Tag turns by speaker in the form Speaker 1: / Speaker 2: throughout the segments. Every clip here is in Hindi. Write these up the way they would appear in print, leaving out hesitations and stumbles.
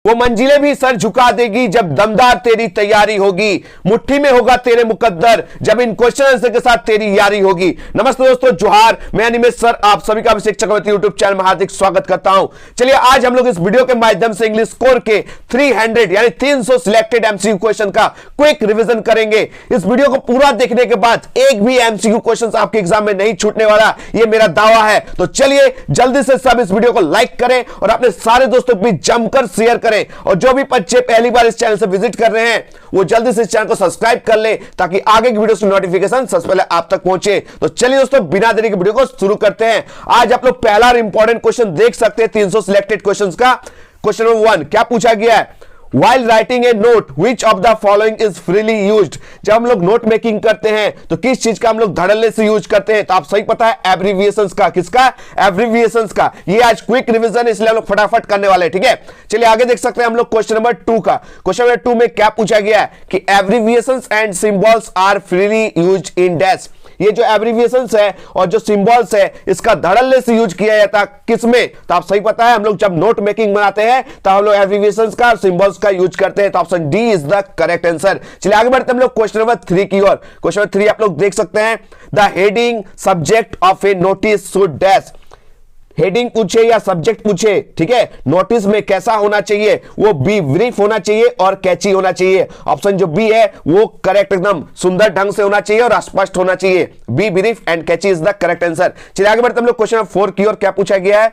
Speaker 1: वो मंजिलें भी सर झुका देगी जब दमदार तेरी तैयारी होगी, मुट्ठी में होगा तेरे मुकद्दर जब इन क्वेश्चन आंसर के साथ तेरी यारी होगी। नमस्ते दोस्तों, जोहार, मैं अनिमेश सर आप सभी का अभिषेक चक्रवर्ती यूट्यूब चैनल में हार्दिक स्वागत करता हूं। चलिए आज हम लोग इस वीडियो के माध्यम से इंग्लिश कोर के 300 यानी 300 सिलेक्टेड एमसीक्यू क्वेश्चन का क्विक रिवीजन करेंगे। इस वीडियो को पूरा देखने के बाद एक भी एमसीक्यू क्वेश्चन आपके एग्जाम में नहीं छूटने वाला, यह मेरा दावा है। तो चलिए जल्दी से सब इस वीडियो को लाइक करें और अपने सारे दोस्तों को भी जमकर शेयर करें, और जो भी बच्चे पहली बार इस चैनल से विजिट कर रहे हैं वो जल्दी से इस चैनल को सब्सक्राइब कर ले ताकि आगे की वीडियो की नोटिफिकेशन सबसे पहले आप तक पहुंचे। तो चलिए दोस्तों बिना देरी के वीडियो को शुरू करते हैं। आज आप लोग पहला इंपॉर्टेंट क्वेश्चन देख सकते हैं 300 सिलेक्टेड क्वेश्चंस का। क्वेश्चन नंबर 1 क्या पूछा गया है? While writing a note, which of the following is freely used? जब हम लोग नोट मेकिंग करते हैं तो किस चीज का हम लोग धड़ल्ले से यूज करते हैं? तो आप सही पता है एब्रीविएशंस का। किसका? एब्रीविएशंस का। ये आज क्विक रिवीजन है इसलिए हम लोग फटाफट करने वाले हैं, ठीक है। चलिए आगे देख सकते हैं हम लोग क्वेश्चन नंबर 2 का। क्वेश्चन नंबर 2 में क्या पूछा गया है कि abbreviations and symbols are freely used in dash. ये जो एब्रीविएशंस है और जो सिंबल्स है इसका धड़ल्ले से यूज किया जाता किसमें? तो आप सही पता है हम लोग जब नोट मेकिंग बनाते हैं तो हम लोग एब्रीविएशंस का और सिंबल्स का यूज करते हैं। तो option D is the correct answer. चलिए आगे बढ़ते हैं हम लोग क्वेश्चन नंबर 3 की ओर। क्वेश्चन नंबर 3 आप लोग देख सकते हैं the heading subject of a notice should dash. Heading पूछे या सब्जेक्ट पूछे, ठीक है, नोटिस में कैसा होना चाहिए? वो बी ब्रीफ होना चाहिए और कैची होना चाहिए। ऑप्शन जो बी है वो करेक्ट, एकदम सुंदर ढंग से होना चाहिए और स्पष्ट होना चाहिए। Be brief and catchy is the correct answer. चलिए आगे बढ़ते हम लोग क्वेश्चन नंबर 4 की ओर। क्या पूछा गया है?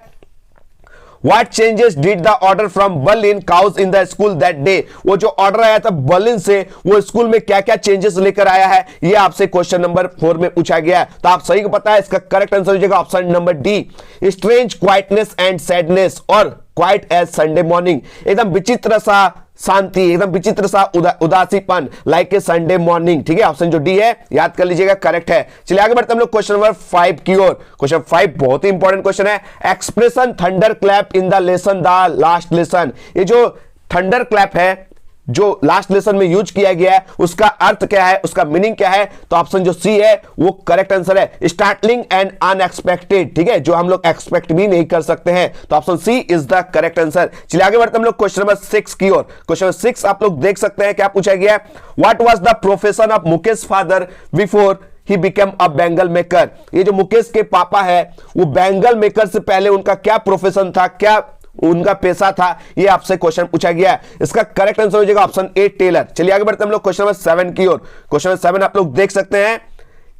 Speaker 1: What changes did the order from Berlin cause in the school that day? वो जो ऑर्डर आया था बर्लिन से वो स्कूल में क्या क्या चेंजेस लेकर आया है, ये आपसे क्वेश्चन नंबर 4 में पूछा गया है। तो आप सही को पता है, इसका करेक्ट आंसर हो जाएगा option number D, strange quietness and sadness और क्वाइट एज संडे मॉर्निंग। एकदम विचित्र सा शांति, एकदम विचित्र सा उदासीपन, लाइक ए संडे मॉर्निंग, ठीक है। ऑप्शन जो डी है याद कर लीजिएगा, करेक्ट है। चलिए आगे बढ़ते हम लोग क्वेश्चन नंबर 5 की ओर। क्वेश्चन 5 बहुत ही इंपॉर्टेंट क्वेश्चन है। Expression thunder clap in the lesson the last lesson. ये जो थंडर क्लैप है जो लास्ट लेसन में यूज किया गया है उसका अर्थ क्या है, उसका मीनिंग क्या है? तो ऑप्शन जो सी है वो करेक्ट आंसर है, स्टार्टलिंग एंड अनएक्सपेक्टेड, ठीक है, जो हम लोग एक्सपेक्ट भी नहीं कर सकते हैं। तो option C is the correct answer. चलिए आगे बढ़ते हम लोग क्वेश्चन नंबर 6 की ओर। क्वेश्चन नंबर 6 आप लोग देख सकते हैं क्या पूछा गया है? What was the profession of Mukesh father before he become a bangle maker. ये जो मुकेश के पापा है वो बैंगल मेकर से पहले उनका क्या प्रोफेशन था, क्या उनका पेशा था, ये आपसे क्वेश्चन पूछा गया है। इसका करेक्ट आंसर हो जाएगा ऑप्शन ए टेलर। चलिए आगे बढ़ते हैं हम लोग क्वेश्चन नंबर 7 की ओर। क्वेश्चन नंबर 7 आप लोग देख सकते हैं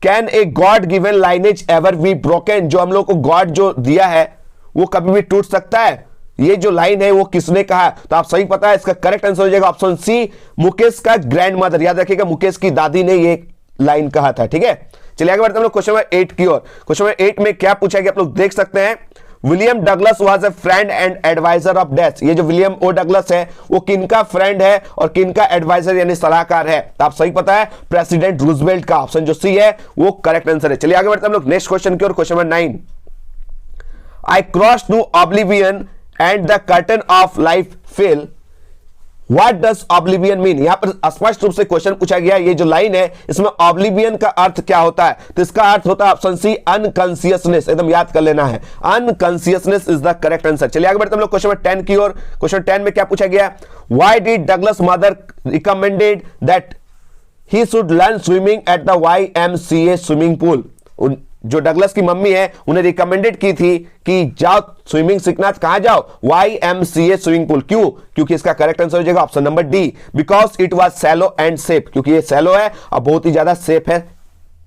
Speaker 1: can a god given lineage ever be broken. जो हम लोग को गॉड जो दिया है वो कभी भी टूट सकता है, ये जो लाइन है वो किसने कहा? तो आप सही पता है, इसका करेक्ट आंसर हो जाएगा ऑप्शन सी, मुकेश का ग्रैंड मदर। याद रखिएगा मुकेश की दादी ने ये लाइन कहा था, ठीक है। चलिए आगे बढ़ते हैं हम लोग क्वेश्चन नंबर 8 की ओर। क्वेश्चन नंबर 8 में क्या पूछा गया आप लोग देख सकते हैं William Douglas was a friend and advisor of dash. ये जो विलियम ओ डगलस है वो किनका फ्रेंड है और किनका एडवाइजर यानी सलाहकार है? तो आप सही पता है प्रेसिडेंट रूजवेल्ट का। ऑप्शन जो सी है वो करेक्ट आंसर है। चलिए आगे बढ़ते हैं हम लोग नेक्स्ट क्वेश्चन की ओर। Question number 9 I cross to oblivion and the curtain of life fell, What does oblivion mean? यहां पर स्पष्ट रूप से क्वेश्चन पूछा गया। ये जो लाइन है इसमें oblivion का अर्थ क्या होता है? तो इसका अर्थ होता है ऑप्शन सी अनकॉन्शियसनेस। एकदम याद कर लेना है, unconsciousness is the correct answer. चलिए आगे बढ़ते हैं हम लोग क्वेश्चन नंबर 10 की ओर। क्वेश्चन 10 में क्या पूछा गया? Why did Douglas mother recommended that he should learn swimming at the YMCA swimming pool? जो डगलस की मम्मी है उन्हें रिकमेंडेड की थी कि जाओ स्विमिंग सीखना, कहां जाओ? YMCA swimming pool. क्यों? क्योंकि इसका करेक्ट आंसर हो जाएगा option number D, because it was shallow and safe. क्योंकि ये शैलो है और बहुत ही ज्यादा सेफ है,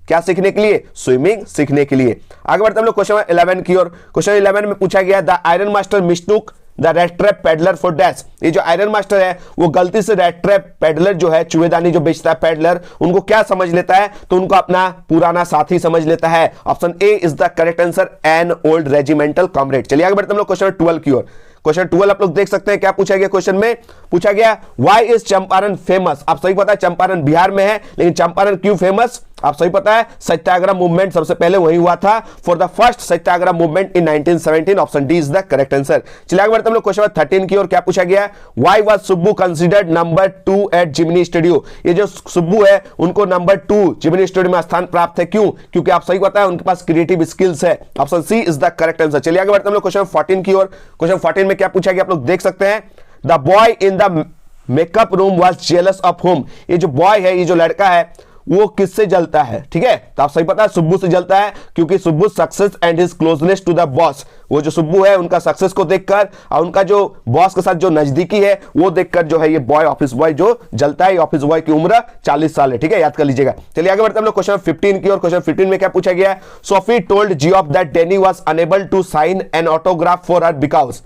Speaker 1: क्या सीखने के लिए? स्विमिंग सीखने के लिए। आगे बढ़ते हम लोग क्वेश्चन 11 की ओर। क्वेश्चन 11 में पूछा गया the iron master mistook the red trap peddler for dash. ये जो आयरन मास्टर है वो गलती से रेड ट्रैप पेडलर जो है, चूहेदानी जो बेचता है पेडलर, उनको क्या समझ लेता है? तो उनको अपना पुराना साथी समझ लेता है। Option A is the correct answer, an old regimental comrade. चलिए आगे बढ़ते हम लोग क्वेश्चन 12 की ओर। क्वेश्चन 12 आप लोग देख सकते हैं क्या पूछा गया? क्वेश्चन में पूछा गया व्हाई इज चंपारण फेमस। आप सही पता है चंपारण बिहार में है, लेकिन चंपारण क्यों फेमस? आप सही पता है सत्याग्रह मूवमेंट सबसे पहले वही हुआ था, for the first Satyagraha movement in 1917। Option D is the correct answer. चलिए आगे बढ़ते हम लोग क्वेश्चन 13 की ओर। क्या पूछा गया? Why was Subbu considered number 2 at Gemini studio. ये जो सुब्बू है उनको नंबर 2 जिमिनी स्टूडियो में स्थान प्राप्त है। क्यों? क्योंकि आप सही पता है उनके पास क्रिएटिव स्किल्स है। Option C is the correct answer. चलिए आगे बढ़ते हम लोग क्वेश्चन 14 की ओर। क्वेश्चन 14 में क्या पूछा गया आप लोग देख सकते हैं। The boy in the makeup room was jealous of home. ये जो बॉय है, ये जो लड़का है, वो किससे जलता है? ठीक है, तो आप सही पता है सुब्बू से जलता है, क्योंकि Subbu success and his closeness to the boss. वो जो सुब्बू है, उनका सक्सेस को देखकर और उनका जो बॉस के साथ जो नजदीकी है वो देखकर जो है ये बॉय, ऑफिस बॉय जो जलता है। ऑफिस बॉय की उम्र 40 साल है। ठीक है, याद कर लीजिएगा। चलिए आगे बढ़ते हैं हम लोग क्वेश्चन 15 की ओर। क्वेश्चन 15 में क्या पूछा गया है? Sophie told Geoff that Danny was unable to sign an autograph for her because.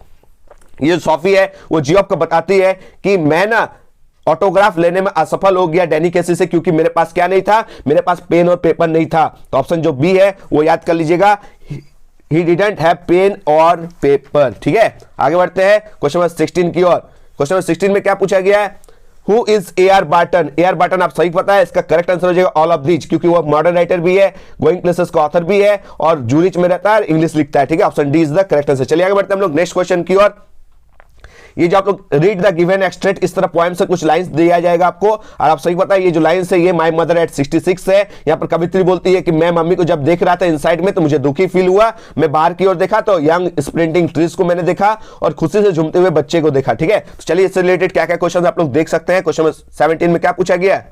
Speaker 1: ये सोफी है वो जियोफ को बताती है कि मैं ना ऑटोग्राफ लेने में असफल हो गया डैनी केसी से, क्योंकि मेरे पास क्या नहीं था? मेरे पास पेन और पेपर नहीं था। तो ऑप्शन जो बी है वो याद कर लीजिएगा, ही डिडंट हैव पेन और पेपर। ठीक है, आगे बढ़ते हैं क्वेश्चन नंबर 16 की ओर। क्वेश्चन नंबर 16 में क्या पूछा गया है? Who is AR. Barton? AR. Barton आप सही पता है, इसका करेक्ट आंसर हो जाएगा ऑल ऑफ दीज, क्योंकि वो मॉडर्न राइटर भी है, गोइंग प्लेसेस का ऑथर भी है और जूरिच में रहता है, इंग्लिश लिखता है। ठीक है, option D is the correct answer. चलिए आगे बढ़ते हैं हम लोग नेक्स्ट क्वेश्चन की ओर। ये जो आप लोग रीड द गिवन एक्सट्रैक्ट, इस तरह पोएम से कुछ लाइंस दिया जाएगा आपको, और आप सही पता है ये जो लाइंस है ये माय मदर एट 66 है। यहां पर कवित्री बोलती है कि मैं मम्मी को जब देख रहा था इनसाइड में तो मुझे दुखी फील हुआ। मैं बाहर की ओर देखा तो यंग स्प्रिंटिंग ट्रीज को मैंने देखा और खुशी से झूमते हुए बच्चे को देखा। ठीक है, तो चलिए इससे रिलेटेड क्या क्या क्वेश्चन आप लोग देख सकते हैं। क्वेश्चन 17 में क्या पूछा गया है?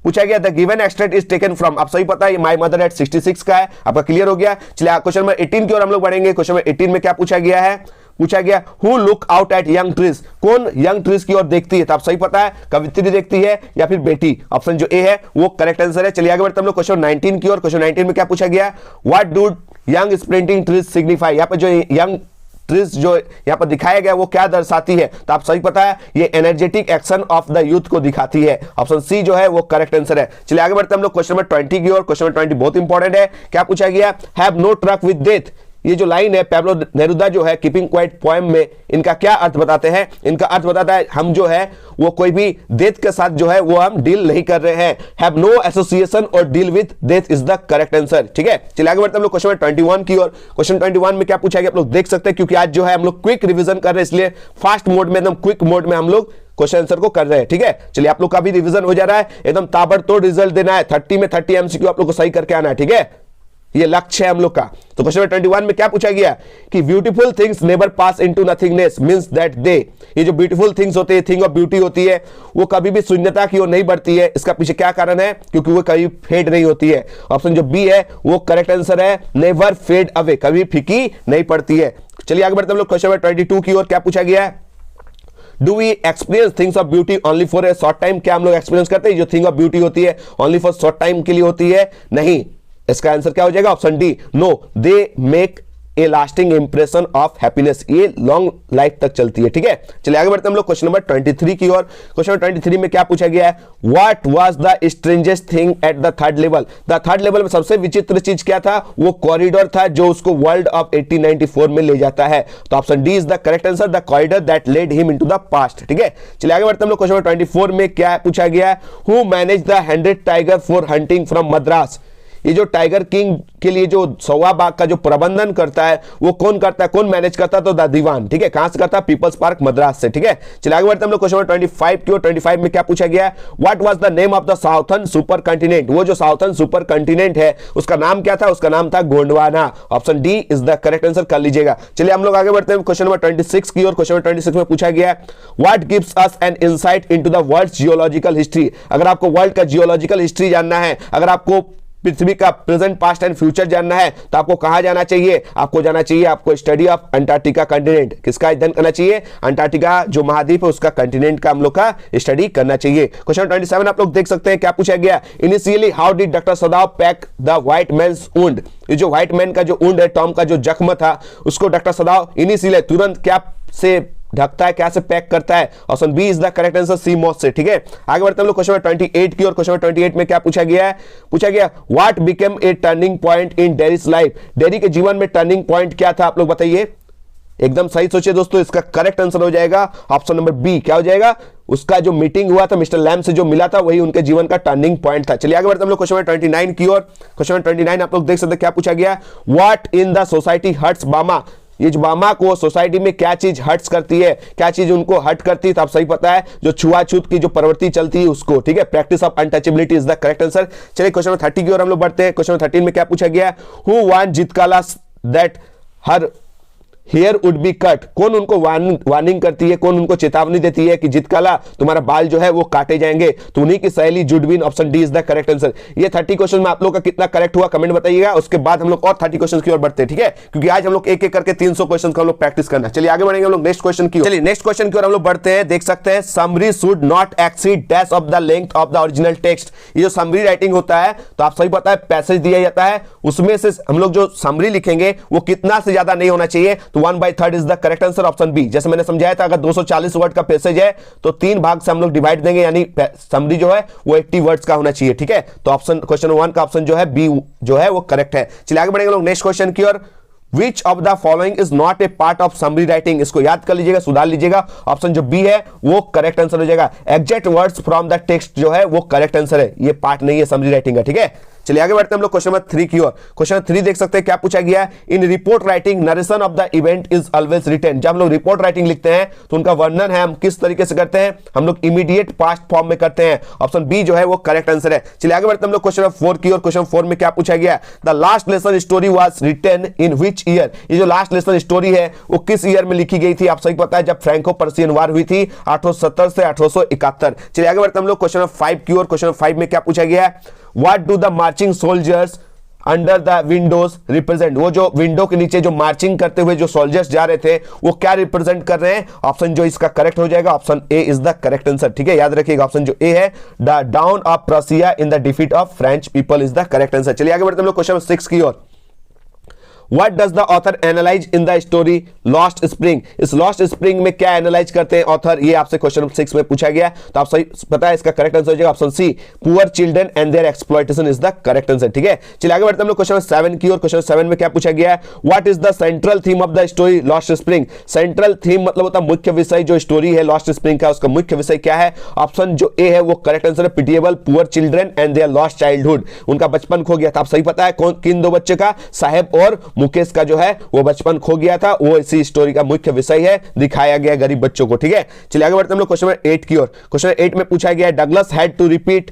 Speaker 1: पूछा गया the given extract is taken from. आप सही पता है ये माय मदर एट 66 का है, आपका क्लियर हो गया। चलिए क्वेश्चन नंबर 18 की ओर हम लोग बढ़ेंगे। क्वेश्चन नंबर 18 में क्या पूछा गया है? पूछा गया who look out at young trees. कौन यंग ट्रीज की ओर देखती है? तो आप सही पता है कवित्री देखती है या फिर बेटी। ऑप्शन जो ए है वो करेक्ट आंसर है। चलिए आगे बढ़ते हम लोग क्वेश्चन 19 की ओर। क्वेश्चन 19 में क्या पूछा गया? What do young sprinting trees signify. यहाँ पर जो यंग ट्रीज जो यहाँ पर दिखाया गया वो क्या दर्शाती है? तो आप सही पता है ये energetic action of the youth को दिखाती है। ऑप्शन सी जो है वो करेक्ट आंसर है। चलिए आगे बढ़ते हम लोग क्वेश्चन नंबर 20 की ओर। क्वेश्चन नंबर 20 बहुत इंपॉर्टेंट है। क्या पूछा गया? Have no truck with death. ये जो लाइन है पैब्लो नेरुदा जो है कीपिंग क्वाइट पोएम में, इनका क्या अर्थ बताते हैं? इनका अर्थ बताता है हम जो है वो कोई भी डेथ के साथ जो है वो हम डील नहीं कर रहे हैं। हैव नो एसोसिएशन और deal with death is the correct answer. ठीक है, चलिए आगे बढ़ते हम लोग क्वेश्चन 21 की ओर। क्वेश्चन 21 में क्या पूछा गया आप लोग देख सकते हैं, क्योंकि आज जो है हम लोग क्विक रिवीजन कर रहे हैं, इसलिए फास्ट मोड में, एकदम क्विक मोड में हम लोग क्वेश्चन आंसर को कर रहे हैं। ठीक है, चलिए आप लोग का भी रिवीजन हो जा रहा है, एकदम ताबड़तोड़ रिजल्ट देना है। 30 में 30 एमसीक्यू आप लोग को सही करके आना है। ठीक है, ये लक्ष्य है हम लोग का। तो क्वेश्चन 21 में क्या पूछा गया कि beautiful things never pass into nothingness means that they. ये जो ब्यूटीफुल थिंग्स होते हैं, थिंग ऑफ ब्यूटी होती है, वो कभी भी शून्यता की ओर नहीं बढ़ती है। इसका पीछे क्या कारण है? क्योंकि वो कभी फेड नहीं होती है। ऑप्शन जो बी है वो करेक्ट आंसर है, नेवर फेड अवे, कभी फीकी नहीं पड़ती है। चलिए आगे बढ़ते हम लोग क्वेश्चन 22 की ओर। क्या पूछा गया है? Do we experience things of beauty only for a short time. क्या हम लोग एक्सपीरियंस करते हैं जो थिंग ऑफ ब्यूटी होती है ओनली फॉर शॉर्ट टाइम के लिए होती है? नहीं, इसका आंसर क्या हो जाएगा? Option D, no they make a lasting impression of happiness. ये लॉन्ग लाइफ तक चलती है। ठीक है, चलिए आगे बढ़ते हम लोग क्वेश्चन नंबर 23 की ओर। क्वेश्चन 23 में क्या पूछा गया है? What was the strangest thing at the third level. The third level में सबसे विचित्र चीज क्या था? वो कॉरिडोर था जो उसको वर्ल्ड ऑफ 1894 में ले जाता है। तो option D is the correct answer, the corridor that led him into the past. ठीक है, चलिए आगे बढ़ते हम लोग क्वेश्चन नंबर 24 में क्या पूछा गया है? Who manage the 100 tiger for hunting from Madras. ये जो टाइगर किंग के लिए जो 100 बाग का जो प्रबंधन करता है वो कौन करता है, कौन मैनेज करता है? तो द दीवान। ठीक है, कहां से करता है? पीपल्स पार्क मद्रास से। ठीक है, चलिए आगे बढ़ते हम लोग क्वेश्चन नंबर 25 की ओर। 25 में क्या पूछा गया है? What was the name of the southern super continent. वो जो साउथर्न सुपर कंटिनेंट है उसका नाम क्या था? उसका नाम था Gondwana. Option D is the correct answer, कर लीजिएगा। चलिए हम लोग आगे बढ़ते हैं क्वेश्चन नंबर 26 की ओर। क्वेश्चन नंबर 26 में पूछा गया है what gives us an insight into the world's geological history. अगर आपको वर्ल्ड का जियोलॉजिकल हिस्ट्री जानना है, अगर आपको पृथ्वी का प्रेजेंट, पास्ट एंड फ्यूचर जानना है तो आपको कहां जाना चाहिए? आपको जाना चाहिए आपको स्टडी ऑफ अंटार्कटिका कंटिनेंट। किसका अध्ययन करना चाहिए? अंटार्कटिका जो महाद्वीप है उसका कंटिनेंट का हम लोग का स्टडी करना चाहिए। क्वेश्चन 27 आप लोग देख सकते हैं क्या पूछा गया? Initially how did doctor Sadao pack the white man's wound. ये जो व्हाइट मैन का जो वुंड है, टॉम का जो जख्म था, उसको डॉक्टर सदाव इनिशियली तुरंत क्या से ढकता है, क्या से पैक करता है? Option B is the correct answer, sea moss से। ठीक है, आगे बढ़ते हम लोग क्वेश्चन 28 की और। क्वेश्चन 28 में क्या पूछा गया है? पूछा गया what became a turning point in dairies life. Dairy के जीवन में टर्निंग पॉइंट क्या था? आप लोग बताइए, एकदम सही सोचिए दोस्तों। इसका करेक्ट आंसर हो जाएगा ऑप्शन नंबर बी। क्या हो जाएगा? उसका जो मीटिंग हुआ था मिस्टर लैम से जो मिला था वही उनके जीवन का टर्निंग पॉइंट था। चलिए आगे बढ़ते हम लोग क्वेश्चन 29 की ओर। क्वेश्चन 29 आप लोग देख सकते हैं क्या पूछा गया? What in the society hurts Bama. ये जो बामा को सोसाइटी में क्या चीज हर्ट्स करती है, क्या चीज उनको हर्ट करती है? तो आप सही पता है जो छुआछूत की जो प्रवृत्ति चलती है उसको। ठीक है, practice of untouchability is the correct answer. चलिए क्वेश्चन 30 की ओर हम लोग बढ़ते हैं। क्वेश्चन 13 में क्या पूछा गया? Who warned Zitkala that her hair would be cut, कौन उनको वार्निंग करती है, कौन उनको चेतावनी देती है कि जितकाला तुम्हारा बाल जो है वो काटे जाएंगे, तो उन्हीं की सहेली Judewin, option D is the correct answer. ये 30 क्वेश्चन में आप लोग का कितना करेक्ट हुआ कमेंट बताइएगा, उसके बाद हम लोग और 30 क्वेश्चन की ओर बढ़ते हैं, ठीक है, क्योंकि आज हम लोग एक एक करके 300 क्वेश्चन का हम लोग प्रैक्टिस करना। चलिए आगे बढ़ेंगे हम लोग नेक्स्ट क्वेश्चन की ओर। चलिए नेक्स्ट क्वेश्चन की ओर हम लोग बढ़ते हैं। देख सकते हैं summary should not exceed dash of the length of the original text. ये जो समरी राइटिंग होता है तो आप सही पता है पैसेज दिया जाता है, उसमें से हम लोग जो समरी लिखेंगे वो कितना से ज्यादा नहीं होना चाहिए, तो 1/3 is the correct answer, option B. जैसे मैंने समझाया था, अगर 240 वर्ड का पैसेज है तो 3 भाग से हम लोग डिवाइड देंगे, यानी समरी जो है वो 80 वर्ड्स का होना चाहिए, ठीक है। तो ऑप्शन क्वेश्चन 1 का ऑप्शन जो है बी जो है वो करेक्ट है। चलिए आगे बढ़ेंगे लोग नेक्स्ट क्वेश्चन की ओर। Which of the following is not a part of summary writing? इसको याद कर लीजिएगा, सुधार लीजिएगा, ऑप्शन जो बी है वो करेक्ट आंसर हो जाएगा। Exact words from the text जो है वो करेक्ट आंसर है, ये पार्ट नहीं है समरी राइटिंग का, ठीक है। चलिए आगे बढ़ते हैं हम लोग क्वेश्चन नंबर 3 की ओर। क्वेश्चन 3 देख सकते हैं क्या पूछा गया है। In report writing narration of the event is always written. जब हम लोग रिपोर्ट राइटिंग लिखते हैं तो उनका वर्णन है हम किस तरीके से करते हैं, हम लोग इमीडिएट पास्ट फॉर्म में करते हैं, ऑप्शन बी जो है वो करेक्ट आंसर है। चलिए आगे बढ़ते हैं हम लोग क्वेश्चन 4 की ओर। क्वेश्चन 4 में क्या पूछा गया है। The last lesson story was written in which year. ये जो लास्ट लेसन स्टोरी है वो किस ईयर में लिखी गई थी, आप सही पता है जब फ्रैंको पर्शियन वार हुई थी 1870 से 1871। चलिए आगे बढ़ते हैं हम लोग क्वेश्चन 5 की ओर। क्वेश्चन 5 में क्या पूछा गया है। What do the marching soldiers under the windows represent? वो जो विंडो के नीचे जो मार्चिंग करते हुए जो सोल्जर्स जा रहे थे वो क्या रिप्रेजेंट कर रहे हैं, ऑप्शन जो इसका करेक्ट हो जाएगा, option A is the correct answer, ठीक है। याद रखिएगा ऑप्शन जो ए है the down of Prussia in the defeat of French people is the correct answer. चलिए आगे बढ़ते हैं हम लोग क्वेश्चन 6 की ओर। What does the author analyze in the story Lost Spring? इस Lost Spring में क्या एनालाइज करते हैं ऑथर, ये आपसे क्वेश्चन 6 में पूछा गया, तो आप सही पता है इसका करेक्ट आंसर हो जाएगा option C, poor children and their exploitation is the correct answer, ठीक है। चलिए आगे बढ़ते हैं हम लोग क्वेश्चन 7 की ओर। क्वेश्चन 7 में क्या पूछा गया है। What is the central theme of the story lost spring. Central theme मतलब होता है मुख्य विषय, जो स्टोरी है लॉस्ट स्प्रिंग का उसका मुख्य विषय क्या है, ऑप्शन जो ए है वो करेक्ट आंसर है, pitiable poor children and their lost childhood. उनका बचपन खो गया था, आप सही पता है कौन किन दो बच्चे का, साहेब और मुकेश का जो है वो बचपन खो गया था, वो इसी स्टोरी का मुख्य विषय है, दिखाया गया गरीब बच्चों को, ठीक है। चलिए आगे बढ़ते हैं हम लोग क्वेश्चन 8 की ओर। क्वेश्चन 8 में पूछा गया Douglas had to repeat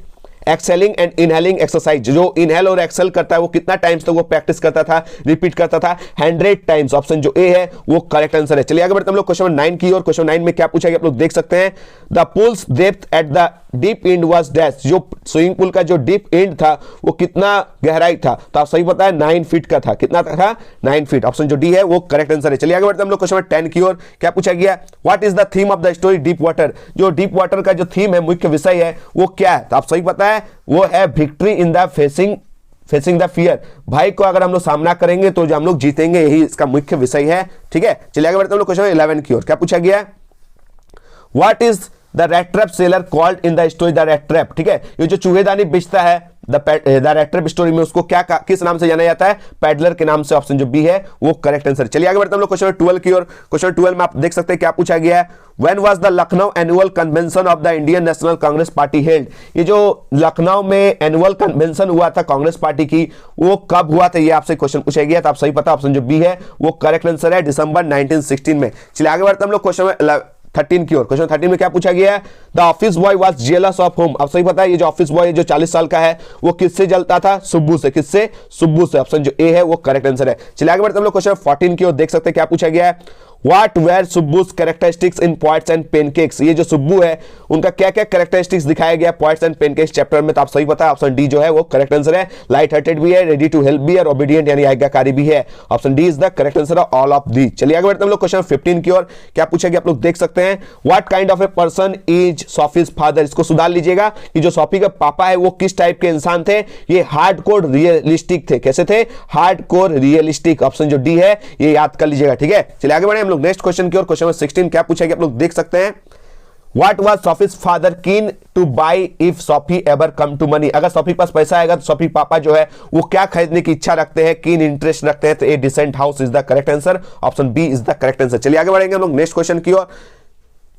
Speaker 1: exhaling and inhaling exercise. जो इनहेल और एक्सेल करता है वो कितना टाइम्स तक वो प्रैक्टिस करता था, रिपीट करता था, 100 टाइम्स, ऑप्शन जो ए है वो करेक्ट आंसर है। चलिए आगे बढ़ते हैं हम लोग क्वेश्चन 9 की ओर। क्वेश्चन 9 में क्या पूछा गया आप लोग देख सकते हैं। The pools depth at the deep and was dash. जो स्विमिंग पूल का जो डीप एंड था वो कितना गहराई था, तो आप सही पता है 9 फीट का था, कितना था 9 फीट, ऑप्शन जो डी है वो करेक्ट आंसर है। चलिए आगे बढ़ते हैं हम लोग क्वेश्चन 10 की ओर। क्या पूछा गया what is the theme of the story deep water. जो डीप वाटर का जो थीम है मुख्य विषय है वो क्या है, तो आप सही पता है वो है victory in the facing the fear. भाई को अगर हम लोग सामना करेंगे तो जो हम लोग जीतेंगे, यही इसका मुख्य विषय है, ठीक है। चलिए आगे बढ़ते हैं हम लोग क्वेश्चन 11 की ओर। क्या पूछा गया what is the rat trap seller called in the story the rat trap, ठीक है। ये जो चूहेदानी बेचता है द रैट ट्रैप स्टोरी में उसको क्या किस नाम से जाना जाता है, पैडलर के नाम से, ऑप्शन जो बी है वो करेक्ट आंसर। चलिए आगे बढ़ते हैं हम लोग क्वेश्चन 12 की ओर। क्वेश्चन 12 में आप देख सकते हैं क्या पूछा गया है। When was the Lucknow annual convention of the Indian National Congress party held. ये जो लखनऊ में एनुअल कन्वेंशन हुआ था कांग्रेस पार्टी की वो कब हुआ था, ये आपसे क्वेश्चन पूछा गया था, आप सही पता, ऑप्शन जो बी है वो करेक्ट आंसर है, दिसंबर 1916 में। चलिए आगे बढ़ते हैं हम लोग क्वेश्चन 13 की ओर। क्वेश्चन 13 में क्या पूछा गया है। The office boy was jealous of home. अब सही पता है ये जो ऑफिस बॉय जो 40 साल का है वो किससे जलता था, सुब्बू से। किससे, सुब्बू से, ऑप्शन जो ए है वो करेक्ट आंसर है। चलिए आगे बढ़ते हैं हम लोग क्वेश्चन 14 की ओर। देख सकते हैं क्या पूछा गया है। What were सुब्बू's characteristics in poets and pancakes। ये जो सुब्बू है उनका क्या क्या कैरेक्टरिस्टिक्स दिखाया गया poets and pancakes चैप्टर में, तो आप सही पता है ऑप्शन डी जो है वो करेक्ट आंसर है। लाइट हार्टेड भी है, रेडी टू हेल्प भी है, ओबीडियंट यानी आज्ञाकारी भी है, option D is the correct answer of all of the. चलिए आगे बढ़ते हैं हम लोग क्वेश्चन 15 की ओर। क्या पूछा गया आप लोग देख सकते हैं। What kind of a person is Sophie's father. इसको सुधार लीजिएगा कि जो सोफी का पापा है वो किस टाइप के इंसान थे, ये हार्डकोर रियलिस्टिक थे। कैसे थे, हार्डकोर रियलिस्टिक, ऑप्शन जो डी है ये याद कर लीजिएगा, ठीक है। चलिए आगे बढ़े हम लोग नेक्स्ट क्वेश्चन की ओर। क्वेश्चन 16 क्या पूछा गया आप लोग देख सकते हैं। What was Sophie's father keen to buy if Sophie ever come to money। अगर सोफी पास पैसा आएगा तो सोफी पापा जो है वो क्या खरीदने की इच्छा रखते हैं, कीन इंटरेस्ट रखते हैं, तो a decent house is the correct answer, option B is the correct answer. चलिए आगे बढ़ेंगे हम लोग नेक्स्ट क्वेश्चन की ओर।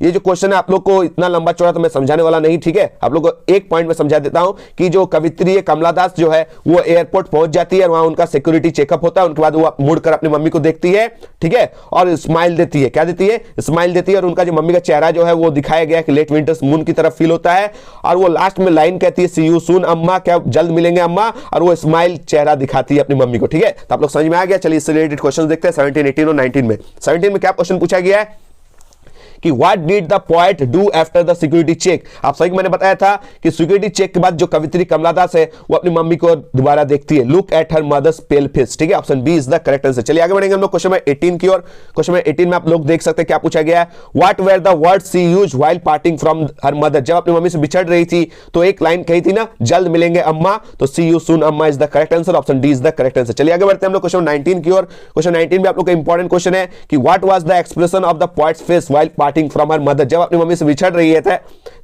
Speaker 1: ये जो क्वेश्चन है आप लोग को इतना लंबा चौड़ा तो मैं समझाने वाला नहीं, ठीक है। आप लोग को एक पॉइंट में समझा देता हूं कि जो कवित्री है कमला दास जो है वो एयरपोर्ट पहुंच जाती है, वहां उनका सिक्योरिटी चेकअप होता है, उनके बाद वो मुड़कर अपनी मम्मी को देखती है, ठीक है, और स्माइल देती है। क्या देती है? स्माइल देती है। और उनका जो मम्मी का चेहरा जो है वो दिखाया गया कि लेट विंटर्स मून की तरफ फील होता है, और वो लास्ट में लाइन कहती है सी यू सून अम्मा, क्या जल्द मिलेंगे अम्मा, और वो स्माइल चेहरा दिखाती है अपनी मम्मी को, ठीक है। तो आप लोग समझ में आ गया। चलिए इससे रिलेटेड क्वेश्चन देखते हैं 17, 18 और 19 में। 17 में क्या क्वेश्चन पूछा गया है कि what did the poet do after the security check. आप सही मैंने बताया था कि सिक्योरिटी चेक के बाद जो कवित्री कमला दास है वो अपनी मम्मी को दोबारा देखती है, look at her mother's pale face, ठीक है। Option B is the correct answer. चलिए आगे बढ़ेंगे हम लोग क्वेश्चन नंबर 18 की ओर। क्वेश्चन नंबर 18 में आप लोग देख सकते हैं क्या पूछा गया है, what were the word she use while parting from her mother. जब अपनी मम्मी से बिछड़ रही थी तो एक लाइन कही थी ना, जल्द मिलेंगे अम्मा, तो सी यू सून अम्मा is the correct answer. Option D is the correct answer. चलिए आगे बढ़ते हैं हम लोग क्वेश्चन 19 की ओर। क्वेश्चन 19 में आप लोग का इंपॉर्टेंट क्वेश्चन है कि what was the expression of the poet's face while parting from her mother. जब अपनी मम्मी से बिछड़ रही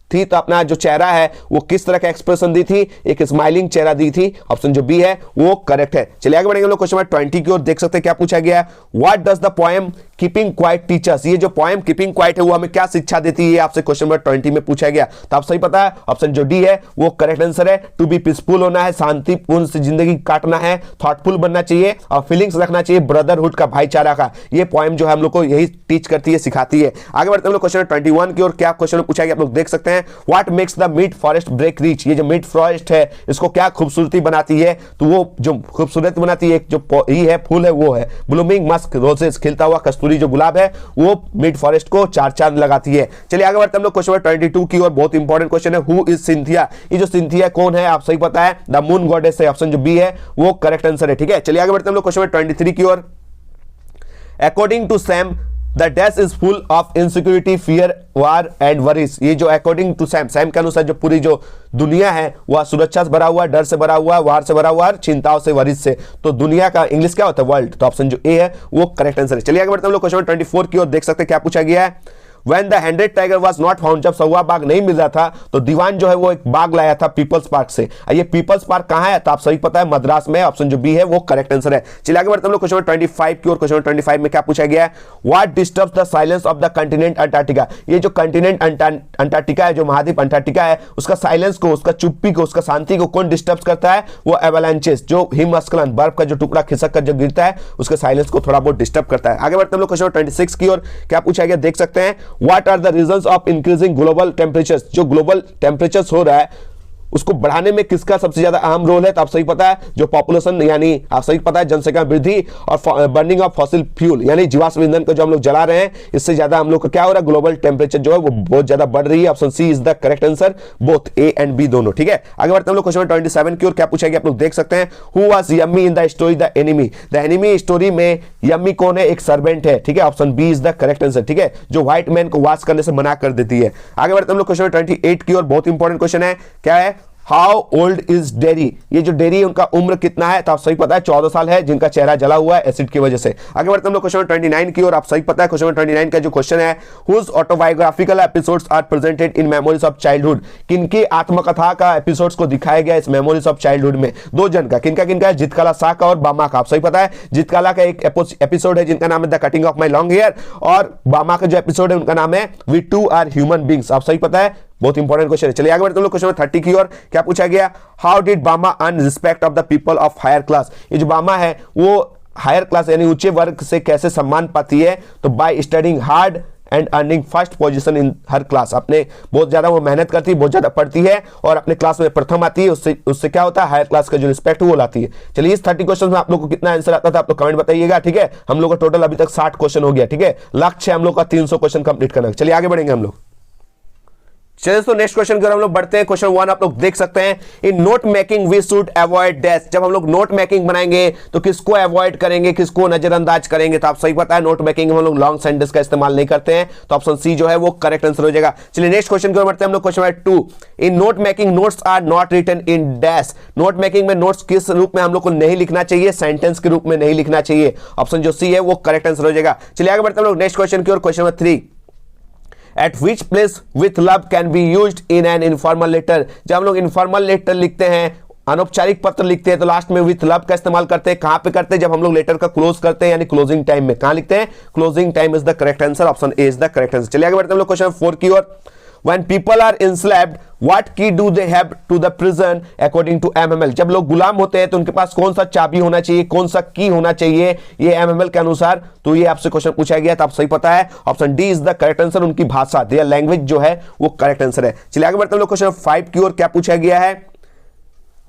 Speaker 1: थी तो अपना जो चेहरा है वो किस तरह का एक्सप्रेशन दी थी? एक स्माइलिंग चेहरा दी थी। ऑप्शन जो बी है वो करेक्ट है। चलिए आगे बढ़ेंगे हम लोग क्वेश्चन नंबर 20 की ओर। देख सकते हैं क्या पूछा गया है, what does the poem keeping quite teachers. ये जो पोएम कीपिंग क्वाइट है वो हमें क्या शिक्षा देती है, आपसे क्वेश्चन नंबर 20 में पूछा गया। तो आप सही पता है, ऑप्शन जो डी है वो करेक्ट आंसर है। टू बी पीसफुल होना है, शांतिपूर्ण से जिंदगी काटना है, थॉटफुल बनना चाहिए और फीलिंग्स रखना चाहिए ब्रदरहुड का, भाईचारा का। ये पोएम जो है हम लोग को यही टीच करती है, सिखाती है। आगे बढ़ते हैं हम लोग क्वेश्चन 21 की ओर। क्या क्वेश्चन पूछा गया आप लोग देख सकते हैं, what makes the mid forest brake rich. ये जो मिड फॉरेस्ट है इसको क्या खूबसूरती बनाती है? तो वो जो खूबसूरत बनाती है, एक जो ये है फूल है वो है ब्लूमिंग मस्क रोजेस, खिलता हुआ कस्तूरी जो गुलाब है वो मिड फॉरेस्ट को चार चांद लगाती है। चलिए आगे बढ़ते हैं हम लोग क्वेश्चन नंबर 22 की ओर। बहुत इंपॉर्टेंट क्वेश्चन है, हु इज सिंथिया। ये जो सिंथिया कौन है? आप सही पता है, द मून गॉडेस है। ऑप्शन जो बी है वो करेक्ट आंसर है, ठीक है। चलिए आगे बढ़ते हैं हम लोग क्वेश्चन नंबर 23 की ओर। According to Sam the dash is full of insecurity fear war and worries. ये जो अकॉर्डिंग टू सैम के अनुसार जो पूरी जो दुनिया है वह सुरक्षा से भरा हुआ, डर से भरा हुआ, वार से भरा हुआ, चिंताओं से, वरीज से। तो दुनिया का इंग्लिश क्या होता है? वर्ल्ड। तो ऑप्शन जो ए है वो करेक्ट आंसर है। चलिए आगे बढ़ते हैं हम लोग क्वेश्चन 24 की ओर। देख सकते हैं क्या पूछा गया है, When the 100 tiger was not found, जब सौवा बाघ नहीं मिल रहा था तो दीवान जो है वो एक बाघ लाया था पीपल्स पार्क से। ये पीपल्स पार्क कहां है? तो आप सही पता है, मद्रास में। ऑप्शन जो बी है वो करेक्ट आंसर है। चलिए आगे बढ़ते हैं हम लोग क्वेश्चन 25 की ओर। क्वेश्चन 25 में क्या पूछा गया है, what disturbs the silence of the continent Antarctica. ये जो कंटिनेंट अंटार्कटिका है, जो महाद्वीप अंटार्कटिका है, उसका साइलेंस को, उसका चुप्पी को, उसका शांति को कौन डिस्टर्ब करता है? वो एवलांचेस, जो हिमस्खलन, बर्फ का जो टुकड़ा खिसक कर जो गिरता है उसके साइलेंस को थोड़ा बहुत डिस्टर्ब करता है। आगे बढ़ते हैं हम लोग क्वेश्चन 26 की ओर। क्या पूछा गया देख सकते हैं, what are the reason of increasing global temperatures. जो ग्लोबल टेम्परेचर्स हो रहा है उसको बढ़ाने में किसका सबसे ज्यादा अहम रोल है? तो आप सही पता है, जो पॉपुलेशन यानी आप सही पता है जनसंख्या वृद्धि और बर्निंग ऑफ फॉसिल फ्यूल यानी जीवाश्म ईंधन को जो हम लोग जला रहे हैं, इससे ज्यादा हम लोग का क्या हो रहा है, ग्लोबल टेम्परेचर जो है वो बहुत ज्यादा बढ़ रही है। Option C is the correct answer, both A and B दोनों, ठीक है। आगे बढ़ते हैं हम लोग क्वेश्चन 27 की ओर। क्या पूछा गया आप लोग देख सकते हैं, who was Yumi in the story the enemy. The enemy story में यम्मी कौन है? एक सर्वेंट है, ठीक है। Option B is the correct answer, ठीक है, जो व्हाइट मैन को वॉश करने से मना कर देती है। आगे बढ़ते हैं हम लोग क्वेश्चन 28 की ओर। बहुत इंपॉर्टेंट क्वेश्चन है, क्या है, हाउ ओल्ड इज डेरी। ये जो डेरी है उनका उम्र कितना है? तो आप सही पता है 14 साल है, जिनका चेहरा जला हुआ है एसिड की वजह से। आगे बढ़ते हैं हम लोग क्वेश्चन 29 की ओर। आप सही पता है क्वेश्चन 29 का जो क्वेश्चन है, whose autobiographical episodes are presented in memories of childhood. किनकी आत्मकथा का एपिसोड्स को दिखाया गया इस मेमोरीज ऑफ चाइल्डहुड में? दो जन का, किनका किनका है? जितकाला शाह का और बामा का। आप सही पता है, जितकाला का एक एपिसोड है जिनका नाम है the cutting of my long hair, और बामा का जो एपिसोड है उनका नाम है we too are human beings. आप सही पता है, बहुत इंपॉर्टेंट क्वेश्चन है। चलिए आगे बढ़ते हैं लोग क्वेश्चन 30 की ओर। क्या पूछा गया, how did Bama earn respect of the people of higher class. ये जो बामा है वो हायर क्लास यानी ऊंचे वर्ग से कैसे सम्मान पाती है? तो by studying hard and earning first position in her class. अपने बहुत ज्यादा वो मेहनत करती है, बहुत ज्यादा पढ़ती है और अपने क्लास में प्रथम आती है, उससे क्या होता है, हायर क्लास का जो रिस्पेक्ट वो लाती है। चलिए इस 30 क्वेश्चन में आप लोग को कितना आंसर आता था आप लोग कमेंट बताइएगा, ठीक है। हम लोग का टोटल अभी तक 60 क्वेश्चन हो गया, ठीक है। लक्ष्य हम लोग का 300 क्वेश्चन कंप्लीट करना। चलिए आगे बढ़ेंगे हम लोग। चलिए तो नेक्स्ट क्वेश्चन की ओर हम लोग बढ़ते हैं। क्वेश्चन 1 आप लोग देख सकते हैं, in note making we should avoid dash. जब हम लोग नोट मेकिंग बनाएंगे तो किसको अवॉइड करेंगे, किसको नजरअंदाज करेंगे? तो आप सही पता है, नोट मेकिंग में हम लोग लॉन्ग सेंटेंस का इस्तेमाल नहीं करते हैं, तो ऑप्शन सी जो है वो करेक्ट आंसर हो जाएगा। चलिए नेक्स्ट क्वेश्चन की ओर बढ़ते हैं हम लोग। Question number 2, in note making notes are not written in dash. Note making में नोट्स किस रूप में हम लोग को नहीं लिखना चाहिए? सेंटेंस के रूप में नहीं लिखना चाहिए। ऑप्शन जो सी है वो करेक्ट आंसर हो जाएगा। चलिए आगे बढ़ते हैं हम लोग नेक्स्ट क्वेश्चन की ओर। Question number 3, At which place with love can be used in an informal letter। जब हम लोग informal letter लिखते हैं अनौपचारिक पत्र लिखते हैं तो लास्ट में विथ लव का इस्तेमाल करते हैं। कहां पे करते हैं? जब हम लोग लेटर का क्लोज करते हैं यानी क्लोजिंग टाइम में। कहां लिखते हैं? Closing time is the correct answer, option A is the correct answer. चलिए आगे बढ़ते हैं हम लोग क्वेश्चन 4 की ओर। When people are enslaved, what key do they have to the prison according to MML? जब लोग गुलाम होते हैं तो उनके पास कौन सा चाबी होना चाहिए, कौन सा की होना चाहिए ये MML के अनुसार? तो ये आपसे क्वेश्चन पूछा गया, तो आप सही पता है, option D is the correct answer. उनकी भाषा, देयर लैंग्वेज जो है वो करेक्ट आंसर है। चलिए आगे बढ़ते हैं लोग क्वेश्चन 5 की ओर। क्या पूछा गया है?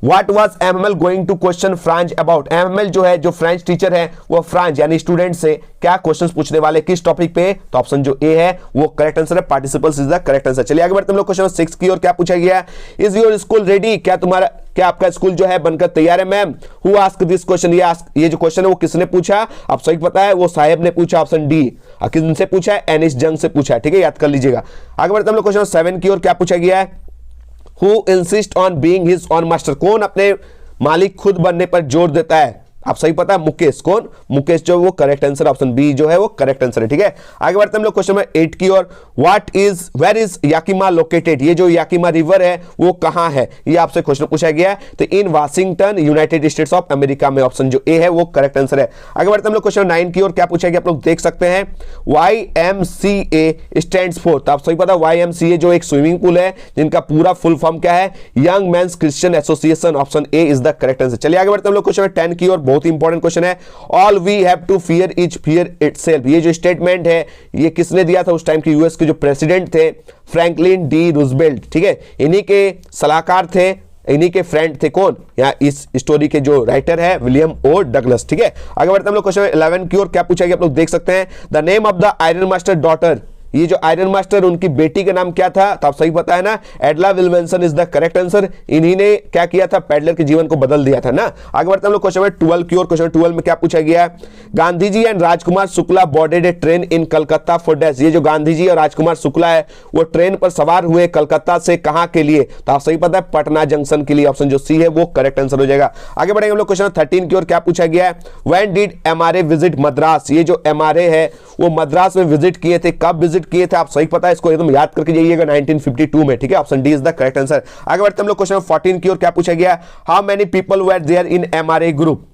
Speaker 1: What was MML going to question Franz about? MML जो है, जो फ्रेंच टीचर है, वो फ्रांज यानी स्टूडेंट से क्या क्वेश्चंस पूछने वाले, किस टॉपिक पे? तो ऑप्शन जो ए है वो करेक्ट आंसर है, participles is the correct answer. चलिए आगे बढ़ते हैं हम लोग क्वेश्चन 6 की ओर। क्या पूछा गया? Is your school ready? क्या आपका स्कूल जो है बनकर तैयार है ma'am? Who ask this question? ये जो क्वेश्चन है वो किसने पूछा? आप सही पता है, वो साहेब ने पूछा, ऑप्शन डी। किससे पूछा है? एनिस जंग से पूछा है, ठीक है, याद कर लीजिएगा। आगे बढ़ते हैं हम लोग क्वेश्चन 7 की ओर। क्या पूछा गया है? Who insist on being his own master? कौन अपने मालिक खुद बनने पर जोर देता है? आप सही पता है, मुकेश। कौन? मुकेश जो वो करेक्ट आंसर, ऑप्शन बी जो है वो करेक्ट आंसर है, ठीक है। आगे बढ़ते हैं हम लोग क्वेश्चन नंबर 8 की ओर। Where is Yakima located? ये जो याकिमा रिवर है वो कहां है? ये आपसे क्वेश्चन पूछा गया है, तो इन Washington, United states of America में, ऑप्शन जो ए है वो करेक्ट आंसर है। आगे बढ़ते हैं हम लोग क्वेश्चन 9 की ओर। क्या पूछा गया आप लोग देख सकते हैं, YMCA स्टैंड्स फॉर, तो आप सही पता YMCA जो एक स्विमिंग पूल है जिनका पूरा फुल फॉर्म क्या है? Young mains Christian association, option A is the correct answer. चलिए आगे बढ़ते हैं हम लोग क्वेश्चन 10 की ओर। बहुत इंपॉर्टेंट क्वेश्चन है। All we have to fear is fear itself, ये जो स्टेटमेंट है ये किसने दिया था? उस टाइम के यूएस के जो प्रेसिडेंट थे, फ्रैंकलिन डी रूजवेल्ट, ठीक है, इन्हीं के सलाहकार थे, इन्हीं के फ्रेंड थे। कौन? यहाँ इस स्टोरी के जो राइटर है विलियम ओ डगलस, ठीक है। आगे बढ़ते हैं हम लोग क्वेश्चन 11 की ओर। क्या पूछा गया आप लोग देख सकते हैं, the name of the iron master daughter, ये जो आयरन मास्टर उनकी बेटी का नाम क्या था? तो आप सही पता है ना, एडला विल्मनसन इज द करेक्ट आंसर। इन्हीं ने क्या किया था? पैडलर के जीवन को बदल दिया था ना। आगे बढ़ते हैं हम लोग क्वेश्चन 12 की ओर। क्वेश्चन 12 में क्या पूछा गया? Gandhi ji and Rajkumar Shukla boarded a train in Calcutta for dash, ये जो गांधी जी और राजकुमार शुक्ला है वो ट्रेन पर सवार हुए कलकत्ता से कहां के लिए? तो आप सही पता है, पटना जंक्शन के लिए, ऑप्शन जो सी है वो करेक्ट आंसर हो जाएगा। आगे बढ़ेंगे हम लोग क्वेश्चन 13 की ओर। क्या पूछा गया? When did MRA visit Madras? ये जो MRA है वो मद्रास में विजिट किए थे, कब विजिट किए थे? आप सही पता है, इसको एकदम याद करके जाइएगा, 1952 में, ठीक है, option D is the correct answer. आगे बढ़ते हम लोग क्वेश्चन 14 की ओर। क्या पूछा गया? How many people were there in MRA group?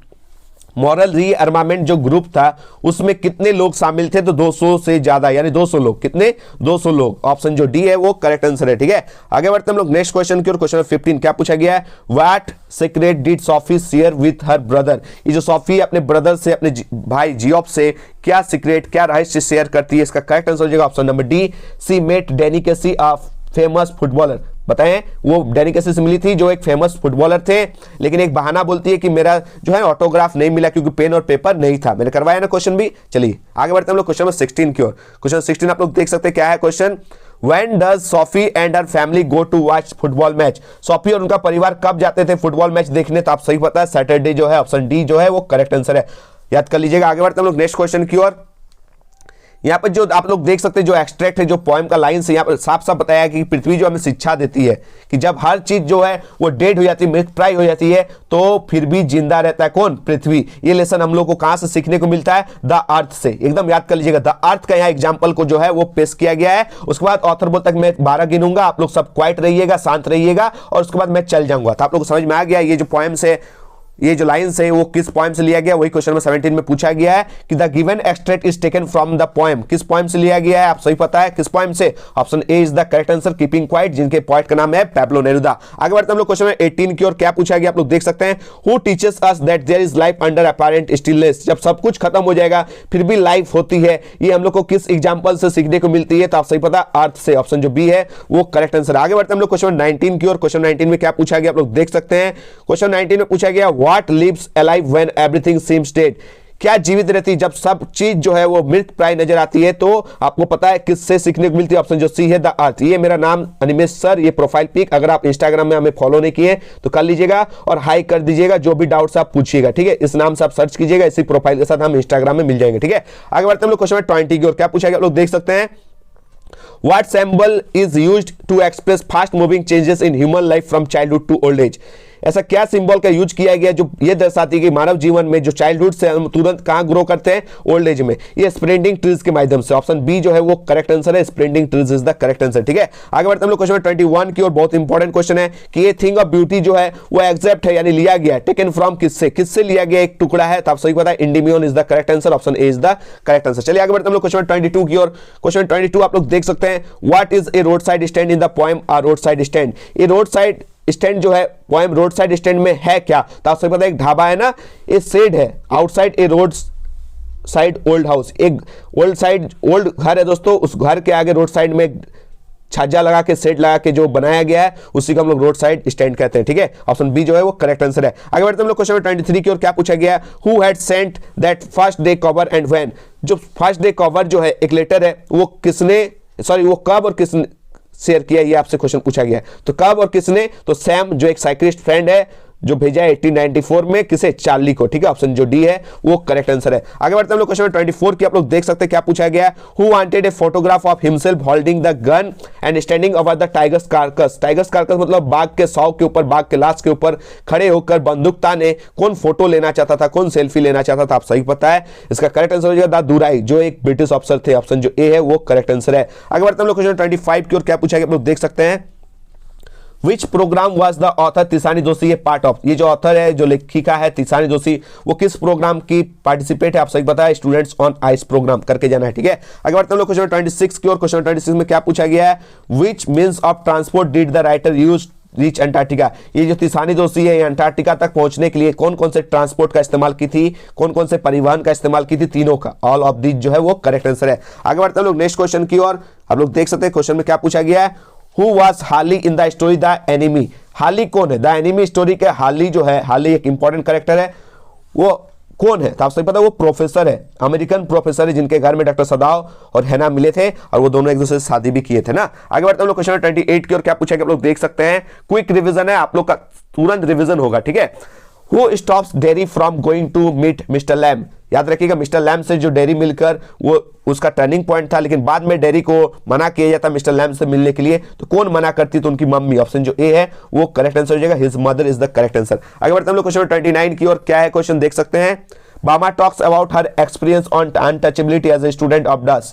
Speaker 1: Moral rearmament जो ग्रुप था उसमें कितने लोग शामिल थे? तो 200 से ज्यादा, यानी 200 लोग। कितने? 200 लोग, ऑप्शन जो डी है वो करेक्ट आंसर है, ठीक है। आगे बढ़ते हम लोग नेक्स्ट क्वेश्चन की ओर। क्वेश्चन 15 क्या पूछा गया है? What secret did Sophie share with her brother? ये जो सोफी अपने ब्रदर से, अपने भाई जियोब से क्या सीक्रेट, क्या रहस्य शेयर करती है? इसका करेक्ट आंसर हो जाएगा option number D, she met Danny Casey of famous footballer. बताएं, वो डैनी केसी से मिली थी जो एक फेमस फुटबॉलर थे, लेकिन एक बहाना बोलती है कि मेरा जो है ऑटोग्राफ नहीं मिला क्योंकि पेन और पेपर नहीं था। मैंने करवाया ना क्वेश्चन भी। चलिए आगे बढ़ते हैं हम लोग क्वेश्चन नंबर 16 की ओर। क्वेश्चन 16 आप लोग देख सकते हैं क्या है question? When does Sophie and her family go to watch football match? Sophie और उनका परिवार कब जाते थे फुटबॉल मैच देखने? तो आप सही पता है, सैटरडे जो है, ऑप्शन डी जो है वो करेक्ट आंसर है, याद कर लीजिएगा। आगे बढ़ते हैं हम लोग नेक्स्ट क्वेश्चन की ओर। यहाँ पर जो आप लोग देख सकते हैं जो एक्सट्रैक्ट है, जो पोएम का लाइन से यहाँ पर साफ साफ बताया कि पृथ्वी जो हमें शिक्षा देती है कि जब हर चीज जो है वो डेड हो जाती है, मृतप्राय हो जाती है, तो फिर भी जिंदा रहता है कौन? पृथ्वी। ये लेसन हम लोग को कहां से सीखने को मिलता है? द अर्थ से। एकदम याद कर लीजिएगा, द अर्थ का यहाँ एग्जाम्पल को जो है वो पेश किया गया है। उसके बाद ऑथर बोलता है मैं 12 गिनूंगा, आप लोग सब क्वाइट रहिएगा, शांत रहिएगा, और उसके बाद मैं चल जाऊंगा। तो आप लोग को समझ में आ गया ये जो पोएम से, ये जो लाइन्स है वो किस पोएम से लिया गया? वही क्वेश्चन नंबर 17 में पूछा गया है कि the given extract is taken from the poem. किस पोएम से लिया गया है? आप सही पता है किस पोएम से, option A is the correct answer, keeping quite, जिनके पोएट का नाम है पैब्लो नेरुदा। आगे बढ़ते हम लोग क्वेश्चन 18 की ओर। क्या पूछा गया आप लोग देख सकते हैं? Who teaches us that there is life under apparent stillness? जब सब कुछ खत्म हो जाएगा फिर भी लाइफ होती है, ये हम लोग को किस एग्जाम्पल से सीखने को मिलती है? तो आप सही पता, अर्थ से, ऑप्शन जो बी है वो करेक्ट आंसर। आगे बढ़ते हम लोग क्वेश्चन 19 की ओर। क्वेश्चन 19 में क्या पूछा गया आप लोग देख सकते हैं? क्वेश्चन 19 में पूछा गया what lives alive when everything seems dead? क्या जीवित रहती जब सब चीज जो है वो मृत प्राय नजर आती है? तो आपको पता है किससे सीखने को मिलती है? ऑप्शन जो सी है, द अर्थ। ये मेरा नाम अनिमेश सर, ये प्रोफाइल पिक, अगर आप इंस्टाग्राम में हमें फॉलो नहीं किए तो कर लीजिएगा और हाई कर दीजिएगा, जो भी डाउट्स आप पूछिएगा, ठीक है। इस नाम से आप सर्च कीजिएगा, इसी प्रोफाइल के साथ हम इंस्टाग्राम में मिल जाएंगे, ठीक है। आगे बढ़ते हम लोग क्वेश्चन 20 की ओर। क्या पूछा गया आप लोग देख सकते हैं? What symbol is used to express fast moving changes in human life from childhood to old age? ऐसा क्या सिंबल का यूज किया गया जो ये दर्शाती है कि मानव जीवन में जो चाइल्डहुड से हम तुरंत कहां ग्रो करते हैं, ओल्ड एज में, ये स्प्रेडिंग ट्रीज के माध्यम से। ऑप्शन बी जो है वो करेक्ट आंसर है, spreading trees is the correct answer. ठीक है, आगे बढ़ते हम लोग क्वेश्चन 21 की और बहुत इंपॉर्टेंट क्वेश्चन है कि ये थिंग ऑफ ब्यूटी जो है वो एक्सेप्ट है यानी लिया गया, टेकन फ्रॉम किससे, किससे लिया गया एक टुकड़ा है, तो आप सही बताएं Endymion is the correct answer, option A is the correct answer. चलिए आगे बढ़ते हम लोग क्वेश्चन 22 की और क्वेश्चन 22 आप लोग देख सकते हैं, what is a road side stand in the poem a road side stand. ये रोड साइड स्टैंड जो है पोएम रोड साइड स्टैंड में है क्या, तो आप सही बताएं एक ढाबा है ना, ये शेड है आउटसाइड ए रोड साइड ओल्ड हाउस, एक ओल्ड घर है दोस्तों, उस घर के आगे रोड साइड में छज्जा लगा के सेट लगा के जो बनाया गया है उसी को हम लोग रोड साइड स्टैंड कहते हैं। ठीक है, ऑप्शन बी जो है वो करेक्ट आंसर है। आगे बढ़ते हम लोग क्वेश्चन 23 की और क्या पूछा गया, who had sent that first day cover and when. जो फर्स्ट डे कवर जो है एक लेटर है वो किसने, सॉरी वो कब और किसने शेयर किया, ये आपसे क्वेश्चन पूछा गया है। तो कब और किसने, तो सैम जो एक साइक्लिस्ट फ्रेंड है जो भेजा है 1894 में, किसे, चार्ली को। ठीक है, ऑप्शन जो डी है वो करेक्ट आंसर है। आगे बढ़ते हम लोग क्वेश्चन 24 की आप लोग देख सकते हैं क्या पूछा गया है, who wanted a photograph of himself holding the gun and standing over the tigers carcass. Tigers carcass मतलब बाघ के शव के ऊपर, बाघ के लाश के ऊपर खड़े होकर बंदूक ताने कौन फोटो लेना चाहता था, कौन सेल्फी लेना चाहता था, आप सही पता है इसका करेक्ट आंसर हो जाएगा द दुराई, जो एक ब्रिटिश ऑफिसर थे, ऑप्शन जो ए है वो करेक्ट आंसर है। आगे बढ़ते हम लोग क्वेश्चन 25 की और क्या पूछा गया आप लोग देख सकते हैं, which program was the author Tishani Joshi ये पार्ट ऑफ। ये जो ऑथर है जो लेखिका है तिसानी जोशी वो किस प्रोग्राम की पार्टिसिपेट है, आप सही पता है स्टूडेंट्स ऑन आइस प्रोग्राम करके जाना है। ठीक है, आगे बढ़ते हम लोग क्वेश्चन 26 की और क्वेश्चन 26 में क्या पूछा गया है, which means of transport did the writer use reach Antarctica. ये जो तिसानी जोशी है अंटार्कटिका तक पहुंचने के लिए कौन कौन से ट्रांसपोर्ट का इस्तेमाल की थी, कौन कौन से परिवहन का इस्तेमाल की थी, तीनों का, ऑल ऑफ दिस जो है वो करेक्ट आंसर है। आगे बढ़ते हम लोग नेक्स्ट क्वेश्चन की और आप लोग देख सकते हैं क्वेश्चन में क्या पूछा गया है, Who was हाली इन द स्टोरी द एनिमी। हाली कौन है, द एनिमी स्टोरी के हाली जो है, हाली एक इंपॉर्टेंट कैरेक्टर है, वो कौन है, तो आप सही पता है वो प्रोफेसर है, अमेरिकन प्रोफेसर है जिनके घर में डॉक्टर सदाव और हैना मिले थे और वो दोनों एक दूसरे से शादी भी किए थे ना। आगे बढ़ते हम लोग क्वेश्चन 28 की और क्या पूछा गया आप लोग देख सकते हैं, क्विक रिवीजन है, आप लोग का तुरंत रिवीजन होगा। ठीक है, Who stops Derry from going to meet mister Lamb. याद रखिएगा मिस्टर लैम से जो डेरी मिलकर वो उसका टर्निंग पॉइंट था, लेकिन बाद में डेरी को मना किया जाता मिस्टर लैम से मिलने के लिए, तो कौन मना करती, तो उनकी मम्मी, ऑप्शन जो ए है वो करेक्ट आंसर हो जाएगा, his mother is the correct answer. आगे बढ़ते हम लोग क्वेश्चन 29 की और क्या है क्वेश्चन देख सकते हैं, Bama talks about her experience on untouchability as a student of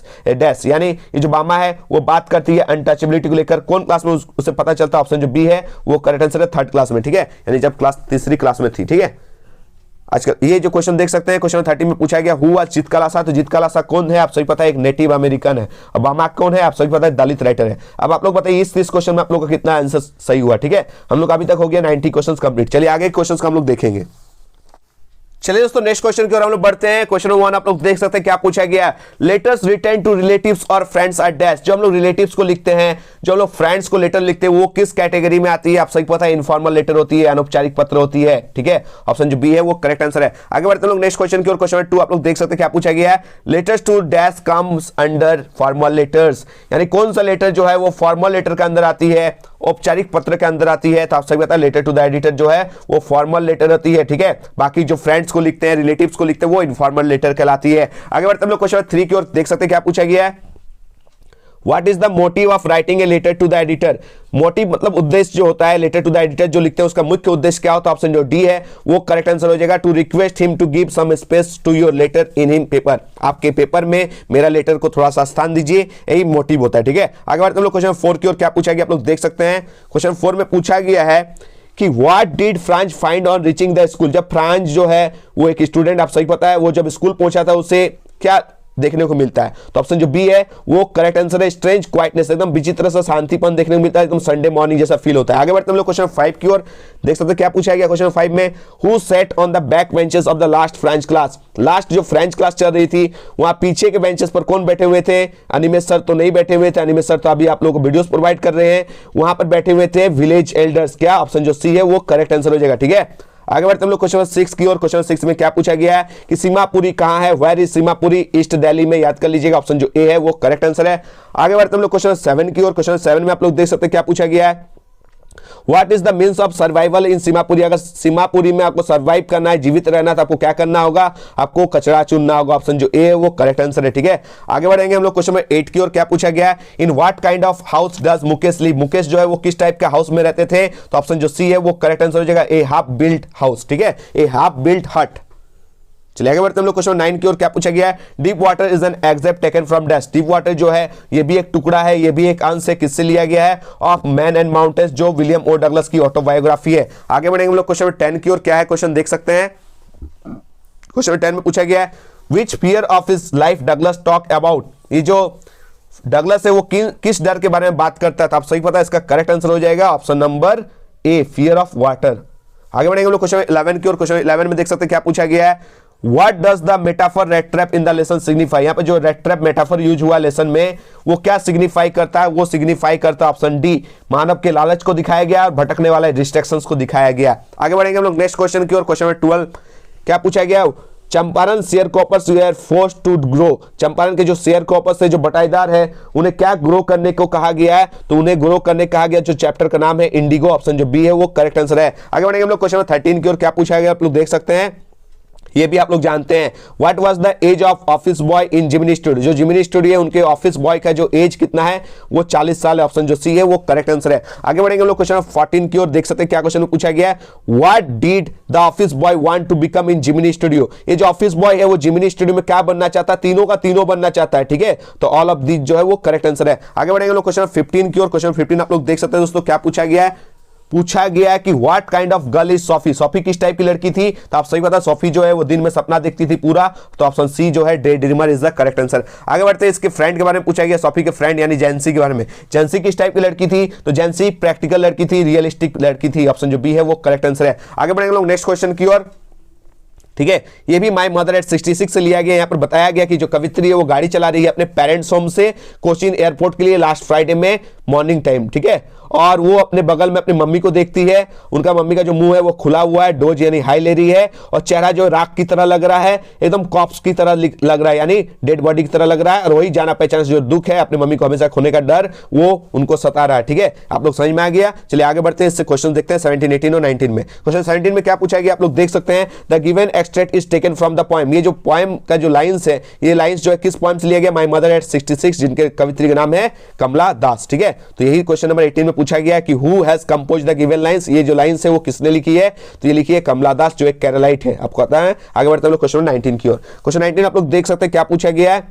Speaker 1: dash, यानी ये जो बामा है वो बात करती है अनटचेबिलिटी को लेकर, कौन क्लास में उसे पता चलता है, ऑप्शन जो बी है वो करेक्ट आंसर है, थर्ड क्लास में। ठीक है, यानी जब क्लास तीसरी क्लास में थी। ठीक है, आजकल ये जो क्वेश्चन देख सकते हैं क्वेश्चन 30 में पूछा गया, हु वाज जीत कलासा। तो जीत कलासा कौन है, आप सही पता है एक नेटिव अमेरिकन है। अब बामा कौन है, आप सही पता है दलित राइटर है। अब आप लोग बताइए इस 30 क्वेश्चन में आप लोग का कितना आंसर सही हुआ। ठीक है, हम लोग अभी तक हो गया 90 क्वेश्चन कंप्लीट। चलिए आगे क्वेश्चन का हम लोग देखेंगे। चलिए दोस्तों नेक्स्ट क्वेश्चन की ओर हम लोग बढ़ते हैं। क्वेश्चन 1 आप लोग देख सकते हैं क्या पूछा गया, लेटर्स रिटर्न टू रिलेटिव्स और फ्रेंड्स आर डैश। जो हम लोग रिलेटिव्स को लिखते हैं, जो हम लोग फ्रेंड्स को लेटर लिखते हैं, वो किस कैटेगरी में आती है, आप सही पता है इनफॉर्मल लेटर होती है, अनौपचारिक पत्र होती है। ठीक है, ऑप्शन जो बी है वो करेक्ट आंसर है। आगे बढ़ते हैं लोग नेक्स्ट क्वेश्चन की ओर। क्वेश्चन 2 आप लोग देख सकते हैं क्या पूछा गया है, letters to dash comes under formal letters, यानी कौन सा लेटर जो है वो फॉर्मल लेटर के अंदर आती है, औपचारिक पत्र के अंदर आती है। तो आप सही बता लेटर टू द एडिटर जो है वो फॉर्मल लेटर होती है। ठीक है, बाकी जो फ्रेंड्स को लिखते हैं, रिलेटिव्स को लिखते हैं, वो इनफॉर्मल लेटर कहलाती है। आगे बढ़ते हम लोग क्वेश्चन 3 की ओर देख सकते हैं क्या पूछा गया है, What is the motive of writing a letter to the editor? Motive मतलब उद्देश्य जो होता है, लेटर टू द एडिटर जो लिखते हैं उसका मुख्य उद्देश्य क्या होता है, ऑप्शन जो डी है वो करेक्ट आंसर हो जाएगा, to request him to give some space to your letter in him paper. आपके पेपर में मेरा लेटर को थोड़ा सा स्थान दीजिए, यही मोटिव होता है। ठीक है, आगे बढ़ते हम लोग क्वेश्चन 4 की ओर। क्या पूछा गया आप लोग देख सकते हैं, क्वेश्चन 4 में पूछा गया है कि what did France find on reaching the school. जब फ्रांस जो है वो एक स्टूडेंट, आप सही पता है, वो जब स्कूल पहुंचा था उसे क्या देखने को मिलता है, तो ऑप्शन जो बी है वो करेक्ट आंसर है, स्ट्रेंज क्वाइटनेस, एकदम विचित्र सा शांतिपन देखने को मिलता है, एकदम संडे मॉर्निंग जैसा फील होता है। आगे बढ़ते हम लोग क्वेश्चन 5 की ओर देख सकते हैं क्या पूछा गया क्वेश्चन 5 में, who set on the back benches of the last French class. Last जो फ्रेंच क्लास चल रही थी वहां पीछे के बेंचेस पर कौन बैठे हुए थे, अनिमेश सर तो नहीं बैठे हुए थे, अनिमेश सर तो अभी आप लोगों को वीडियोस प्रोवाइड कर रहे हैं, वहां पर बैठे हुए थे विलेज एल्डर्स। क्या ऑप्शन जो सी है वो करेक्ट आंसर हो जाएगा। ठीक है, आगे बढ़ते हम लोग क्वेश्चन 6 की ओर। क्वेश्चन 6 में क्या पूछा गया है कि सीमापुरी कहां है, where is Seemapuri, East Delhi में, याद कर लीजिएगा, ऑप्शन जो ए है वो करेक्ट आंसर है। आगे बढ़ते हम लोग क्वेश्चन 7 की ओर। क्वेश्चन 7 में आप लोग देख सकते हैं क्या पूछा गया है, what is the means of survival इन सीमापुरी? अगर सीमापुरी में आपको सर्वाइव करना है, जीवित रहना, तो आपको क्या करना होगा? आपको कचरा चुनना होगा। ऑप्शन जो ए है वो करेक्ट आंसर है। ठीक है, आगे बढ़ेंगे हम लोग क्वेश्चन नंबर 8 की ओर। क्या पूछा गया? In what kind of house does Mukesh live? Mukesh जो है वो किस टाइप के हाउस में रहते थे? तो ऑप्शन जो सी है वो करेक्ट आंसर हो जाएगा, ए हाफ बिल्ट हाउस। ठीक है, ए हाफ बिल्ट हट। चलिए आगे बढ़ते हैं हम लोग क्वेश्चन 9 की ओर। क्या पूछा गया है? Deep water is an exact taken from dash? Deep water जो है ये भी एक टुकड़ा है, ये भी एक अंश है, किससे लिया गया है? ऑफ मैन एंड माउंटेन्स, जो विलियम ओ डगलस की ऑटोबायोग्राफी है। आगे बढ़ेंगे हम लोग क्वेश्चन 10 की ओर। क्या है क्वेश्चन देख सकते हैं। क्वेश्चन 10 में पूछा गया है which fear of his life Douglas talk about? ये जो डगलस है वो किस डर के बारे में बात करता है? तो आप सही पता है, इसका करेक्ट आंसर हो जाएगा option number A, fear of water. आगे बढ़ेंगे हम लोग क्वेश्चन 11 की ओर। क्वेश्चन 11 में देख सकते हैं क्या पूछा गया है? What does the metaphor rat trap in the lesson signify? यहाँ पे जो rat trap मेटाफर यूज हुआ लेसन में वो क्या सिग्निफाई करता है? वो सिग्निफाई करता है ऑप्शन डी, मानव के लालच को दिखाया गया और भटकने वाले डिस्ट्रैक्शंस को दिखाया गया। आगे बढ़ेंगे हम लोग नेक्स्ट क्वेश्चन की ओर। क्वेश्चन नंबर 12 क्या पूछा गया? Champaran share croppers were forced to grow? Champaran के जो शेयर कॉपर्स है, जो बटाईदार है, उन्हें क्या ग्रो करने को कहा गया है? तो उन्हें ग्रो करने कहा गया, जो चैप्टर का नाम है इंडिगो। ऑप्शन जो बी है वो करेक्ट आंसर है। आगे बढ़ेंगे हम लोग क्वेश्चन नंबर 13 की ओर। क्या पूछा गया आप लोग देख सकते हैं, ये भी आप लोग जानते हैं। What was the age of office boy in Gemini studio? जो जिमिनी स्टूडियो है उनके ऑफिस बॉय का जो एज कितना है? वो 40 साल है। ऑप्शन जो सी है वो करेक्ट आंसर है। आगे बढ़ेंगे हम लोग क्वेश्चन 14 की ओर। देख सकते हैं क्या क्वेश्चन पूछा गया है? What did the office boy want to become in Gemini studio? ये जो ऑफिस बॉय है वो जिमिनी स्टूडियो में क्या बनना चाहता है? तीनों का तीनों बनना चाहता है। ठीक है, तो ऑल ऑफ दीज जो है वो करेक्ट आंसर है। आगे बढ़ेंगे हम लोग क्वेश्चन 15 की ओर। क्वेश्चन 15 आप लोग देख सकते हैं दोस्तों क्या पूछा गया है? पूछा गया है कि what kind of girl is Sophie? Sophie किस टाइप की लड़की थी? तो आप सही बता, सोफी जो है वो दिन में सपना देखती थी पूरा। तो ऑप्शन सी जो है day dreamer is the correct answer. आगे बढ़ते हैं, इसके फ्रेंड के बारे में पूछा गया, सोफी के फ्रेंड यानी जैंसी के बारे में। जैंसी किस टाइप की लड़की थी? तो जैंसी प्रैक्टिकल लड़की थी, रियलिस्टिक लड़की थी। ऑप्शन जो बी है वो करेक्ट आंसर है। आगे बढ़ेंगे लोग नेक्स्ट क्वेश्चन की ओर। ठीक है, ये भी माय मदर एट 66 से लिया गया। यहां पर बताया गया कि जो कवित्री है वो गाड़ी चला रही है अपने पेरेंट्स होम से कोचीन एयरपोर्ट के लिए लास्ट फ्राइडे में मॉर्निंग टाइम। ठीक है, और वो अपने बगल में अपनी मम्मी को देखती है। उनका मम्मी का जो मुंह है वो खुला हुआ है, डोज यानी हाई ले रही है, और चेहरा जो राख की तरह लग रहा है, एकदम कॉप्स की तरह लग रहा है, यानी डेड बॉडी की तरह लग रहा है। और वही जाना पहचान जो दुख है, अपनी मम्मी को हमेशा खोने का डर, वो उनको सता रहा है। ठीक है, आप लोग समझ में आ गया। चलिए आगे बढ़ते हैं, इससे क्वेश्चन देखते हैं 17, 18 और 19 में। क्वेश्चन 17 में क्या पूछा गया आप लोग देख सकते हैं। The given extract is taken from the poem. ये जो पोएम का जो लाइंस है, ये लाइंस जो है किस पोएम से लिया गया? माय मदर एट 66, जिनके कवित्री का नाम है कमला दास। ठीक है, तो यही क्वेश्चन नंबर 18 में पूछा गया कि who has composed the given lines? ये जो लाइंस है वो किसने लिखी है? तो ये लिखी है कमला दास, जो एक केरलाइट है, आपको पता है। आगे बढ़ते हैं क्वेश्चन 19 की ओर। क्वेश्चन 19 आप लोग देख सकते हैं क्या पूछा गया है?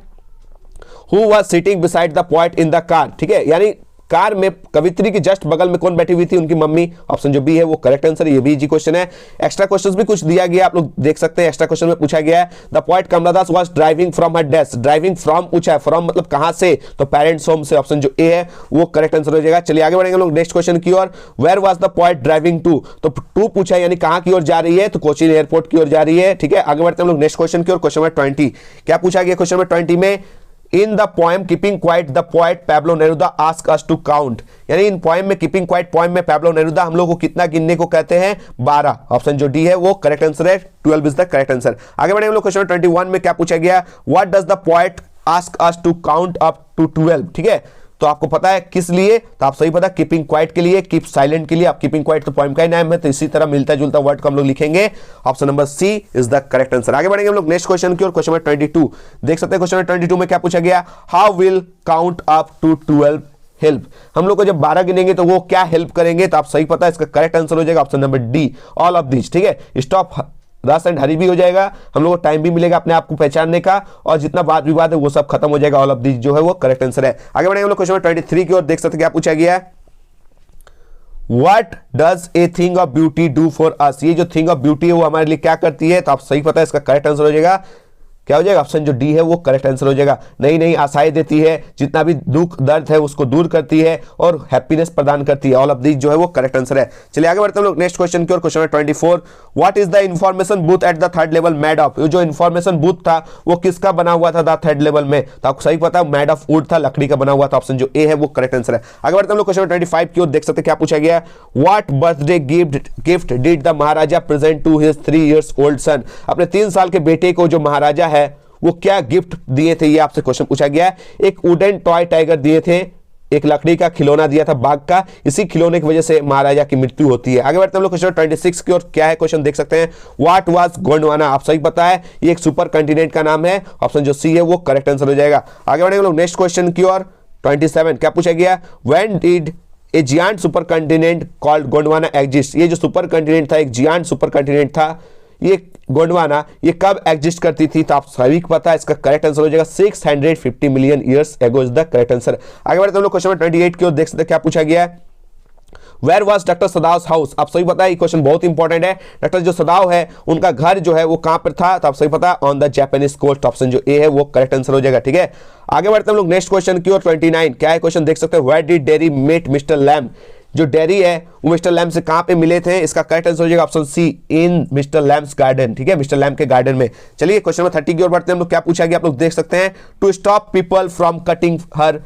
Speaker 1: Who was sitting beside the poet in the car? ठीक है, यानी कार में कवित्री की जस्ट बगल में कौन बैठी हुई थी? उनकी मम्मी। ऑप्शन जो बी है वो करेक्ट आंसर है। ये भी इजी क्वेश्चन है। एक्स्ट्रा क्वेश्चंस भी कुछ दिया गया, आप लोग देख सकते हैं। एक्स्ट्रा क्वेश्चन में पूछा गया है the poet Kamala Das was driving from her desk. Driving from पूछा है, फ्रॉम मतलब कहां से? तो पेरेंट्स होम से। ऑप्शन जो ए है वो करेक्ट आंसर हो जाएगा। चलिए आगे बढ़ेंगे लोग नेक्स्ट क्वेश्चन की ओर। Where was the poet driving to? तो टू पूछा है, यानी कहां की ओर जा रही है? तो कोचीन एयरपोर्ट की ओर जा रही है। ठीक है, आगे बढ़ते हैं लोग नेक्स्ट क्वेश्चन की ओर। क्वेश्चन नंबर 20 क्या पूछा गया? क्वेश्चन नंबर 20 में in the poem keeping quiet the poet Pablo Neruda ask us to count, यानी इन पोएम में कीपिंग क्वाइट पोएम में पैब्लो नेरुदा हम लोग को कितना गिनने को कहते हैं? 12। ऑप्शन जो डी है वो करेक्ट आंसर है। 12 इज द करेक्ट आंसर। आगे बढ़ेंगे लोग क्वेश्चन 21 में क्या पूछा गया? What does the poet ask us to count up to 12? ठीक है, तो आपको पता है किस लिए? तो आप सही पता, कीपिंग क्वाइट के लिए, कीप साइलेंट के लिए। आप कीपिंग क्वाइट तो पोएम का ही नाम है, तो इसी तरह मिलता जुलता वर्ड को हम लोग लिखेंगे। Option number C is the correct answer. आगे बढ़ेंगे हम लोग नेक्स्ट क्वेश्चन की ओर। क्वेश्चन नंबर 22 देख सकते हैं। क्वेश्चन नंबर 22 में क्या पूछा गया? How will count up to 12 help? हम लोग को जब 12 गिनेंगे तो वो क्या हेल्प करेंगे? तो आप सही पता है, इसका करेक्ट आंसर हो जाएगा option number D, all of this. ठीक है, स्टॉप रस एंड हरी भी हो जाएगा, हम लोग को टाइम भी मिलेगा अपने आप को पहचानने का, और जितना वाद विवाद है वो सब खत्म हो जाएगा। ऑल ऑफ दिस जो है वो करेक्ट आंसर है। आगे बढ़ेंगे हम लोग क्वेश्चन 23 की ओर। देख सकते हैं क्या पूछा गया है? What does a thing of beauty do for us? ये जो थिंग ऑफ ब्यूटी है वो हमारे लिए क्या करती है? तो आप सही पता है, इसका करेक्ट आंसर हो जाएगा क्या हो जाएगा? ऑप्शन जो डी है वो करेक्ट आंसर हो जाएगा। नई नई आशाएं देती है, जितना भी दुख दर्द है उसको दूर करती है, और हैप्पीनेस प्रदान करती है। ऑल ऑफ दिस जो है वो करेक्ट आंसर है। चलिए आगे बढ़ते हैं लोग नेक्स्ट क्वेश्चन की ओर। Question 24 what is the information booth at the third level made of? जो इंफॉर्मेशन बूथ था वो किसका बना हुआ था द थर्ड लेवल में? तो आपको सही पता है, मेड ऑफ वुड था, लकड़ी का बना हुआ था। ऑप्शन जो ए है वो करेक्ट आंसर है। आगे बढ़ते हैं लोग क्वेश्चन 25 की ओर। देख सकते हैं क्या पूछा गया? What birthday gift did the maharaja present to his 3 years old son? अपने 3 साल के बेटे को जो महाराजा है वो क्या गिफ्ट दिए थे? ये आपसे क्वेश्चन पूछा गया है। एक वुडन टॉय टाइगर दिए थे, एक लकड़ी का खिलौना दिया था बाघ का, इसी खिलौने की वजह से महाराजा की मृत्यु होती है। आगे बढ़ते हम लोग क्वेश्चन 26 की ओर। क्या है क्वेश्चन देख सकते हैं, व्हाट वाज गोंडवाना, आप सही पता है ये एक सुपर कंटिनेंट का नाम है, ऑप्शन जो सी है वो करेक्ट आंसर हो जाएगा। आगे बढ़ेंगे लोग नेक्स्ट क्वेश्चन की ओर। 27 क्या पूछा गया, when did a giant super continent called Gondwana exist, ये जो सुपर कंटिनेंट था एक जियांट सुपर कंटिनेंट था, ये गोंडवाना ये कब एग्जिस्ट करती थी, तो आप सभी को पता है, इसका करेक्ट आंसर हो जाएगा 650 million years ago is the correct answer. आगे बढ़ते हम लोग क्वेश्चन 28 की ओर देख सकते हैं क्या पूछा गया है, where was doctor Sadao's house, आप सही पता है ये क्वेश्चन बहुत इंपॉर्टेंट है। डॉक्टर जो सदाव है उनका घर जो है वो कहां पर था, तो आप सही पता on the Japanese coast, option जो ए है वो करेक्ट आंसर हो जाएगा। ठीक है, आगे बढ़ते हम लोग नेक्स्ट क्वेश्चन की ओर। 29 क्या है क्वेश्चन देख सकते हैं, where did Derry meet mister Lamb, जो डेरी है वो मिस्टर लैम से कहां पे मिले थे, इसका करेक्ट आंसर हो जाएगा ऑप्शन सी, इन मिस्टर लैम्स गार्डन। ठीक है, मिस्टर लैम के गार्डन में। चलिए क्वेश्चन नंबर 30 की ओर बढ़ते हैं हम लोग। क्या पूछा गया आप लोग देख सकते हैं, to stop people from cutting her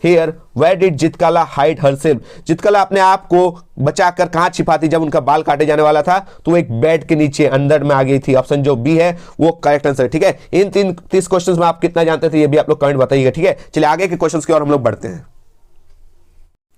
Speaker 1: hair where did Zitkala hide herself, Zitkala अपने आप को बचाकर कहां छिपाती जब उनका बाल काटे जाने वाला था, तो एक बेड के नीचे अंदर में आ गई थी, ऑप्शन जो बी है वो करेक्ट आंसर है। ठीक है, इन 30 क्वेश्चंस में आप कितना जानते थे ये भी आप लोग कमेंट बताइएगा। ठीक है, चलिए आगे के क्वेश्चंस की ओर हम लोग बढ़ते हैं।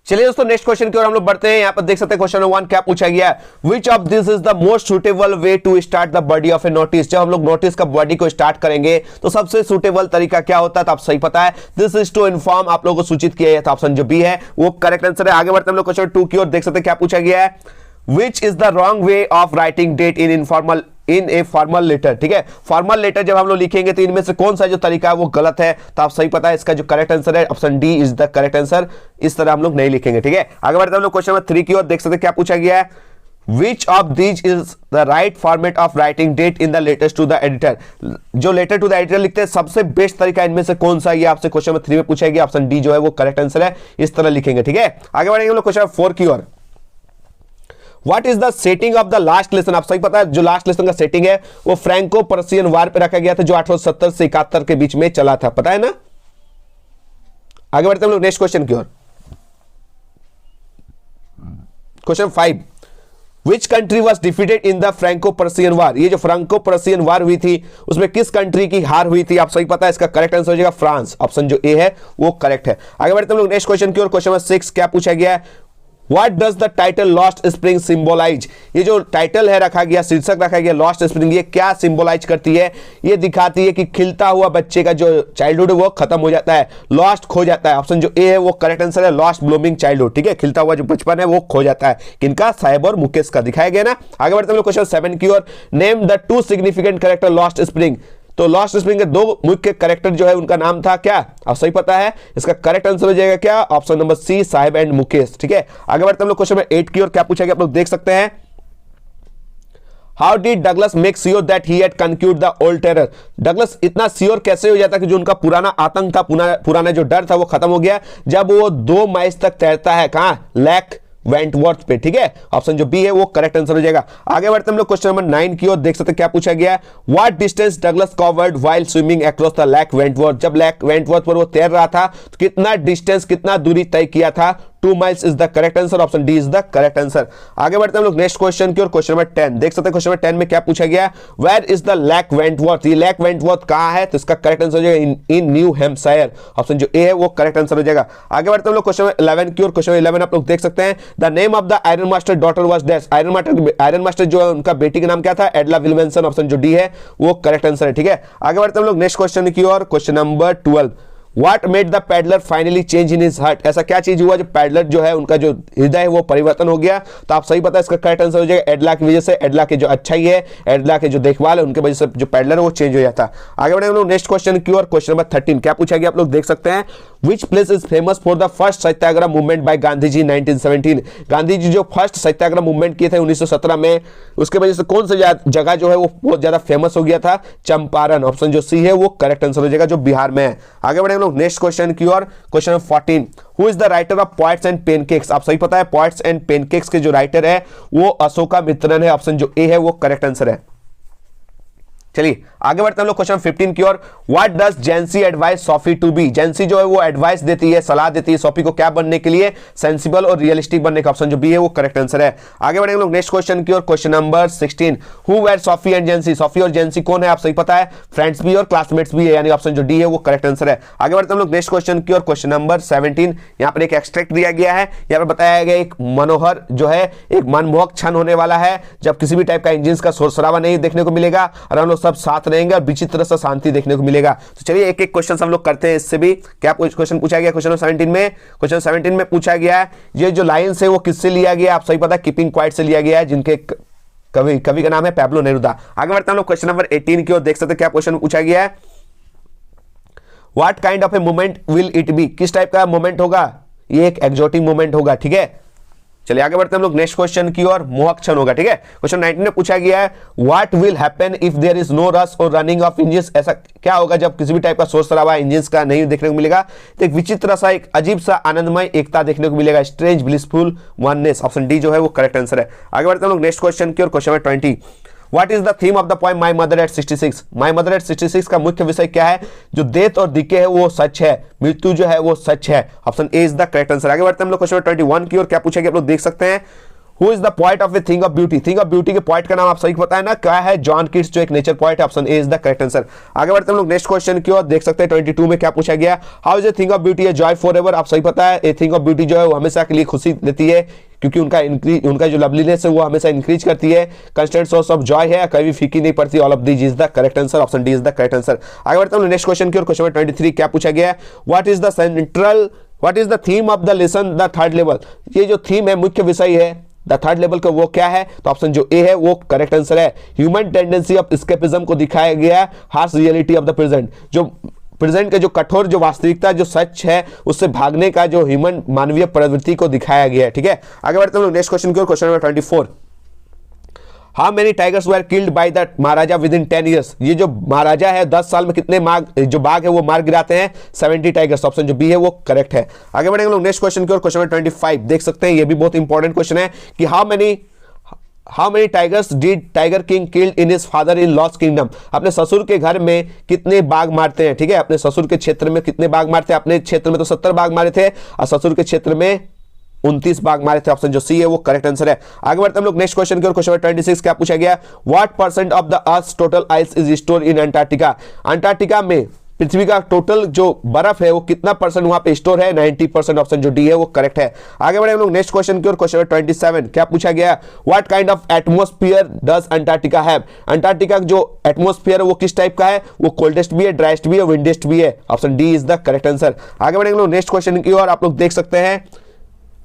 Speaker 1: चलिए दोस्तों नेक्स्ट क्वेश्चन की ओर हम लोग बढ़ते हैं। यहां पर देख सकते हैं क्वेश्चन नंबर 1 क्या पूछा गया है, which of this is the most suitable way to start the body of a notice, जब हम लोग नोटिस का बॉडी को स्टार्ट करेंगे तो सबसे सुटेबल तरीका क्या होता है, तो आप सही पता है दिस इज टू इन्फॉर्म, आप लोगों को सूचित किया है, तो ऑप्शन जो बी है वो करेक्ट आंसर है। आगे बढ़ते हम लोग क्वेश्चन 2 की ओर देख सकते हैं क्या पूछा गया है, which is the wrong way of writing date in informal in a formal letter. ठीक है, फॉर्मल लेटर जब हम लोग लिखेंगे तो इनमें से कौन सा जो तरीका है वो गलत है, तो आप सही पता है इसका जो करेक्ट आंसर है option D is the correct answer, इस तरह हम लोग नहीं लिखेंगे। ठीक है, आगे बढ़ते हम लोग क्वेश्चन नंबर 3 की ओर देख सकते हैं क्या पूछा गया है, Which of these is the right format of writing date in the letters to the editor? जो लेटर टू द एडिटर लिखते हैं सबसे बेस्ट तरीका इनमें से कौन सा, ये आपसे क्वेश्चन नंबर 3 में पूछा गया, ऑप्शन डी जो है वो करेक्ट आंसर है, इस तरह लिखेंगे। ठीक है, आगे बढ़ेंगे हम लोग क्वेश्चन 4 की ओर। What is the setting of the last lesson? आप सही पता है जो लास्ट लेसन का सेटिंग है वो फ्रैंको पर्सियन वार पे रखा गया था जो 1870 से 71 के बीच में चला था, पता है ना। आगे बढ़ते हम लोग नेक्स्ट क्वेश्चन की ओर। Question 5, Which country was defeated in the Franco-Prussian War? ये जो फ्रांको-पर्सियन वार हुई थी उसमें किस कंट्री की हार हुई थी, आप सही पता है इसका करेक्ट आंसर हो जाएगा फ्रांस, ऑप्शन जो ए है वो करेक्ट है। आगे बढ़ते हम लोग नेक्स्ट क्वेश्चन की ओर। क्वेश्चन नंबर 6 क्या पूछा गया है, What does the title Lost Spring symbolize? ये जो टाइटल है रखा गया, शीर्षक रखा गया लॉस्ट स्प्रिंग, ये क्या सिंबलाइज करती है, ये दिखाती है कि खिलता हुआ बच्चे का जो चाइल्डहुड है वो खत्म हो जाता है, लॉस्ट खो जाता है, ऑप्शन जो ए है वो करेक्ट आंसर है, लॉस्ट ब्लूमिंग चाइल्डहुड। ठीक है, खिलता हुआ जो बचपन है वो खो जाता है, किनका, साहेब और मुकेश का, दिखाया गया ना। आगे बढ़ते हम लोग क्वेश्चन 7 की ओर। Name the 2 significant character Lost Spring, तो लॉस्ट स्प्रिंग के 2 मुख्य कैरेक्टर जो है उनका नाम था क्या, आप सही पता है इसका करेक्ट आंसर हो जाएगा क्या, option number C, Saheb and Mukesh. ठीक है, आगे बढ़ते हम लोग क्वेश्चन नंबर 8 की ओर। क्या पूछा गया आप लोग देख सकते हैं, how did Douglas make sure that he had conquered the old terror, Douglas इतना श्योर कैसे हो जाता कि जो उनका पुराना आतंक था, पुराना जो डर था वो खत्म हो गया जब वो 2 माइल तक तैरता है, कहां, लेक वेंटवर्थ पे। ठीक है, ऑप्शन जो बी है वो करेक्ट आंसर हो जाएगा। आगे बढ़ते हम लोग क्वेश्चन नंबर 9 की ओर। देख सकते हैं क्या पूछा गया है, what distance Douglas covered while swimming across the lake Wentworth, जब लेक वेंटवर्थ पर वो तैर रहा था तो कितना डिस्टेंस, कितना दूरी तय किया था, 2 miles is the correct answer, option D is the correct answer. आगे बढ़ते हम लोग नेक्स्ट क्वेश्चन की ओर। क्वेश्चन नंबर 10 देख सकते हैं, क्वेश्चन नंबर 10 में क्या पूछा गया, where is the lake Wentworth, ये लेक वेंटवर्थ कहां है, तो इसका करेक्ट आंसर हो जाएगा इन न्यू हैम्पशायर, ऑप्शन जो ए है वो करेक्ट आंसर हो जाएगा। आगे बढ़ते हम लोग क्वेश्चन 11 की ओर। क्वेश्चन 11 आप लोग देख सकते हैं, the name of the iron master daughter was dash, iron master जो है उनका बेटी का नाम क्या था, एडला विल्मेंसन, ऑप्शन जो डी है वो करेक्ट आंसर है। ठीक है, आगे बढ़ते हम लोग नेक्स्ट क्वेश्चन की ओर। Question number 12, What made the peddler finally change in his heart? ऐसा क्या चीज हुआ जो पैडलर जो है उनका जो हृदय है वो परिवर्तन हो गया, तो आप सही पता है इसका करेक्ट आंसर हो जाएगा एडला की वजह से, एडला के जो अच्छाई है, एडला के जो देखभाल है उनके वजह से जो पैडलर है वो चेंज हो जाता है। आगे बढ़े हम लोग नेक्स्ट क्वेश्चन की ओर। क्वेश्चन नंबर 13 क्या पूछा गया आप लोग देख सकते हैं, Which place is famous for the first satyagraha movement by Gandhi ji 1917? Gandhi ji जो फर्स्ट सत्याग्रह मूवमेंट किए थे 1917 में, उसके वजह से कौन सी जगह जो है वो बहुत ज्यादा फेमस हो गया था, चंपारण, ऑप्शन जो सी है वो करेक्ट आंसर हो जाएगा जो बिहार में है। आगे बढ़े हम लोग नेक्स्ट क्वेश्चन की ओर। Question 14, who is the writer of poets and pancakes? आप सही पता है पोएट्स एंड पेनकेक्स के जो राइटर है वो अशोका मित्रन है, ऑप्शन जो ए है वो करेक्ट आंसर है। चलिए आगे बढ़ते हैं हम लोग क्वेश्चन 15 की ओर। What does Jansie advise Sophie to be? Jansie जो है वो एडवाइस देती है, सलाह देती है सोफी को क्या बनने के लिए? सेंसिबल और रियलिस्टिक बनने का। ऑप्शन जो बी है वो करेक्ट आंसर है। आगे बढ़ेंगे लोग नेक्स्ट क्वेश्चन की ओर, question number 16। Who were Sophie and Jansie? Sophie और जेंसी कौन है? आप सही पता है, फ्रेंड्स भी और क्लासमेट्स भी है, यानी ऑप्शन जो डी है वो करेक्ट आंसर है। आगे बढ़ते हैं हम लोग नेक्स्ट क्वेश्चन की ओर, क्वेश्चन नंबर 17। यहां पर एक एक्सट्रैक्ट दिया गया है, यहां पर बताया गया एक मनोहर जो है एक मनमोहक क्षण होने वाला है जब किसी भी टाइप का इंजन का शोर शराबा नहीं देखने को मिलेगा और हम लोग सब साथ रहेंगे और विचित्र से शांति देखने को मिलेगा। तो चलिए एक एक क्वेश्चन हम लोग करते हैं इससे भी। क्या क्वेश्चन पूछा गया क्वेश्चन 17 में? क्वेश्चन 17 में पूछा गया है ये जो लाइन्स है वो किससे लिया गया? आप सही पता है, कीपिंग क्वाइट से लिया गया है, जिनके कवि का नाम है पैब्लो नेरुदा। आगे बढ़ते हैं हम लोग क्वेश्चन नंबर 18 की ओर, देख सकते हैं क्या क्वेश्चन पूछा गया है। What kind of a moment will it be? किस टाइप का मोमेंट होगा? ये एक एक्सोटिक मोमेंट होगा, ठीक है। चलिए आगे बढ़ते हैं हम लोग नेक्स्ट क्वेश्चन की ओर, मोहक क्षण होगा, ठीक है। क्वेश्चन 19 में पूछा गया है what will happen if there is no rush और रनिंग ऑफ इंजन? ऐसा क्या होगा जब किसी भी टाइप का शोर शराबा इंजन का नहीं देखने को मिलेगा? तो एक विचित्र सा, एक अजीब सा आनंदमय एकता देखने को मिलेगा, strange blissful oneness. Option D जो है वो करेक्ट आंसर है। आगे बढ़ते हैं हम लोग नेक्स्ट क्वेश्चन की ओर, question number 20। What is the theme of the poem My Mother at 66? My Mother at 66 का मुख्य विषय क्या है? जो डेथ और डिके है वो सच है, मृत्यु जो है वो सच है। Option A is the correct answer. आगे बढ़ते हैं हम लोग क्वेश्चन 21 की ओर। क्या पूछेंगे आप लोग देख सकते हैं। Who is the poet of a thing of beauty? Thing of beauty के पोएट का नाम आप सही पता है ना, क्या है? जॉन कीट्स जो एक नेचर पोएट है। Option A is the correct answer. आगे बढ़ते हैं हम लोग नेक्स्ट क्वेश्चन की ओर, देख सकते हैं 22 में क्या पूछा गया। How is a thing of beauty a joy for ever? आप सही पता है, ए थिंग ऑफ ब्यूटी जो है वो हमेशा के लिए खुशी देती है, क्योंकि उनका जो लवलीनेस है वो हमेशा इंक्रीज करती है। कंस्टेंट सोर्स ऑफ जॉय है, कभी फीकी नहीं पड़ती। All of these is the correct answer. Option D is the correct answer. आगे बढ़ते हैं नेक्स्ट क्वेश्चन की ओर, क्वेश्चन 23 क्या पूछा गया। What is the theme of the lesson the third level? ये जो थीम है, मुख्य विषय है द थर्ड लेवल का, वो क्या है? तो ऑप्शन जो ए है वो करेक्ट आंसर है। ह्यूमन टेंडेंसी ऑफ एस्केपिज्म को दिखाया गया है, harsh reality of the present. जो प्रेजेंट के जो कठोर जो वास्तविकता जो सच है उससे भागने का जो ह्यूमन मानवीय प्रवृत्ति को दिखाया गया है, ठीक है। आगे बढ़ते हैं नेक्स्ट क्वेश्चन की ओर, question number 24। How many tigers were killed by the Maharaja within 10 years? ये जो महाराजा है 10 साल में कितने जो बाघ है वो मार गिराते हैं? 70 टाइगर्स। ऑप्शन जो बी है वो करेक्ट है। आगे बढ़ेंगे लोग नेक्स्ट क्वेश्चन की ओर, क्वेश्चन नंबर 25 देख सकते हैं, ये भी बहुत इंपॉर्टेंट क्वेश्चन है कि how many tigers did tiger king killed in his father in loss kingdom? अपने ससुर के घर में कितने बाघ मारते हैं, ठीक है। अपने ससुर के क्षेत्र में कितने बाघ मारते हैं? अपने क्षेत्र में तो 70 बाघ मारे थे और ससुर के क्षेत्र में 29 बाघ मारे थे। ऑप्शन जो सी है वो करेक्ट आंसर है। आगे बढ़ते हम लोग नेक्स्ट क्वेश्चन की ओर, क्वेश्चन 26 क्या पूछा गया। What percent of the earth total ice is store in Antarctica? Antarctica में पृथ्वी का टोटल जो बर्फ है वो कितना परसेंट वहां पे स्टोर है? 90%। ऑप्शन जो डी है वो करेक्ट है। आगे बढ़े हम लोग नेक्स्ट क्वेश्चन की ओर, क्वेश्चन 27 क्या पूछा गया। What kind of atmosphere does Antarctica have? Antarctica जो एटमॉस्फेयर है वो किस टाइप का है? वो कोल्डेस्ट भी है, ड्राइस्ट भी है, विंडेस्ट भी है। Option D is the correct answer. आगे बढ़े हम लोग नेक्स्ट क्वेश्चन की ओर, आप लोग देख सकते हैं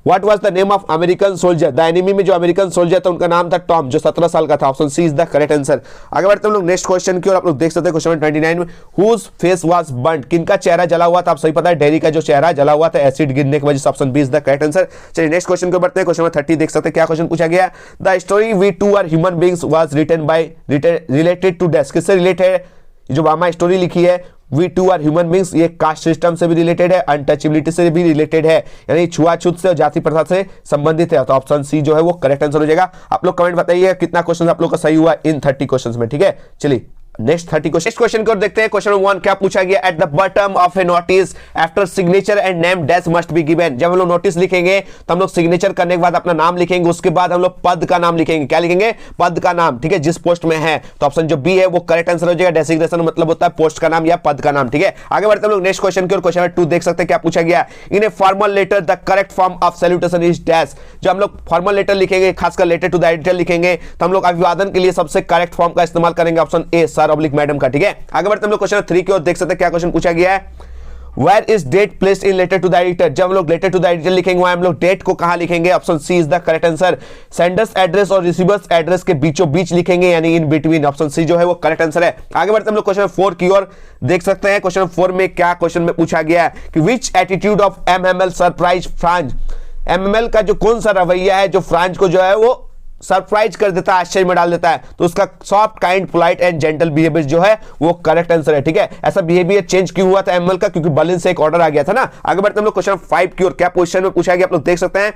Speaker 1: What was the name of American soldier? The enemy में जो अमेरिकन सोल्जर था उनका नाम था टॉम, जो 17 साल का था। Option C is the correct answer. आगे बढ़ते हैं हम लोग नेक्स्ट क्वेश्चन की ओर, आप लोग देख सकते हैं क्वेश्चन 29 में whose face was burnt? किनका चेहरा जला हुआ था? आप सही पता है, डेरी का जो चेहरा जला हुआ था एसिड गिरने की वजह से। Option B is the correct answer. चलिए नेक्स्ट क्वेश्चन को बढ़ते हैं, क्वेश्चन 30 देख सकते हैं क्या क्वेश्चन पूछा गया। The story we too are human beings was written by related to death? किससे रिलेटेड? जो वामा स्टोरी लिखी है we too are human beings, ये कास्ट सिस्टम से भी रिलेटेड है, अनटचेबिलिटी से भी रिलेटेड है, यानी छुआछूत से और जाति प्रथा से संबंधित है। तो ऑप्शन सी जो है वो करेक्ट आंसर हो जाएगा। आप लोग कमेंट बताइए कितना क्वेश्चन आप लोग का सही हुआ इन 30 क्वेश्चन में, ठीक है। चलिए नेक्स्ट 30 क्वेश्चन को देखते हैं। क्वेश्चन 1 क्या पूछा गया। At the bottom of a notice after signature and name dash must be given? जब हम लोग नोटिस लिखेंगे तो हम लोग सिग्नेचर करने के बाद अपना नाम लिखेंगे, उसके बाद हम लोग पद का नाम लिखेंगे। क्या लिखेंगे? पद का नाम, ठीक है, जिस पोस्ट में है। तो ऑप्शन जो बी है वो करेक्ट आंसर हो जाएगा। डेसिग्नेशन मतलब होता है पोस्ट का नाम या पद का नाम, ठीक है। आगे बढ़ते हम लोग नेक्स्ट क्वेश्चन की ओर, क्वेश्चन 2 देख सकते हैं क्या पूछा गया। In a formal letter the correct form of salutation is dash? जो हम लोग फॉर्मल लेटर लिखेंगे, खासकर लेटर टू द एडिटर लिखेंगे, तो हम लोग अभिवादन के लिए सबसे करेक्ट फॉर्म का इस्तेमाल करेंगे। Option A sir oblique madam का, ठीक है। आगे बढ़ते हम लोग क्वेश्चन 3 की ओर, देख सकते हैं क्या क्वेश्चन पूछा गया है। Where is date placed in letter to the editor? जब हम लोग लेटर टू द एडिटर लिखेंगे वहां हम लोग डेट को कहां लिखेंगे? Option C is the correct answer. Sender's address और रिसीवर्स एड्रेस के बीचों बीच लिखेंगे, यानी इन बिटवीन। ऑप्शन सी जो है वो करेक्ट आंसर है। आगे बढ़ते हम लोग क्वेश्चन 4 की ओर, देख सकते हैं क्वेश्चन 4 में क्या क्वेश्चन में पूछा गया है कि which attitude of MML surprise France? MML का जो कौन सा रवैया है जो फ्रांस को जो है वो सरप्राइज कर देता है, आश्चर्य में डाल देता है? तो उसका soft, kind, polite and gentle behaviour जो है वो करेक्ट आंसर है, ठीक है। ऐसा बिहेवियर चेंज क्यों हुआ था एमएल का? क्योंकि बर्लिन से एक ऑर्डर आ गया था ना। आगे बढ़ते हम लोग क्वेश्चन 5 की ओर, क्या पोजीशन में पूछा गया आप लोग देख सकते हैं।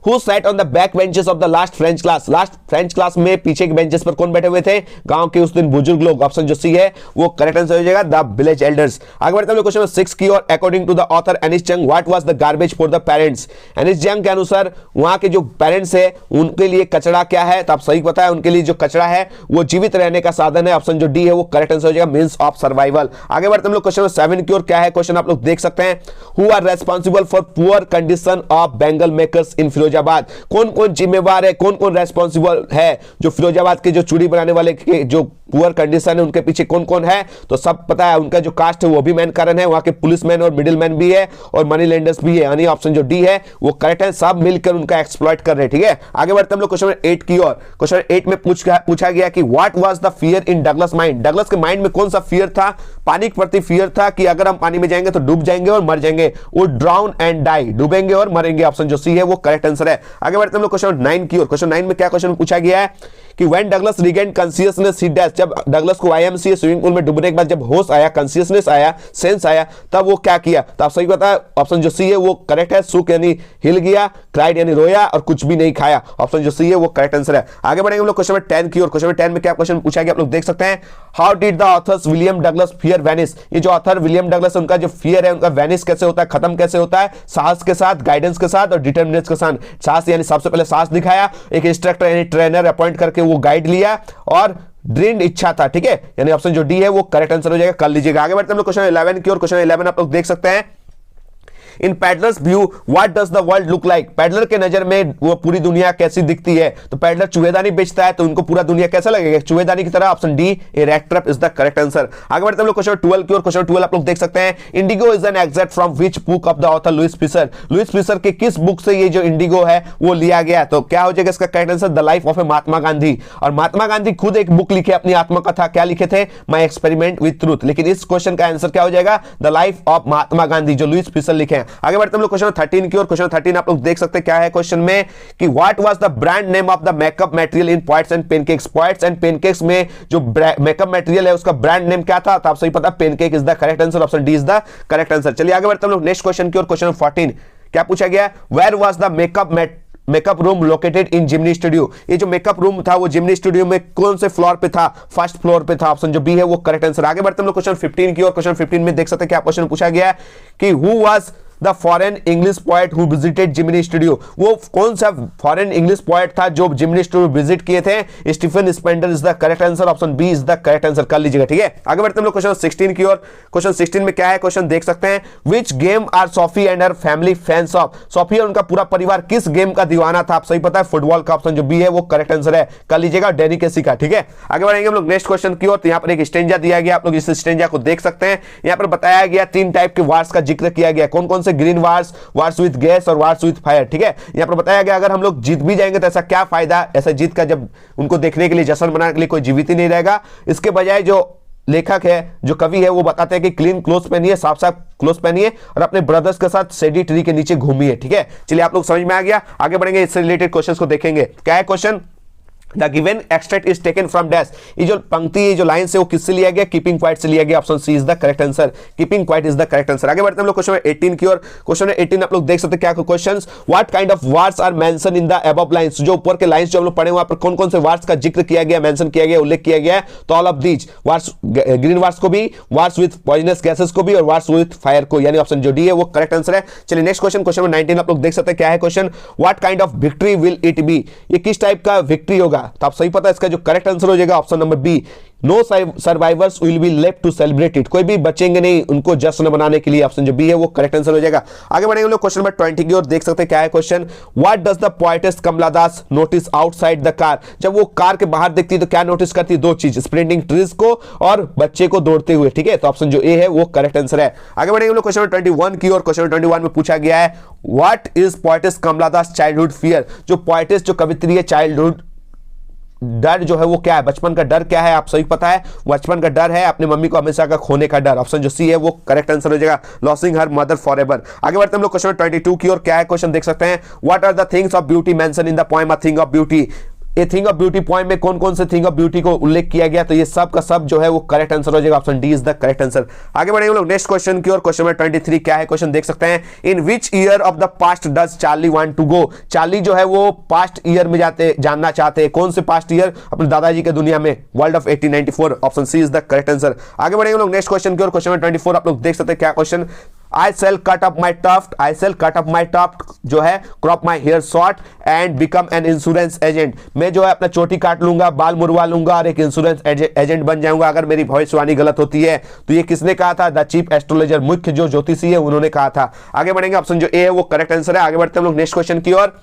Speaker 1: Who sat on the back benches of the last French class, last French class में पीछे के बेंचेस पर कौन बैठे हुए थे, गांव के उस दिन बुजुर्ग लोग। ऑप्शन जो सी है वो करेक्ट आंसर हो जाएगा, द विलेज एल्डर्स। आगे बढ़ते हैं क्वेश्चन नंबर 6 की ओर। According to the author Anees Jung, what was the garbage for the parents. Anees Jung के अनुसार वहां के जो पेरेंट्स है उनके लिए कचरा क्या है, तो आप सही बताया, उनके लिए जो कचरा है वो जीवित रहने का साधन है। ऑप्शन जो डी है वो करेक्ट आंसर हो जाएगा, मींस ऑफ सर्वाइवल। आगे बढ़ते हैं लोग क्वेश्चन नंबर 7 की ओर। क्या है क्वेश्चन, आप लोग देख सकते हैं। Who are responsible for poor condition of bangle makers in Firozabad. कौन कौन जिम्मेवार है, कौन कौन रेस्पॉन्सिबल है जो फिरोजाबाद के जो चूड़ी बनाने वाले के जो पुअर कंडीशन है उनके पीछे कौन कौन है, तो सब पता है। उनका जो कास्ट है वो भी मेन कारण है, वहां के पुलिसमैन और मिडिल मैन भी है और मनी लेंडर्स भी है, यानी ऑप्शन जो डी है वो करेक्ट है। सब मिलकर उनका एक्सप्लॉइट कर रहे हैं, ठीक है। आगे बढ़ते हम लोग क्वेश्चन 8 की ओर। क्वेश्चन 8 में पूछा गया कि what was the fear in Douglas mind. Douglas के माइंड में कौन सा फियर था, पानी के प्रति फियर था कि अगर हम पानी में जाएंगे तो डूब जाएंगे और मर जाएंगे, वो ड्राउन एंड डाई, डूबेंगे और मरेंगे। ऑप्शन जो सी है वो करेक्ट आंसर है। आगे बढ़ते हम लोग क्वेश्चन 9 की ओर। क्वेश्चन 9 में क्या क्वेश्चन पूछा गया है कि when Douglas regain consciousness he dash. जब डगलस को आईएमसी स्विमिंग पूल में डूबने के बाद जब होश आया, कॉन्शियसनेस आया, सेंस आया, तब वो क्या किया, तो आप सही बताया। ऑप्शन जो सी है वो करेक्ट है, सुक यानी हिल गया, क्राइड यानी रोया और कुछ भी नहीं खाया। ऑप्शन जो सी है वो करेक्ट आंसर है। आगे बढ़ेंगे हम लोग क्वेश्चन नंबर 10 की ओर। क्वेश्चन नंबर 10 में क्या क्वेश्चन पूछा गया आप लोग देख सकते हैं। How did the author's William Douglas fear vanish. ये जो ऑथर विलियम डगलस उनका जो फियर है उनका वैनिश कैसे होता है, खत्म कैसे होता है, साहस के साथ, गाइडेंस के साथ और डिटर्मिनेशन के साथ। साहस यानी सबसे पहले साहस दिखाया, एक इंस्ट्रक्टर यानी ट्रेनर अपॉइंट करके वो गाइड लिया और ड्रीम्ड इच्छा था, ठीक है, यानी ऑप्शन जो डी है वो करेक्ट आंसर हो जाएगा, कर लीजिएगा। आगे बढ़ते हैं हम लोग क्वेश्चन 11 की ओर। क्वेश्चन 11 आप लोग देख सकते हैं। In peddler's view what does the world look like. Peddler के नजर में वो पूरी दुनिया कैसी दिखती है, तो पैडलर चूहेदानी बेचता है तो उनको पूरा दुनिया कैसा लगेगा, चूहेदानी की तरह। Option D A rat trap is the correct answer. आगे बढ़ते हैं हम लोग क्वेश्चन 12 की ओर। क्वेश्चन 12 आप लोग देख सकते हैं। Indigo is an extract from which book of the author Louis Fischer. Louis Fischer के किस बुक से ये जो इंडिगो है वो लिया गया, तो क्या हो जाएगा इसका correct answer, the life of a Mahatma Gandhi. और महात्मा गांधी खुद एक बुक लिखे अपनी आत्मकथा, क्या लिखे थे, माय एक्सपेरिमेंट विद ट्रूथ। लेकिन इस क्वेश्चन का आंसर क्या हो जाएगा, the life of Mahatma Gandhi जो लुइस फिशर लिखे हैं। आगे बढ़ते हैं हम लोग क्वेश्चन 13 की ओर। क्वेश्चन 13 आप लोग देख सकते हैं क्या है क्वेश्चन में कि what was the brand name of the makeup material in points and pancakes. Points and pancakes में जो मेकअप मटेरियल है उसका ब्रांड नेम क्या था, तो आप सही पता, pancake is the correct answer. Option D is the correct answer. चलिए आगे बढ़ते हैं हम लोग नेक्स्ट क्वेश्चन की ओर। क्वेश्चन 14 क्या पूछा गया, where was the makeup room located in Gemini studio. ये जो मेकअप रूम था वो जिमनी स्टूडियो में कौन से फ्लोर पे था, फर्स्ट फ्लोर पे था। ऑप्शन जो बी है वो करेक्ट आंसर। आगे बढ़ते हैं हम लोग क्वेश्चन 15 की ओर। क्वेश्चन 15 में देख सकते हैं क्या क्वेश्चन पूछा गया है कि who was the foreign English poet who visited Jimny studio. वो कौन सा फॉरेन इंग्लिश पोएट था जो जिमनी स्टूडियो विजिट किए थे, Stephen Spender is the correct answer. Option B is the correct answer, कर लीजिएगा, ठीक है। आगे बढ़ते हैं हम लोग क्वेश्चन 16 की ओर। क्वेश्चन 16 में क्या है क्वेश्चन देख सकते हैं। Which game are Sophie and her family fans of. सोफी और उनका पूरा परिवार किस गेम का दीवाना था, आप सही पता है, फुटबॉल का। ऑप्शन जो बी है वो करेक्ट आंसर है, कर लीजिएगा, डेनिकेसी का, ठीक है। आगे बढ़ेंगे हम लोग नेक्स्ट क्वेश्चन की ओर। तो यहाँ पर एक स्टेंजा दिया गया, आप लोग इस स्टेंजा को देख सकते हैं। यहाँ पर बताया गया 3 टाइप के वार्स का जिक्र किया गया, कौन कौन से, green wars, wars with gas और वार्स विद फायर, ठीक है। यहां पर बताया गया अगर हम लोग जीत भी जाएंगे तो ऐसा क्या फायदा, ऐसा जीत का जब उनको देखने के लिए, जश्न मनाने के लिए कोई जीवित ही नहीं रहेगा। इसके बजाय जो लेखक है, जो कवि है, वो बताते हैं कि क्लीन क्लोथ पहनिए, साफ साफ क्लोथ पहनिए और अपने ब्रदर्स के साथ सेडी ट्री के नीचे घूमिए, ठीक है। चलिए आप लोग समझ में आ गया। आगे बढ़ेंगे, इससे रिलेटेड क्वेश्चंस को देखेंगे। क्या है question, the given extract is taken from dash. ये जो पंक्ति, ये जो लाइन से वो किससे लिया गया, कीपिंग क्वाइट से लिया गया। Option C is the correct answer, keeping quiet is the correct answer. आगे बढ़ते हैं हम लोग क्वेश्चन 18 की ओर। क्वेश्चन 18 आप लोग देख सकते हैं क्या questions, what kind of wars are mention in the above lines. जो ऊपर के लाइंस जो हम लोग पढ़े वहां पर कौन कौन से वार्स का जिक्र किया गया, मेंशन किया गया, उल्लेख किया गया है, तो all of these wars, green wars को भी, वार्स विद पॉइजनस गैसेस को भी और वार्स विद फायर को, यानी ऑप्शन जो डी है वो करेक्ट आंसर है। चलिए नेक्स्ट क्वेश्चन, क्वेश्चन 19 आप लोग देख सकते हैं क्या है question, what kind of victory will it be. ये किस टाइप का विक्ट्री होगा, तो आप सही पता है, इसका जो करेक्ट आंसर हो जाएगा option number B, no survivors will be left to celebrate it. कोई भी बचेंगे नहीं उनको जश्न मनाने के लिए। ऑप्शन जो बी है वो करेक्ट आंसर हो जाएगा। आगे बढ़ेंगे लोग क्वेश्चन नंबर 20 की ओर। देख सकते हैं क्या है question, what does the poetess Kamala Das notice outside the car. जब वो कार के बाहर देखती है तो क्या नोटिस करती है, 2 चीज, स्प्रिंटिंग ट्रीज को और बच्चे को दौड़ते हुए, ठीक है। तो ऑप्शन जो ए है वो करेक्ट आंसर है। आगे बढ़ेंगे लोग क्वेश्चन 21 की ओर। क्वेश्चन 21 में पूछा गया है, what is poetess Kamala Das childhood fear. जो पोएटेस, जो कवित्री है, चाइल्डहुड डर जो है वो क्या है, बचपन का डर क्या है, आप सही पता है, बचपन का डर है अपनी मम्मी को हमेशा का खोने का डर। ऑप्शन जो सी है वो करेक्ट आंसर हो जाएगा, लॉसिंग हर मदर फॉरएवर। आगे बढ़ते हैं हम लोग क्वेश्चन 22 की ओर। क्या है क्वेश्चन देख सकते हैं, what are the things of beauty mention in the poem a thing of beauty. A thing of beauty point में कौन कौन से थिंग ऑफ ब्यूटी को उल्लेख किया गया, तो ये सब का सब जो है वो करेक्ट आंसर हो जाएगा। Option D is the correct answer. आगे बढ़ेंगे लोग नेक्स्ट क्वेश्चन की ओर। क्वेश्चन नंबर 23 क्या है, क्वेश्चन देख सकते हैं। In which year of the past does Charlie want to go. Charlie जो है वो पास्ट ईयर में जानना चाहते हैं, कौन से पास्ट ईयर, अपने दादाजी के दुनिया में, world of 1894। Option C is the correct answer. आगे बढ़ेंगे लोग नेक्स्ट क्वेश्चन की ओर। क्वेश्चन नंबर 24 आप लोग देख सकते हैं क्या question. I shall cut up my tuft, I shall cut up my tuft जो है crop my hair short and become an insurance agent। मैं जो है अपना चोटी काट लूंगा, बाल मुरवा लूंगा और एक इंश्योरेंस एजेंट बन जाऊंगा अगर मेरी भविष्यवाणी गलत होती है। तो ये किसने कहा था? द चीफ एस्ट्रोलॉजर, मुख्य जो ज्योतिषी है उन्होंने कहा था। आगे बढ़ेंगे, ऑप्शन जो ए है वो करेक्ट आंसर है। आगे बढ़ते हैं हम लोग नेक्स्ट क्वेश्चन की ओर।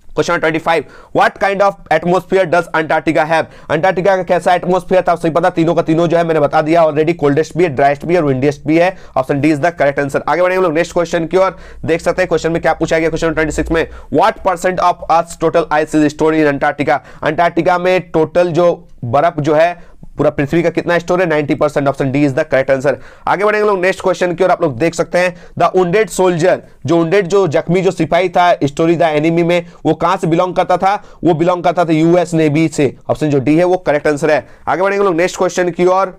Speaker 1: Question 25 what kind of atmosphere does Antarctica have. Antarctica का कैसा एटमॉस्फेयर था? सही पता, तीनों का तीनों जो है मैंने बता दिया ऑलरेडी, कोल्डेस्ट भी है, ड्राइस्ट भी है और विंडीस्ट भी है। Option D is the correct answer. आगे बढ़ेंगे लोग नेक्स्ट क्वेश्चन की ओर। देख सकते हैं क्वेश्चन में क्या पूछा गया। क्वेश्चन 26 में what percent of earth total ice is stored in Antarctica. Antarctica में टोटल जो बर्फ जो है पूरा पृथ्वी का कितना स्टोर है? 90%। Option D is the correct answer. आगे बढ़ेंगे लोग नेक्स्ट क्वेश्चन की ओर। आप लोग देख सकते हैं द वुंडेड सोल्जर, जो वुंडेड जो जख्मी जो सिपाही था स्टोरी द एनिमी में, वो कहां से बिलोंग करता था? वो बिलोंग करता था यूएस नेवी से। ऑप्शन जो डी है वो करेक्ट आंसर है। आगे बढ़ेंगे लोग नेक्स्ट क्वेश्चन की ओर।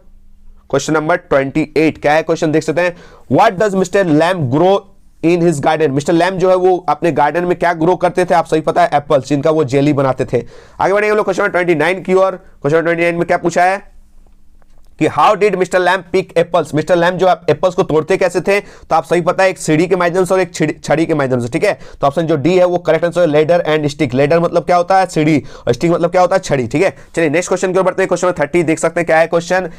Speaker 1: क्वेश्चन नंबर 28 क्या है, क्वेश्चन देख सकते हैं। What does mister lamb grow in his garden. Mister Lamb जो है वो अपने गार्डन में क्या ग्रो करते थे? आप सही पता है, एप्पल्स, जिनका वो जेली बनाते थे। आगे बढ़ेंगे लोग क्वेश्चन नंबर 29 की ओर। क्वेश्चन नंबर 29 में क्या पूछा है कि how did mister Lamb pick apples. Mister Lamb जो एप्पल्स को तोड़ते कैसे थे? तो आप सही पता है, एक सीढ़ी के माध्यम से और एक छड़ी के माध्यम से। ठीक है, तो ऑप्शन जो डी है वो करेक्ट आंसर है। Ladder and stick. लेडर मतलब क्या होता है? सीढ़ी, और स्टिक मतलब क्या होता है? छड़ी। ठीक है, चलिए नेक्स्ट क्वेश्चन की ओर बढ़ते हैं। क्वेश्चन 30 देख सकते हैं क्या है question.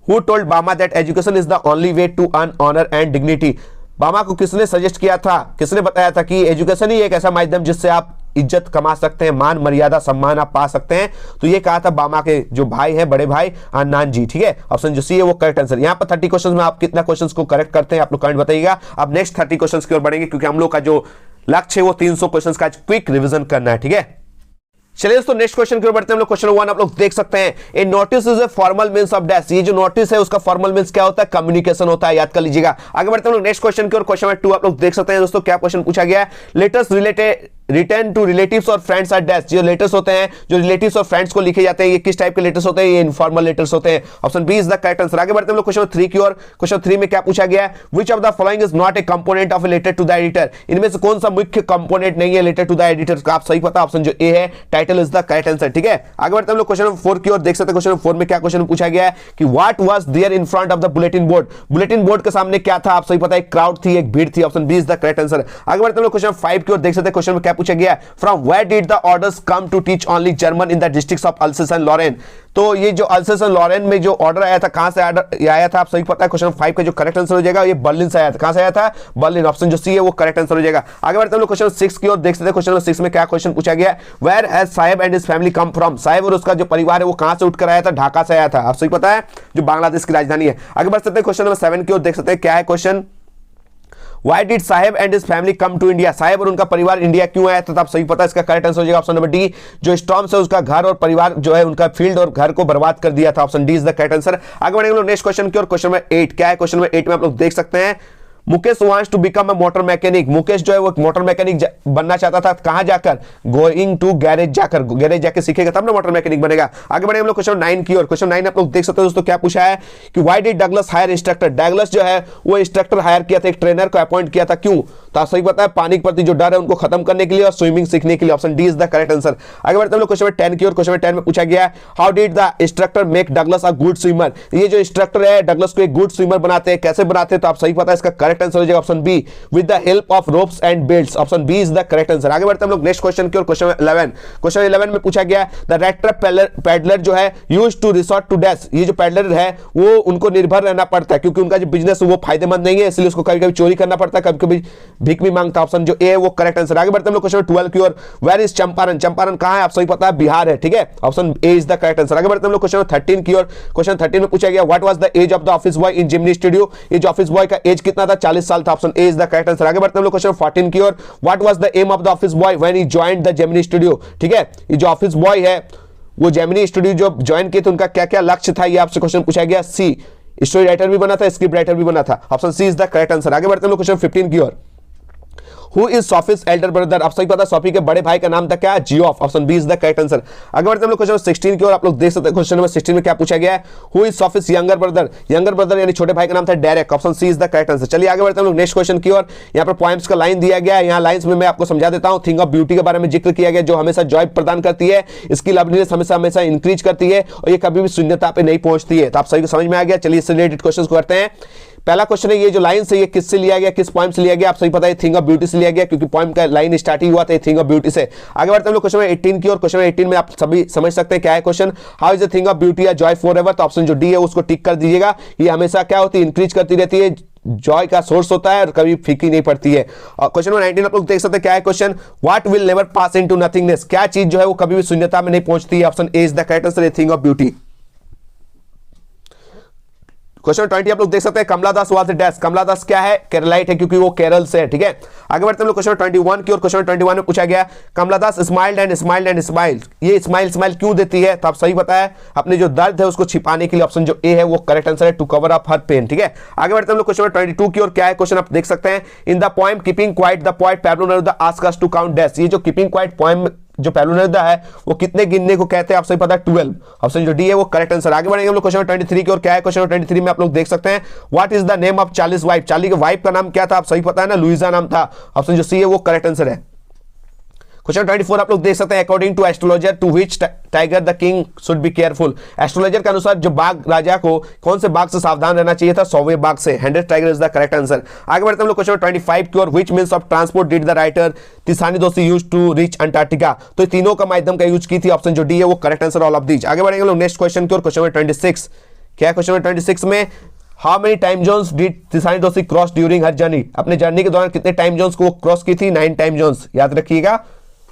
Speaker 1: Who told Bama that education is the only way to earn honour and dignity. Bama को किसने सजेस्ट किया था, किसने बताया था कि एजुकेशन ही एक ऐसा माध्यम जिससे आप इज्जत कमा सकते हैं, मान मर्यादा सम्मान आप पा सकते हैं? तो ये कहा था बामा के जो भाई है, बड़े भाई अन्नान जी। ठीक है, ऑप्शन जो सी है वो करेक्ट आंसर। यहाँ पर 30 क्वेश्चन में आप कितना क्वेश्चन को करेक्ट करते हैं आप लोग कमेंट बताइएगा। अब नेक्स्ट 30 क्वेश्चन की ओर बढ़ेंगे, क्योंकि हम लोग का जो लक्ष्य है वो 300 क्वेश्चन का क्विक रिविजन करना है। ठीक है, चलिए दोस्तों नेक्स्ट क्वेश्चन की ओर बढ़ते हैं हम लोग। क्वेश्चन 1 आप लोग देख सकते हैं। A notice is a formal means of dash. ये जो नोटिस है उसका फॉर्मल मींस क्या होता है? कम्युनिकेशन होता है, याद कर लीजिएगा। आगे बढ़ते हैं हम लोग नेक्स्ट क्वेश्चन की ओर। क्वेश्चन नंबर 2 आप लोग देख सकते हैं दोस्तों क्या क्वेश्चन पूछा गया है। Letters related return to relatives और फ्रेंड्स आर डैश। जो लेटर्स होते हैं, जो रिलेटिव्स और फ्रेंड्स को लिखे जाते हैं, ये किस टाइप के लेटर्स होते हैं? ये इनफॉर्मल लेटर्स होते हैं। Option B is the correct answer. आगे बढ़ते हैं हम लोग क्वेश्चन 3 की ओर। क्वेश्चन 3 में क्या पूछा गया है? Which of the following is not a component of a letter to the editor. इनमें से कौन सा मुख्य कंपोनेंट नहीं है लेटर टू द एडिटर का? आप सही पता, ऑप्शन जो ए है, title is the correct answer. ठीक है, आगे बढ़ते हैं हम लोग क्वेश्चन 4 की ओर। देख सकते हैं क्वेश्चन 4 में क्या क्वेश्चन पूछा गया है कि what was there in front of the bulletin board. Bulletin board के सामने क्या था? आप सही पता है, एक क्राउड थी, एक भीड़ थी। Option B is the correct answer. आगे बढ़ते हैं हम लोग क्वेश्चन 5 की ओर। देख सकते हैं क्वेश्चन में क्या पूछा गया है। From where did the orders come to teach only German in the districts of Alsace and Lorraine। तो ये जो अल्सेस एंड लॉरेन में जो ऑर्डर आया था, कहां से ऑर्डर आया था? आप सही पता है, क्वेश्चन 5 का जो करेक्ट आंसर हो जाएगा ये बर्लिन से आया था। कहां से आया था? बर्लिन। ऑप्शन जो सी है वो करेक्ट आंसर हो जाएगा। आगे बढ़ते हैं लोग क्वेश्चन 6 की ओर। देख सकते हैं क्वेश्चन 6 में क्या क्वेश्चन पूछा गया है। Where has Saheb and his family come from. Saheb और उसका जो परिवार है वो कहां से उठकर आया था? ढाका से आया था। आप सही पता है, जो बांग्लादेश की राजधानी है। आगे बढ़ सकते हैं क्वेश्चन नंबर 7 की ओर। देख सकते हैं क्या है question. Why did Saheb and his family come to India. Saheb और उनका परिवार इंडिया क्यों आया था? तो आप सही पता है, इसका करेक्ट आंसर हो जाएगा ऑप्शन नंबर डी। जो स्टॉर्म से उसका घर और परिवार जो है उनका फील्ड और घर को बर्बाद कर दिया था। Option D is the correct answer. आगे बढ़ेंगे लोग नेक्स्ट क्वेश्चन की ओर। क्वेश्चन नंबर 8 क्या है? क्वेश्चन नंबर 8 में आप लोग देख सकते हैं Mukesh wants to become a motor mechanic. Mukesh जो है वो मोटर मैकेनिक बनना चाहता था। कहां जाकर? गोइंग टू गैरेज जाकर, गैरेज जाकर सीखेगा तब ना मोटर मैकेनिक बनेगा। आगे बढ़ेंगे हम लोग क्वेश्चन 9 की ओर। क्वेश्चन 9 आप लोग देख सकते हो दोस्तों क्या पूछा है कि why did Douglas hire instructor. Douglas जो है वो इंस्ट्रक्टर हायर किया था, एक ट्रेनर को अपॉइंट किया था। क्यों? तो आप सही पता है, पानी के प्रति जो डर है उनको खत्म करने के लिए और स्विमिंग सीखने के लिए। Option D is the correct answer. आगे बढ़ते हैं हम लोग क्वेश्चन 10 की ओर। क्वेश्चन 10 में पूछा गया how did the instructor make Douglas a good swimmer. ये जो इंस्ट्रक्टर है डगलस को एक गुड स्विमर बनाते हैं, कैसे बनाते हैं? तो आप सही पता है, इसका करेक्ट आंसर हो जाएगा option B, with the help of ropes and belts। Option B is the correct answer. आगे बढ़ते हैं हम लोग नेक्स्ट क्वेश्चन की ओर। क्वेश्चन 11। क्वेश्चन 11 में पूछा गया द रेड ट्रैप पैडलर जो है used to resort to dash. ये जो पैडलर है वो उनको निर्भर रहना पड़ता है, क्योंकि उनका जो बिजनेस है वो फायदेमंद नहीं है, इसलिए उसको कभी कभी चोरी करना पड़ता है, कभी कभी भीख भी मांगता है। ऑप्शन जो ए है वो करेक्ट आंसर। आगे बढ़ते हैं हम लोग क्वेश्चन 12 की ओर। Where is Champaran. चंपारण कहां है? आप सही पता है, बिहार है। ठीक है, option A is the correct answer. आगे बढ़ते हैं हम लोग क्वेश्चन 13 की ओर। क्वेश्चन 13 में पूछा गया what was the age of the office boy in Gemini studio. ये जो ऑफिस बॉय का एज कितना था? 40 साल था। Option A is the correct answer. आगे बढ़ते हैं हम लोग क्वेश्चन 14 की ओर। What was the aim of the office boy when he joined the Gemini studio. ठीक है, ये जो ऑफिस बॉय है वो जेमिनी स्टूडियो जो ज्वाइन किए थे उनका क्या क्या लक्ष्य था, ये आपसे क्वेश्चन पूछा गया। सी, स्टोरी राइटर भी बना था, स्क्रिप्ट राइटर भी बना था। Option C is the correct answer. आगे बढ़ते हैं लोग क्वेश्चन 15 की ओर। Who is Sophie's elder brother? आप सही पता, सोफी के बड़े भाई का नाम था क्या? Geoff. Option B is the correct answer. आगे बढ़ते हम लोग क्वेश्चन नंबर 16 की ओर। आप लोग देख सकते हैं क्वेश्चन नंबर 16 में क्या पूछा गया है, who is Sophie's younger brother? Younger brother यानी छोटे भाई का नाम था Derek. Option C is the correct answer. चलिए आगे बढ़ते हैं हम लोग नेक्स्ट क्वेश्चन की ओर। यहाँ पर पॉइंट्स का लाइन दिया गया है, यहाँ लाइंस में मैं आपको समझा देता हूँ। थिंग ऑफ ब्यूटी के बारे में जिक्र किया गया, जो हमेशा जॉय प्रदान करती है, इसकी लवलीनेस हमेशा हमेशा इंक्रीज करती है और ये कभी भी शून्यता पे नहीं पहुंचती है। तो आप सभी को समझ में आ गया। चलिए इससे रिलेटेड क्वेश्चन करते हैं। पहला क्वेश्चन है, ये जो लाइन है ये किससे लिया गया, किस पॉइंट से लिया गया? आप सही पता है थिंग ऑफ ब्यूटी से लिया गया, क्योंकि पॉइंट का लाइन स्टार्ट ही हुआ था थिंग ऑफ ब्यूटी से। आगे बढ़ते हैं हम लोग क्वेश्चन 18 की और। क्वेश्चन 18 में आप सभी समझ सकते हैं क्या है question, how is the thing of beauty Joy for ever? तो ऑप्शन जो डी है उसको टिक कर दीजिएगा। ये हमेशा क्या होती है, इंक्रीज करती रहती है, जॉय का सोर्स होता है और कभी फीकी नहीं पड़ती है। और क्वेश्चन नंबर 19 आप लोग देख सकते हैं क्या है question, what will never pass into nothingness? क्या चीज जो है वो कभी भी शून्यता में नहीं पहुंचती है? Option A is the correct answer, thing of beauty. Question 20 आप लोग देख सकते हैं, कमला दास वाज डैश? कमला दास क्या है? केरलाइट है, क्योंकि वो केरल से है। ठीक है, आगे बढ़ते हैं हम लोग क्वेश्चन 21 की और। क्वेश्चन 21 में पूछा गया, Kamala Das smiled and smiled and smiled. ये स्माइल स्माइल क्यों देती है? तो आप सही बताया, अपने जो दर्द है उसको छिपाने के लिए। ऑप्शन जो ए है वो करेक्ट आंसर है, to cover up her pain. ठीक है, आगे बढ़ते हैं हम लोग क्वेश्चन 22 की और। क्या है क्वेश्चन आप देख सकते हैं, in the poem keeping quiet the poet Pablo Neruda asked us to count dash. ये जो कीपिंग क्वाइट पोएम जो पैब्लो नेरुदा है वो कितने गिनने को कहते हैं? आप सही पता है 12। ऑप्शन जो डी है वो करेक्ट आंसर। आगे बढ़ेंगे हम लोग क्वेश्चन 23 की और। क्या है क्वेश्चन 23 में आप लोग देख सकते हैं, what is the name of Charlie's wife? Charlie के वाइफ का नाम क्या था? आप सही पता है ना, लुइजा नाम था। ऑप्शन जो सी है वो करेक्ट आंसर है। क्वेश्चन 24 आप लोग देख सकते हैं, according to astrologer to which tiger the king should be careful? Astrologer के अनुसार जो बाघ राजा को कौन से बाघ से सावधान रहना चाहिए था? 100वें बाघ से। 100 tiger is the correct answer. आगे बढ़ते हैं हम लोग क्वेश्चन 25 की और। Which means of transport did the writer Tishani Doshi use to reach Antarctica? तो तीनों का माध्यम का यूज की थी। ऑप्शन जो डी है वो correct answer, all of these. आगे बढ़ेंगे हम लोग नेक्स्ट क्वेश्चन की और। क्वेश्चन 26 क्या है? क्वेश्चन 26 में, how many time zones did Tishani Doshi cross during her journey? अपने जर्नी के दौरान कितने टाइम जोन्स को क्रॉस की थी? 9 टाइम जोन्स, याद रखिएगा।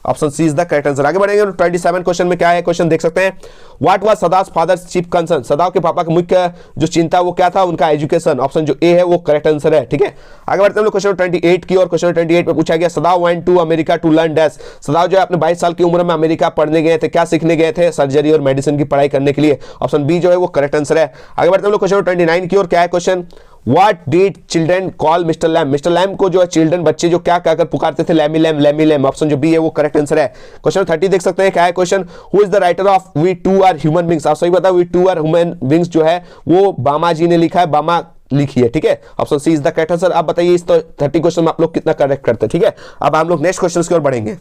Speaker 1: Option C is the correct answer. आगे बढ़ेंगे 27 क्वेश्चन में। क्या है क्वेश्चन देख सकते हैं, what was Sadao father's chief concern? Sadao के पापा का मुख्य जो चिंता वो क्या था? उनका एजुकेशन। ऑप्शन जो ए है वो करेक्ट आंसर है। ठीक है, आगे बढ़ते हैं हम लोग क्वेश्चन 28 की और। क्वेश्चन 28 में पूछा गया, Sadao went to America to learn dash? Sadao जो है अपने 22 साल की उम्र में अमेरिका पढ़ने गए थे, क्या सीखने गए थे? सर्जरी और मेडिसिन की पढ़ाई करने के लिए। ऑप्शन बी जो है वो करेक्ट आंसर है। आगे बढ़ते हैं हम लोग क्वेश्चन 29 की और। क्या है question, What did children call Mr. Lamb? Mr Lamb को जो है चिल्ड्रन बच्चे जो क्या कहकर पुकारते थे? Lamey Lamb, Lamey Lamb. Option जो बी है वो करेक्ट आंसर है। क्वेश्चन 30 देख सकते हैं, क्या है question, who is the writer of we too are human beings? आप सही बता, we too are human beings जो है वो बामा जी ने लिखा है, बामा लिखी है। ठीक है, option C is the correct answer. आप बताइए इस 30 क्वेश्चन में आप लोग कितना करेक्ट करते हैं? ठीक है, अब हम लोग नेक्स्ट क्वेश्चन की ओर बढ़ेंगे।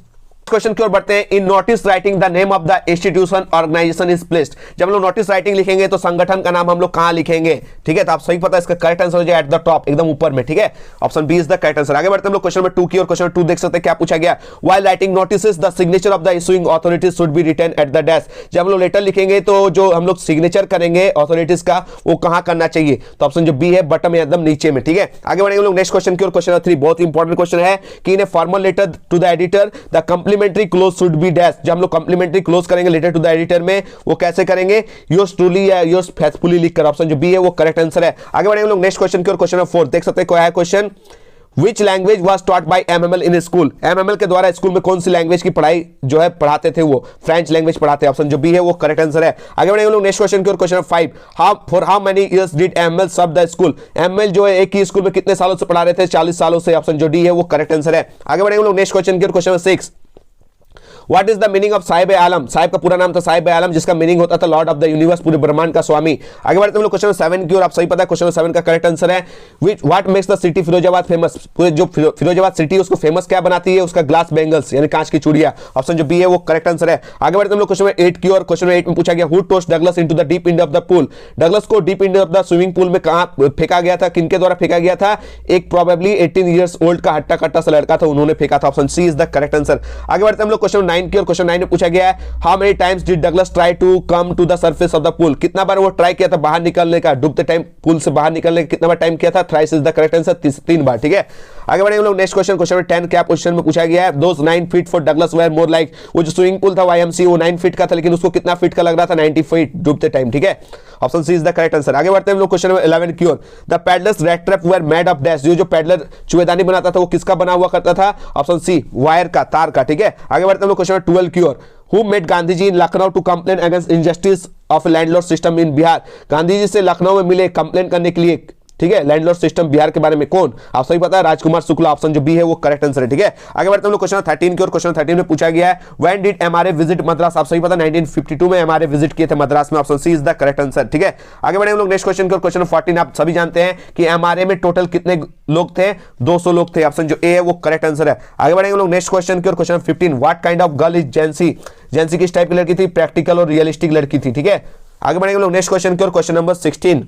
Speaker 1: क्वेश्चन की ओर बढ़ते हैं। In notice writing the name of the institution organisation is placed? जब हम लोग नोटिस राइटिंग लिखेंगे तो संगठन का नाम हम लोग कहां लिखेंगे? ठीक है, तो आप सही पता है इसका करेक्ट आंसर हो जाए एट द टॉप, एकदम ऊपर में। ठीक है, option B is the correct answer. आगे बढ़ते हैं हम लोग क्वेश्चन नंबर 2 की और। क्वेश्चन 2 देख सकते हैं क्या पूछा गया, while writing notices the signature of the issuing authorities should be written at the dash? जब हम लोग लेटर लिखेंगे तो जो हम लोग सिग्नेचर करेंगे अथॉरिटीज का वो कहां करना चाहिए? तो ऑप्शन जो बी है बटन एकदम नीचे में। ठीक है, आगे बढ़ेंगे हम लोग नेक्स्ट क्वेश्चन की और। क्वेश्चन 3 बहुत इंपॉर्टेंट क्वेश्चन है कि in a formal letter to the editor the complimentary close should be dash? जब हम लोग कंप्लीमेंट्री क्लोज करेंगे लेटर टू द एडिटर में वो कैसे करेंगे? योर्स ट्रूली या योर्स फेथफुली लिखकर। ऑप्शन जो बी है वो करेक्ट आंसर है। आगे बढ़ेंगे हम लोग नेक्स्ट क्वेश्चन की और। क्वेश्चन 4 देख सकते हैं क्या है question, Which language was taught by MML in school? MML के द्वारा स्कूल में कौन सी लैंग्वेज की पढ़ाई जो है पढ़ाते थे? वो फ्रेंच लैंग्वेज पढ़ाते हैं। ऑप्शन जो बी है वो करेक्ट आंसर है। आगे बढ़ेंगे हम लोग नेक्स्ट क्वेश्चन की और। Question 5, for how many years did MML serve the school? MML जो है एक ही स्कूल में कितने सालों से पढ़ा रहे थे? 40 सालों से। ऑप्शन जो डी है वो करेक्ट आंसर है। आगे बढ़ेंगे हम लोग नेक्स्ट क्वेश्चन की और। Question 6, what is the meaning of Sahib Alam? Sahib का पूरा नाम था साहिब आलम, जिसका मीनिंग होता था लॉर्ड ऑफ द यूनिवर्स, पूरे ब्रह्मांड का स्वामी। आगे बढ़ते हैं हम लोग क्वेश्चन 7 की और। आप सही पता है क्वेश्चन 7 का करेक्ट आंसर है, what makes the city Firozabad famous? पूरे जो फिरोजाबाद सिटी उसको फेमस क्या बनाती है? उसका ग्लास बैंगल्स यानी कांच की चूड़ियां। ऑप्शन जो बी है वो करेक्ट आंसर है। आगे बढ़ते हैं हम लोग क्वेश्चन 8 की और। क्वेश्चन 8 में पूछा गया, who tossed Douglas into the deep end of the pool? Douglas को deep end of the swimming pool में कहां फेंका गया था? किनके द्वारा फेंका गया था? एक प्रोबेबली 18 ईयर्स ओल्ड का हट्टा कट्टा सा लड़का था, उन्होंने फेंका था। Option C is the correct answer. आगे बढ़ते हैं हम लोग क्वेश्चन 9 की और। क्वेश्चन 9 में पूछा गया है, how many times did Douglas try to come to the surface of the pool? कितना बार वो ट्राई किया था बाहर निकलने का, डूबते टाइम पूल से बाहर निकलने का कितना बार टाइम किया था? Thrice is the correct answer, 3 बार। ठीक है, आगे बढ़ेंगे हम लोग नेक्स्ट क्वेश्चन। क्वेश्चन 10 क्या पोजीशन में पूछा गया है, those 9 feet for Douglas were more like? वो जो स्विमिंग पूल था YMCA वो 9 फीट का था, लेकिन उसको कितना फीट का लग रहा था? 90 फीट डूबते टाइम। ठीक है, option C is the correct answer. आगे बढ़ते हैं हम लोग क्वेश्चन 11 की ओर। The peddler's rat trap were made of dash? जो पैडलर चुएदानी बनाता था वो किसका बना हुआ करता था? ऑप्शन सी वायर का, तार का। ठीक है, आगे बढ़ते हैं हम लोग क्वेश्चन 12 की ओर। Who met Gandhi ji in Lucknow to complain against injustice of landlord system in Bihar? Gandhi ji से लखनऊ में मिले कंप्लेन करने के लिए ठीक है, लैंडलॉर्ड सिस्टम बिहार के बारे में कौन? आप सभी पता है, राजकुमार शुक्ला, ऑप्शन जो बी है वो करेक्ट आंसर है। ठीक है, आगे बढ़ते हैं लोग क्वेश्चन 13 की ओर। क्वेश्चन 13 में पूछा गया है when did MRA visit Madras? आप सही पता 1952 में एमआरए विजिट किए थे मद्रास में, option C is the correct answer. ठीक है, आगे बढ़े हम लोग नेक्स्ट क्वेश्चन की ओर। क्वेश्चन 14 आप सभी जानते हैं कि एमआरए में टोटल कितने लोग थे? 200 लोग थे, ऑप्शन जो ए है वो करेक्ट आंसर है। आगे बढ़ेंगे लोग नेक्स्ट क्वेश्चन की ओर। Question 15 what kind of girl is Jansie? Jansie किस टाइप की लड़की थी? प्रैक्टिकल और रियलिस्टिक लड़की थी। ठीक है, आगे बढ़ेंगे लोग नेक्स्ट क्वेश्चन की ओर। Question number 16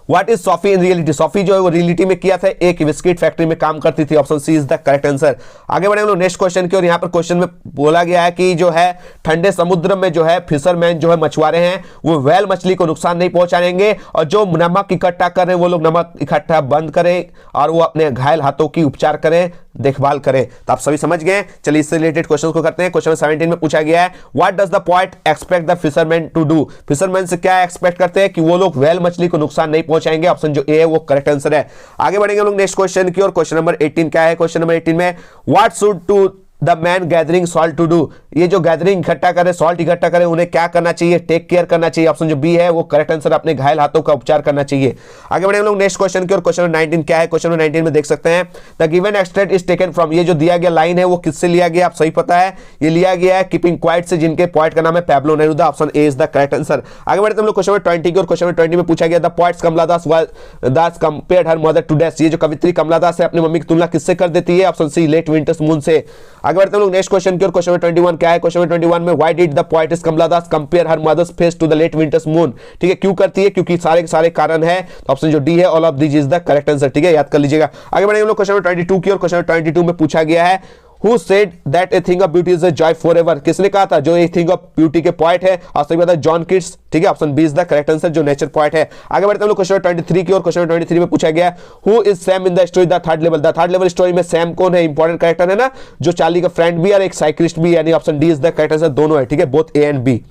Speaker 1: what is Sophie in reality? Sophie जो है वो रियलिटी में किया था, एक बिस्किट फैक्ट्री में काम करती थी, option C is the correct answer. आगे बढ़े हम लोग नेक्स्ट क्वेश्चन की ओर। यहाँ पर क्वेश्चन में बोला गया है कि जो है ठंडे समुद्र में जो है फिशरमैन जो है मछुआरे हैं वो व्हेल मछली को नुकसान नहीं पहुंचाएंगे, और जो नमक इकट्ठा कर रहे हैं वो लोग नमक इकट्ठा बंद करें और वो अपने घायल हाथों की उपचार करें, देखभाल करें। तो आप सभी समझ गए। चलिए इससे रिलेटेड क्वेश्चन को करते हैं। क्वेश्चन 17 में पूछा गया है what does the poet expect the fisherman to do? Fisherman से क्या एक्सपेक्ट करते हैं? कि वो लोग व्हेल मछली को नुकसान नहीं पहुंचाएंगे, ऑप्शन जो ए है वो करेक्ट आंसर है। आगे बढ़ेंगे हम लोग नेक्स्ट क्वेश्चन की ओर। क्वेश्चन नंबर 18 क्या है? क्वेश्चन नंबर 18 में what should to the man gathering salt to do? ये जो गैदरिंग इकट्ठा करे, सॉल्ट इकट्ठा करे, उन्हें क्या करना चाहिए? टेक केयर करना चाहिए, ऑप्शन जो बी है वो करेक्ट आंसर, अपने घायल हाथों का उपचार करना चाहिए। आगे बढ़े हम लोग नेक्स्ट क्वेश्चन की ओर। क्वेश्चन 19 क्या है? क्वेश्चन 19 में देख सकते हैं the given extract is taken from, ये जो दिया गया लाइन है वो किससे लिया गया? आप सही पता है, ये लिया गया है कीपिंग क्वाइट से, जिनके पोएट का नाम है Pablo Neruda, option A is the correct answer. आगे बढ़ते हम लोग क्वेश्चन 20 की ओर। क्वेश्चन 20 में पूछा गया the poets Kamala Das compared her mother to dash, ये जो कवित्री कमला दास है अपनी मम्मी की तुलना किससे कर देती है? Option C late winter's moon से। आगे बढ़ते हम लोग नेक्स्ट क्वेश्चन की ओर। क्वेश्चन 21 क्या है? क्वेश्चन 21 में why did the poetess Kamala Das compare her mother's face to the late winter's moon? ठीक है, क्यों करती है? क्योंकि सारे के सारे कारण है, तो ऑप्शन जो डी है all of this is the correct answer. ठीक है, याद कर लीजिएगा। आगे बढ़ेंगे हम लोग क्वेश्चन 22 की ओर। क्वेश्चन 22 में पूछा गया है Who said that a thing of beauty is a joy forever? किसने कहा था? जो ए थिंग ऑफ ब्यूटी के पोएट है, और सही बात है जॉन किट्स। ठीक है, option B is the correct answer, जो नेचर पोएट है। आगे बढ़ते हैं लोग क्वेश्चन 23 की ओर। क्वेश्चन 23 में पूछा गया who is Sam in the story the third level? The third level story में सैम कौन है? इंपॉर्टेंट कैरेक्टर है ना, जो चार्ली का फ्रेंड भी और एक साइक्लिस्ट भी, यानी option D is the correct answer, दोनों है। ठीक है, बोथ ए एंड बी।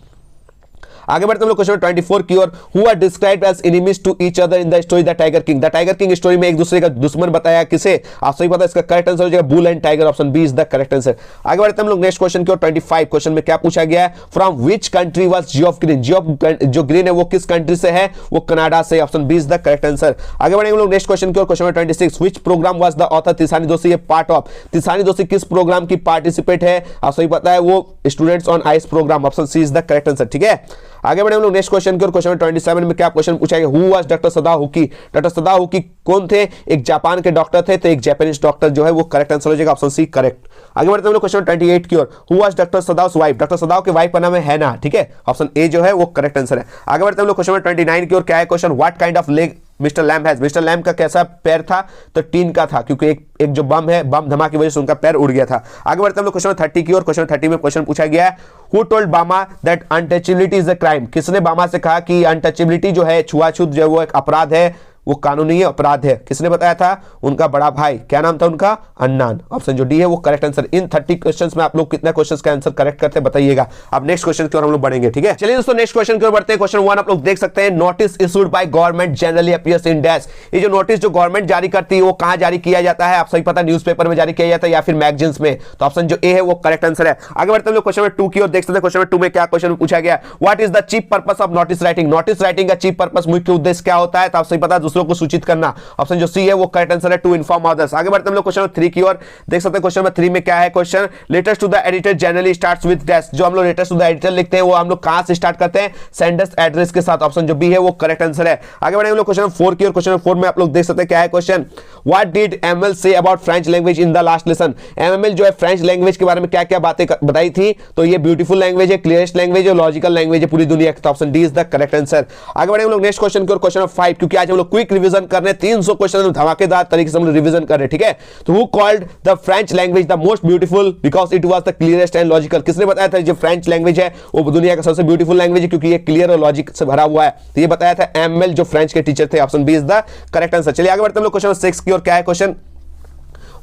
Speaker 1: आगे बढ़ते हम लोग क्वेश्चन 24 की ओर। Who are described as enemies to each other in the story the tiger king? The tiger king story में एक दूसरे का दुश्मन बताया किसे? आप सही पता है, इसका करेक्ट आंसर हो जाएगा bull and tiger, option B is the correct answer. आगे बढ़ते हम लोग नेक्स्ट क्वेश्चन की ओर। 25 क्वेश्चन में क्या पूछा गया है? From which country was Geoff Green? Geoff जो ग्रीन है वो किस कंट्री से है? वो कनाडा से, option B is the correct answer. आगे बढ़ेंगे हम लोग नेक्स्ट क्वेश्चन की ओर। Question 26 which program was the author Tishani Doshi part of? तिसानी दोषी किस प्रोग्राम की पार्टिसिपेट है? आप सही पता है वो students on ice programme, option C is the correct answer. ठीक है, आगे बढ़े हम लोग नेक्स्ट क्वेश्चन की ओर। क्वेश्चन 27 में क्या क्वेश्चन पूछा गया? Who was doctor Sadao Hoki? Doctor Sadao Hoki कौन थे? एक जापान के डॉक्टर थे, तो एक जापानीज डॉक्टर जो है वो करेक्ट आंसर हो जाएगा, ऑप्शन सी करेक्ट। आगे बढ़ते हम लोग क्वेश्चन 28 की ओर। Who was doctor Sadao's wife? Doctor Sadao के वाइफ का नाम है हैना। ठीक है, ऑप्शन ए जो है वो करेक्ट आंसर है। आगे बढ़ते हम लोग क्वेश्चन 29 की ओर। क्या है question? What kind of leg mister lamb has? Mister lamb का कैसा पैर था? तो टीन का था, क्योंकि एक जो बम है, बम धमाके की वजह से उनका पैर उड़ गया था। आगे बढ़ते हम लोग क्वेश्चन 30 की ओर। क्वेश्चन 30 में क्वेश्चन पूछा गया है who told Bama that untouchability is a crime? किसने बामा से कहा कि अनटचेबिलिटी जो है, छुआछूत जो है वो एक अपराध है, वो कानूनी अपराध है? किसने बताया था? उनका बड़ा भाई। क्या नाम था उनका? अन्नान, ऑप्शन जो डी है वो करेक्ट आंसर। इन 30 क्वेश्चंस में आप लोग कितना क्वेश्चंस का आंसर करेक्ट करते हैं बताइएगा। अब नेक्स्ट क्वेश्चन की ओर हम लोग बढ़ेंगे। ठीक है, चलिए दोस्तों नेक्स्ट क्वेश्चन की ओर बढ़ते हैं। क्वेश्चन 1 आप लोग देख सकते हैं notice issued by government generally appears in dash. ये जो नोटिस जो गवर्नमेंट जारी करती है वो कहां जारी किया जाता है? आप सही पता न्यूज़पेपर में जारी किया जाता है या फिर मैगजीन्स में, तो ऑप्शन जो ए है वो करेक्ट आंसर है। आगे बढ़ते हैं लोग क्वेश्चन 2 की ओर। देख सकते हैं क्वेश्चन 2 में क्या क्वेश्चन पूछा गया? What is the chief purpose of notice writing? Notice writing का चीफ पर्पस, मुख्य उद्देश्य क्या होता है? तो आप सही पता दूसरों को सूचित करना, ऑप्शन जो सी है वो करेक्ट आंसर है, टू इन्फॉर्म अदर्स। आगे बढ़ते हम लोग क्वेश्चन 3 की ओर। देख सकते हैं क्वेश्चन नंबर 3 में क्या है question? Letters to the editor generally starts with dash. जो हम लोग लेटर्स टू द एडिटर लिखते हैं वो हम लोग कहां से स्टार्ट करते हैं? सेंडर्स एड्रेस के साथ, ऑप्शन जो बी है वो करेक्ट आंसर है। आगे बढ़े हम लोग क्वेश्चन 4 की ओर। क्वेश्चन 4 में आप लोग देख सकते हैं क्या है question? What did ML say about French language in the last lesson? ML जो है फ्रेंच लैंग्वेज के बारे में क्या क्या बातें बताई थी? तो ये ब्यूटीफुल लैंग्वेज है, क्लियरेस्ट लैंग्वेज है, लॉजिकल लैंग्वेज है पूरी दुनिया की, तो option D is the correct answer. आगे बढ़े हम लोग नेक्स्ट क्वेश्चन की ओर। क्वेश्चन 5, क्योंकि आज हम लोग क्विक रिवीजन कर रहे हैं, 300 क्वेश्चन धमाकेदार तरीके से हम लोग रिवीजन कर रहे हैं। ठीक है, तो who called the French language the most beautiful because it was the clearest and logical? किसने बताया था जो फ्रेंच लैंग्वेज है वो दुनिया का सबसे ब्यूटीफुल लैंग्वेज है क्योंकि ये क्लियर और लॉजिक से भरा हुआ है? तो ये बताया था एमएल जो फ्रेंच के टीचर थे, option B is the correct answer. चलिए आगे बढ़ते हैं हम लोग क्वेश्चन 6 की ओर। क्या है question?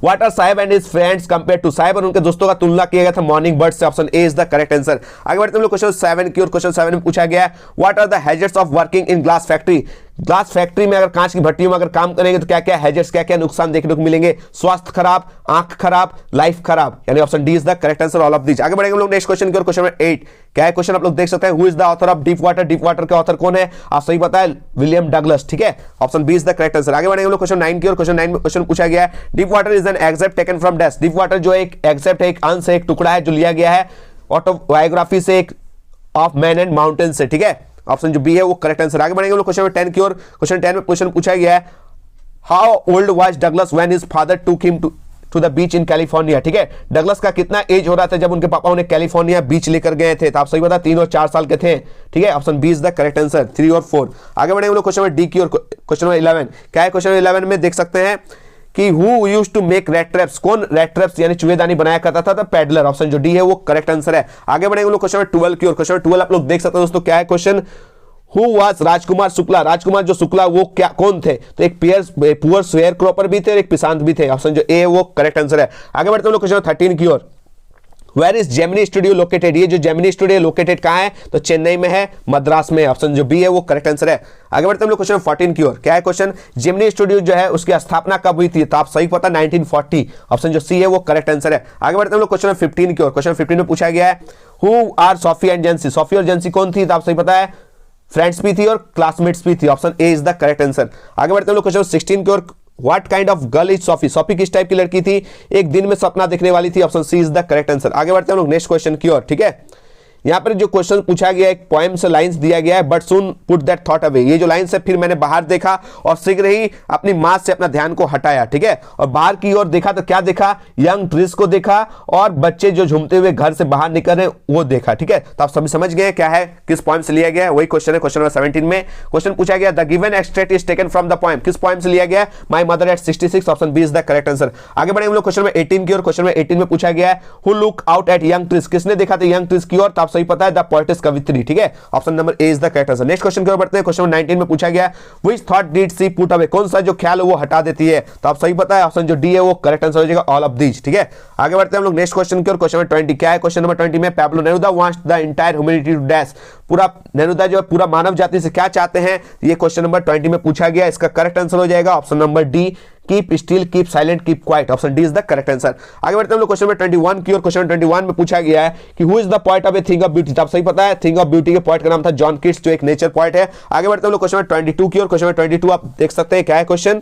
Speaker 1: What are Saheb and his friends compare to? Saheb और उनके दोस्तों का तुलना किया गया था मॉर्निंग बर्ड से, option A is the correct answer. आगे बढ़ते हैं हम लोग क्वेश्चन 7 की ओर। क्वेश्चन 7 में पूछा गया what are the hazards of working in glass factory? Glass factory में अगर कांच की भट्टियों में अगर काम करेंगे तो क्या क्या हैजर्ड्स, क्या क्या नुकसान देखने को मिलेंगे, स्वास्थ्य खराब, आंख खराब, लाइफ खराब, यानी option D is the correct answer all of these. आगे बढ़ेंगे हम लोग नेक्स्ट क्वेश्चन की ओर। क्वेश्चन नंबर 8 क्या है क्वेश्चन आप लोग देख सकते हैं, who is the author of deep water. Deep water के ऑथर कौन है, आप सही बताएं, विलियम डगलस, ठीक है, option B is the correct answer. आगे बढ़ेंगे हम लोग क्वेश्चन 9 की ओर। क्वेश्चन 9 में क्वेश्चन पूछा गया है, deep water is an accept taken from dash. Deep water जो एक एक्सेप्ट है, एक अंश है, एक टुकड़ा है जो लिया गया है ऑटोबायोग्राफी से, एक ऑफ मैन एंड माउंटेन से, ठीक है, ऑप्शन जो बी है वो करेक्ट आंसर। आगे बढ़ेंगे हम लोग क्वेश्चन 10 की ओर। क्वेश्चन 10 में क्वेश्चन पूछा गया है, how old was Douglas when his father took him to the beach in California. ठीक है, डगलस का कितना एज हो रहा था जब उनके पापा उन्हें कैलिफोर्निया बीच लेकर गए थे, तो आप सही बता 3 और 4 साल के थे, ठीक है, option B is the correct answer, 3 और 4। आगे बढ़ेंगे हम लोग क्वेश्चन नंबर डी की ओर। क्वेश्चन नंबर 11 क्या है, क्वेश्चन 11 में देख सकते हैं कि who used to make rat traps, कौन रैट ट्रैप्स यानी चूहेदानी बनाया करता था, पैडलर, ऑप्शन जो डी है वो करेक्ट आंसर है। आगे बढ़ेंगे हम लोग क्वेश्चन नंबर 12 की ओर। क्वेश्चन नंबर 12 आप लोग देख सकते हैं दोस्तों, क्या है question, who was Rajkumar Shukla. राजकुमार जो शुक्ला वो क्या कौन थे, तो एक पुअर शेयर क्रॉपर भी थे और एक पिशांत भी थे, ऑप्शन जो ए है वो करेक्ट आंसर है। आगे बढ़ते हैं लोग क्वेश्चन 13 की ओर। Where is Gemini studio located, ये जो जेमिनी स्टूडियो लोकेटेड कहाँ है, तो चेन्नई में है, मद्रास में, ऑप्शन जो बी है वो करेक्ट आंसर है। आगे बढ़ते हैं हम लोग क्वेश्चन 14 की ओर। क्या है क्वेश्चन, जेमिनी स्टूडियो जो है उसकी स्थापना कब हुई थी, तो आप सही पता 1940, ऑप्शन जो सी है वो करेक्ट आंसर है। आगे बढ़ते हैं हम लोग क्वेश्चन 15 की ओर। क्वेश्चन 15 में पूछा गया है, who are Sophie and Jansie. Sophie और जेंसी कौन थी, तो आप सही पता है फ्रेंड्स भी थी और क्लासमेट्स भी थी, option A is the correct answer. आगे बढ़ते हैं लोग क्वेश्चन 16 की ओर। What kind of girl is Sophie, Sophie किस टाइप की लड़की थी, एक दिन में सपना देखने वाली थी, option C is the correct answer. आगे बढ़ते हैं लोग नेक्स्ट क्वेश्चन की ओर। ठीक है, यहां पर जो क्वेश्चन पूछा गया एक पोएम से लाइंस दिया गया है, but soon put that thought away. ये जो लाइंस है, फिर मैंने बाहर देखा और शीघ्र ही अपनी मां से अपना ध्यान को हटाया, ठीक है, और बाहर की ओर देखा तो क्या देखा, यंग ट्रीज को देखा और बच्चे जो झूमते हुए घर से बाहर निकल रहे वो देखा, ठीक है। तो आप सभी समझ गए क्या है, किस पोएम से लिया गया है, वही क्वेश्चन है। क्वेश्चन नंबर 17 में क्वेश्चन पूछा गया, the given extract is taken from the poem, किस पोएम से लिया गया है, my mother at 66, option B is the correct answer. आगे बढ़े हम लोग क्वेश्चन नंबर 18 की ओर। क्वेश्चन नंबर 18 में पूछा गया है, who look out at young trees, किसने देखा था यंग ट्रीज की ओर, तो आप सही पता है द पोएट कवित्री, ठीक है, option number A is the correct answer. Next question की ओर बढ़ते हैं। क्वेश्चन नंबर 19 में पूछा गया, which thought did she put away, कौन सा जो ख्याल है वो हटा देती है, तो आप सही पता है ऑप्शन जो डी है वो करेक्ट आंसर हो जाएगा, ऑल ऑफ दीज, ठीक है। आगे बढ़ते हैं हम लोग नेक्स्ट क्वेश्चन की ओर। क्वेश्चन नंबर 20 क्या है, क्वेश्चन नंबर 20 में Pablo Neruda wants the entire humanity to dash, पूरा नेरुदा जो है पूरा मानव जाति से क्या चाहते हैं, ये क्वेश्चन नंबर 20 में पूछा गया, इसका करेक्ट आंसर हो जाएगा option number D, keep still, keep silent, keep quiet, option D is the correct answer. आगे बढ़ते हैं हम लोग क्वेश्चन नंबर 21 की ओर। क्वेश्चन नंबर 21 में पूछा गया है कि who is the poet of A thing of beauty, तो आप सही पता है थिंग ऑफ ब्यूटी के पोएट का नाम था जॉन किट्स, जो एक नेचर पोएट है। आगे बढ़ते हैं हम लोग क्वेश्चन नंबर 22 की ओर। क्वेश्चन नंबर 22 आप देख सकते हैं क्या है question,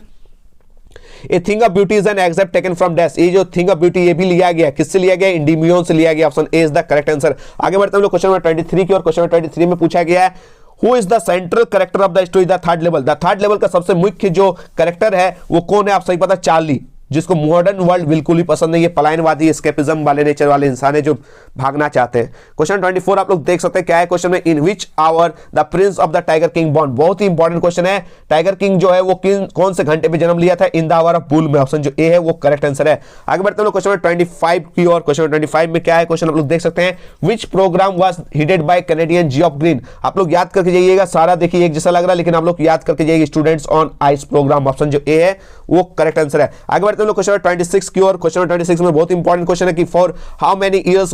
Speaker 1: a thing of beauty is an accept taken from dash, ये जो थिंग ऑफ ब्यूटी ये भी लिया गया, किससे लिया गया, इंडिमियन से लिया गया, option A is the correct answer. आगे बढ़ते हैं हम लोग क्वेश्चन नंबर 23 की ओर। क्वेश्चन नंबर 23 में पूछा गया है, who is the central character of the story the third level, the third level का सबसे मुख्य जो कैरेक्टर है वो कौन है, आप सही पता चार्ली, जिसको मॉडर्न वर्ल्ड बिल्कुल ही पसंद नहीं है, पलायनवादी एस्केपिज्म वाले नेचर वाले इंसान है जो भागना चाहते हैं। क्वेश्चन 24 आप लोग देख सकते हैं क्या है क्वेश्चन में, in which hour the prince of the tiger king born, बहुत ही इंपॉर्टेंट क्वेश्चन है, टाइगर किंग जो है वो कौन से घंटे पे जन्म लिया था, in the hour of bull में, ऑप्शन जो ए है वो करेक्ट आंसर है। आगे बढ़ते हैं लोग क्वेश्चन 25 की ओर। क्वेश्चन 25 में क्या है क्वेश्चन आप लोग देख सकते हैं, which program was headed by Canadian Geoff green, आप लोग याद करके जाइएगा, सारा देखिए एक जैसा लग रहा है लेकिन आप लोग याद करके जाइए, students on ice programme, option जो ए है वो करेक्ट आंसर है। आगे बढ़ते हैं लोग क्वेश्चन 26 की ओर। क्वेश्चन नंबर 26 में बहुत इंपॉर्टेंट क्वेश्चन है कि for how many years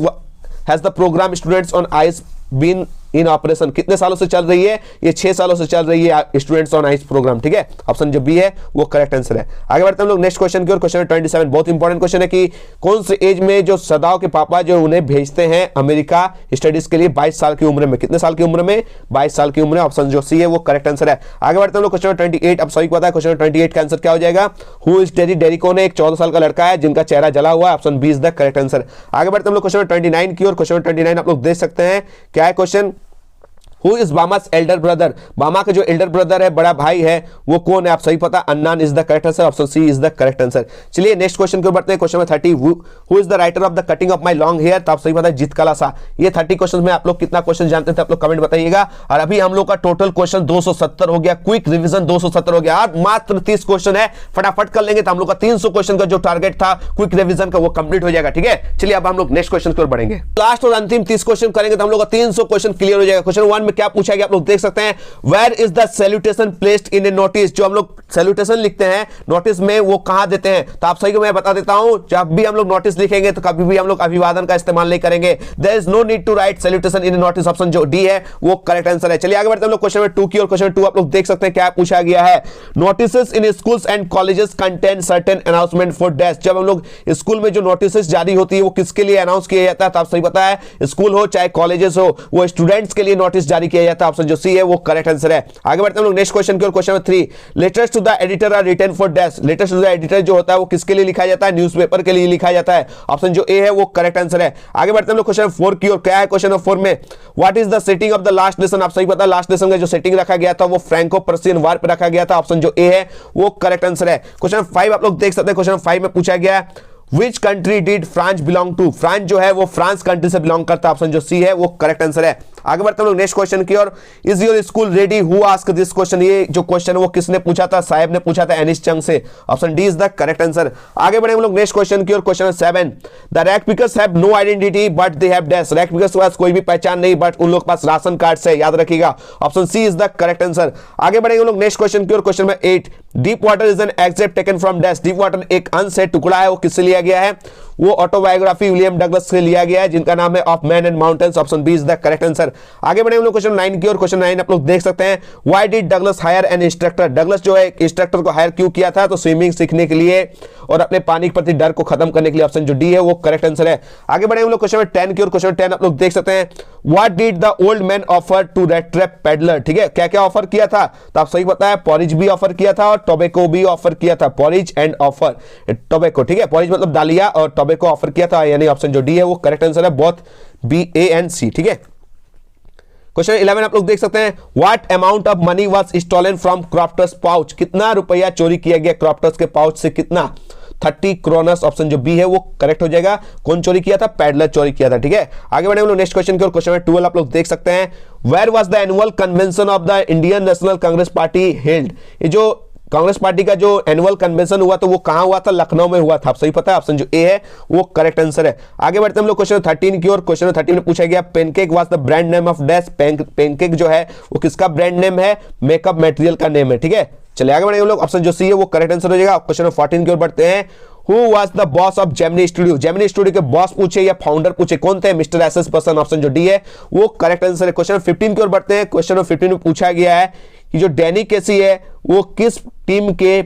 Speaker 1: has the programme students on ice been in operation, कितने सालों से चल रही है, ये 6 सालों से चल रही है स्टूडेंट्स ऑन आइस प्रोग्राम, ठीक है, ऑप्शन जो बी है वो करेक्ट आंसर है। आगे बढ़ते हैं हम लोग नेक्स्ट क्वेश्चन की ओर। क्वेश्चन 27 बहुत इंपॉर्टेंट क्वेश्चन है कि कौन से एज में जो सदाओं के पापा जो उन्हें भेजते हैं अमेरिका स्टडीज के लिए 22 साल की उम्र में, कितने साल की उम्र में, 22 साल की उम्र में, ऑप्शन जो सी है वो करेक्ट आंसर है। आगे बढ़ते हैं हम लोग क्वेश्चन 28, अब सही पता है क्वेश्चन 28 का आंसर क्या हो जाएगा, हु इज टेरी, डेरी कौन है, एक 14 साल का लड़का है जिनका चेहरा जला हुआ है, option B is the correct answer. आगे बढ़ते हैं हम लोग क्वेश्चन 29 की ओर। क्वेश्चन 29 आप लोग देख सकते हैं क्या है question, Who is Bama's elder brother, बामा का जो एल्डर ब्रदर है, बड़ा भाई है, वो कौन है, आप सही पता, Annan is the correct answer, option C is the correct answer. चलिए नेक्स्ट क्वेश्चन को बढ़ते हैं। Question number 30, who is the writer of the cutting of my long hair, तो आप सही पता है जीत कलासा। ये 30 क्वेश्चन में आप लोग कितना क्वेश्चन जानते थे आप लोग कमेंट बताइएगा। और अभी हम लोग का टोटल क्वेश्चन 270 हो गया, क्विक रिवीजन 270 हो गया, आज मात्र 30 क्वेश्चन है, फटाफट कर लेंगे तो हम लोग का 300 क्वेश्चन का जो टारगेट था क्विक रिवीजन का वो कंप्लीट हो जाएगा, ठीक है। चलिए अब हम लोग नेक्स्ट क्वेश्चन की ओर बढ़ेंगे, लास्ट और अंतिम 30 क्वेश्चन करेंगे तो हम लोग का 300 क्वेश्चन क्लियर हो जाएगा। क्वेश्चन 1 में क्या पूछा गया आप लोग देख सकते हैं, where is the salutation placed in a notice. जो हम लोग सैल्यूटेशन लिखते हैं नोटिस में वो कहां देते हैं, तो आप सही को मैं बता देता हूं, जब भी हम लोग नोटिस लिखेंगे तो कभी भी हम लोग अभिवादन का इस्तेमाल नहीं करेंगे। There is no need to write salutation in a notice, option जो डी है वो करेक्ट आंसर है। चलिए आगे बढ़ते हैं हम लोग क्वेश्चन नंबर 2 की, और क्वेश्चन 2 आप लोग देख सकते हैं क्या पूछा गया है, notices in schools and colleges contain certain announcement for dash. जब हम लोग स्कूल में जो नोटिसेस जारी होती है वो किसके लिए अनाउंस किया जाता है, तो आप सही पता है, स्कूल हो चाहे कॉलेजेस हो, वो स्टूडेंट्स के लिए नोटिस जारी किया जाता है, ऑप्शन जो सी है वो करेक्ट आंसर है। आगे बढ़ते हैं हम लोग नेक्स्ट क्वेश्चन की ओर, question number 3, letters to the editor are written for dash. Letters to the editor जो होता है वो किसके लिए लिखा जाता है, न्यूज़पेपर के लिए लिखा जाता है, ऑप्शन जो ए है वो करेक्ट आंसर है। आगे बढ़ते हैं हम लोग क्वेश्चन 4 की ओर, क्या है क्वेश्चन नंबर 4 में, what is the setting of the last lesson. आप सही पता है, लास्ट लेसन का जो सेटिंग रखा गया था वो फ्रैंको पर्शियन वार पे रखा गया था, ऑप्शन जो ए है वो करेक्ट आंसर है। क्वेश्चन 5 आप लोग देख सकते हैं, क्वेश्चन 5 में पूछा गया है Which country did France belong to? France जो है वो फ्रांस कंट्री से बिलोंग करता है, ऑप्शन जो सी है वो करेक्ट आंसर है। आगे बढ़ते हैं लोग नेक्स्ट क्वेश्चन की ओर, is your school ready, who asked this question. ये जो क्वेश्चन है वो किसने पूछा था, साहेब ने पूछा था एनिस चंग से, option D is the correct answer. आगे बढ़े हम लोग नेक्स्ट क्वेश्चन की ओर, question 7, the rag pickers have no identity but they have dash. Rag pickers के पास कोई भी पहचान नहीं बट उन लोग के पास राशन कार्ड है, याद रखिएगा, option C is the correct answer. आगे बढ़ेंगे लोग नेक्स्ट क्वेश्चन की ओर, question number 8, deep water is an accept taken from dash. Deep water एक अंश है, टुकड़ा है, वो किससे लिया गया है, वो ऑटोबायोग्राफी विलियम डगलस से लिया गया है जिनका नाम है of man and mountains, option B is the correct answer. आगे बढ़े हम लोग क्वेश्चन 9 की ओर, क्वेश्चन 9 आप लोग देख सकते हैं, why did Douglas hire an instructor. Douglas जो है इंस्ट्रक्टर को हायर क्यों किया था, तो स्विमिंग सीखने के लिए और अपने पानी के प्रति डर को खत्म करने के लिए, ऑप्शन जो डी है वो करेक्ट आंसर है। आगे बढ़े हम लोग क्वेश्चन 10 की ओर, क्वेश्चन 10 आप लोग देख सकते हैं, what did the old man offer to that trap peddler. ठीक है, क्या क्या ऑफर किया था, तो आप सही पता है, पॉरिज भी ऑफर किया था और टोबैको भी ऑफर किया था, पॉरिज एंड ऑफर टोबैको। ठीक है, पॉरिज मतलब दालिया और टोबैको ऑफर किया था, यानी ऑप्शन जो डी है वो करेक्ट आंसर है, both B A and C. ठीक है, क्वेश्चन 11 आप लोग देख सकते हैं, what amount of money was stolen from crofter's pouch. कितना रुपया चोरी किया गया क्रॉफ्टर्स के पाउच से, कितना, 30 क्रोनस, ऑप्शन जो बी है वो करेक्ट हो जाएगा। कौन चोरी किया था, पैडलर चोरी किया था। ठीक है, आगे बढ़े हम लोग नेक्स्ट क्वेश्चन की ओर, क्वेश्चन 12 आप लोग देख सकते हैं, where was the annual convention of the Indian National Congress party held. ये जो कांग्रेस पार्टी का जो एनुअल कन्वेंशन हुआ तो वो कहां हुआ था, लखनऊ में हुआ था, आप सही पता है, ऑप्शन जो ए है वो करेक्ट आंसर है। आगे बढ़ते हम लोग क्वेश्चन 13 की ओर, क्वेश्चन 13 में पूछा गया, pancake was the brand name of dash. Pancake जो है वो किसका ब्रांड नेम है, मेकअप मटेरियल का नेम है। ठीक है, चलिए आगे बढ़े हम लोग, ऑप्शन जो सी है वो करेक्ट आंसर हो जाएगा। क्वेश्चन 14 की ओर बढ़ते हैं, Who was the boss of Gemini Studio? Gemini Studio के बॉस पूछे या फाउंडर पूछे, कौन थे, mister S S person, option जो डी है वो करेक्ट आंसर है। क्वेश्चन 15 की ओर बढ़ते हैं, क्वेश्चन 15 में पूछा गया है कि जो डैनी केसी है वो किस टीम के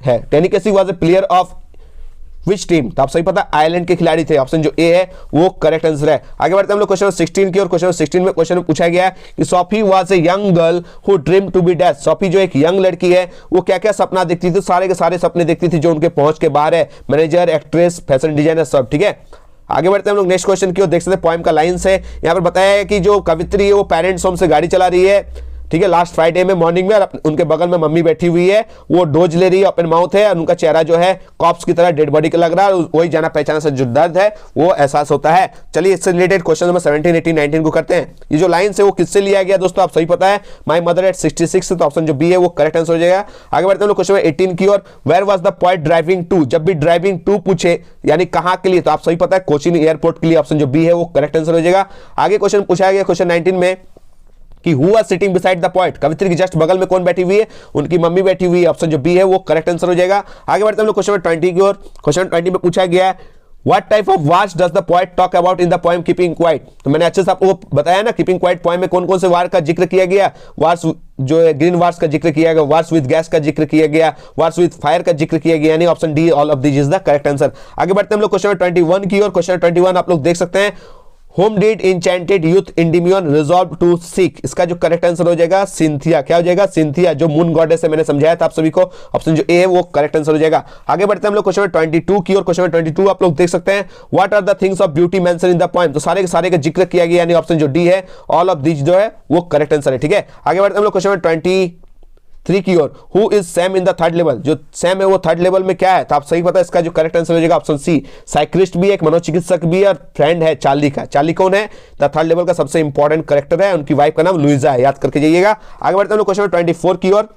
Speaker 1: है। Danny Casey was a player of which team, तो आप सही पता आयरलैंड के खिलाड़ी थे, ऑप्शन जो ए है वो करेक्ट आंसर है। आगे बढ़ते हैं हम लोग क्वेश्चन 16 की ओर, क्वेश्चन 16 में क्वेश्चन पूछा गया कि Sophie was a young girl who dream to be dash. Sophie जो एक यंग लड़की है वो क्या क्या सपना देखती थी, सारे के सारे सपने देखती थी जो उनके पहुंच के बाहर है, मैनेजर, एक्ट्रेस, फैशन डिजाइनर, सब। ठीक है, आगे बढ़ते हैं हम लोग नेक्स्ट क्वेश्चन की ओर, देख सकते हैं पोएम का लाइन्स है, यहाँ पर बताया है कि जो कवित्री है वो पेरेंट्स होम से गाड़ी चला रही है। ठीक है, लास्ट फ्राइडे में मॉर्निंग में, और उनके बगल में मम्मी बैठी हुई है, वो डोज ले रही है, ओपन माउथ है, और उनका चेहरा जो है कॉप्स की तरह डेड बॉडी का लग रहा है, वही जाना पहचाना से जो दर्द है वो एहसास होता है। चलिए इससे रिलेटेड क्वेश्चन नंबर 17, 18, 19 को करते हैं। ये जो लाइन है वो किससे लिया गया दोस्तों, आप सही पता है, माई मदर एट 66, तो ऑप्शन जो बी है वो करेक्ट आंसर हो जाएगा। आगे बढ़ते हैं क्वेश्चन 18 की ओर, where was the poet driving to. जब भी ड्राइविंग टू पूछे यानी कहां के लिए, तो आप सही पता है कोचिन एयरपोर्ट के लिए, ऑप्शन जो बी है वो करेक्ट आंसर हो जाएगा। आगे क्वेश्चन पूछा गया क्वेश्चन 19 में कि who was sitting beside the poet. कवित्री के जस्ट बगल में कौन बैठी हुई है, उनकी मम्मी बैठी हुई है, ऑप्शन जो बी है वो करेक्ट आंसर हो जाएगा। आगे बढ़ते हैं हम लोग क्वेश्चन 20 की ओर, क्वेश्चन 20 में पूछा गया है, What type of wars does the poet talk about in the poem Keeping Quiet? तो मैंने अच्छे से आपको बताया ना, कीपिंग क्वाइट पोएम में कौन कौन से वार का जिक्र किया गया, वार्स जो है ग्रीन वार्स का जिक्र किया गया, वार्स विद गैस का जिक्र किया गया, वार्स विद फायर का जिक्र किया गया, यानी option D all of this is the correct answer. आगे बढ़ते हैं हम लोग क्वेश्चन 21 की ओर, क्वेश्चन 21 आप लोग देख सकते हैं, whom did enchanted youth Endymion resolve to seek. इसका जो करेक्ट आंसर हो जाएगा सिंथिया। क्या हो जाएगा, सिंथिया, जो मून गॉडेस है, मैंने समझाया था आप सभी को, ऑप्शन जो ए है वो करेक्ट आंसर हो जाएगा। आगे बढ़ते हैं हम लोग क्वेश्चन 22 की और क्वेश्चन 22 आप लोग देख सकते हैं, what are the things of beauty mention in the poem. तो सारे के सारे का जिक्र किया गया, यानी ऑप्शन जो डी है ऑल ऑफ दिस जो है वो करेक्ट आंसर है। ठीक है, आगे बढ़ते हैं हम लोग क्वेश्चन 23 की ओर, who is Sam in the third level. जो सैम है वो थर्ड लेवल में क्या है, तो आप सही पता है, इसका जो करेक्ट आंसर हो जाएगा ऑप्शन सी, साइक्रिस्ट भी, एक मनोचिकित्सक भी और फ्रेंड है चार्ली का। चार्ली कौन है, द थर्ड लेवल का सबसे इंपॉर्टेंट करेक्टर है, उनकी वाइफ का नाम लुइजा है, याद करके जाइएगा। आगे बढ़ते हैं क्वेश्चन 24 की ओर,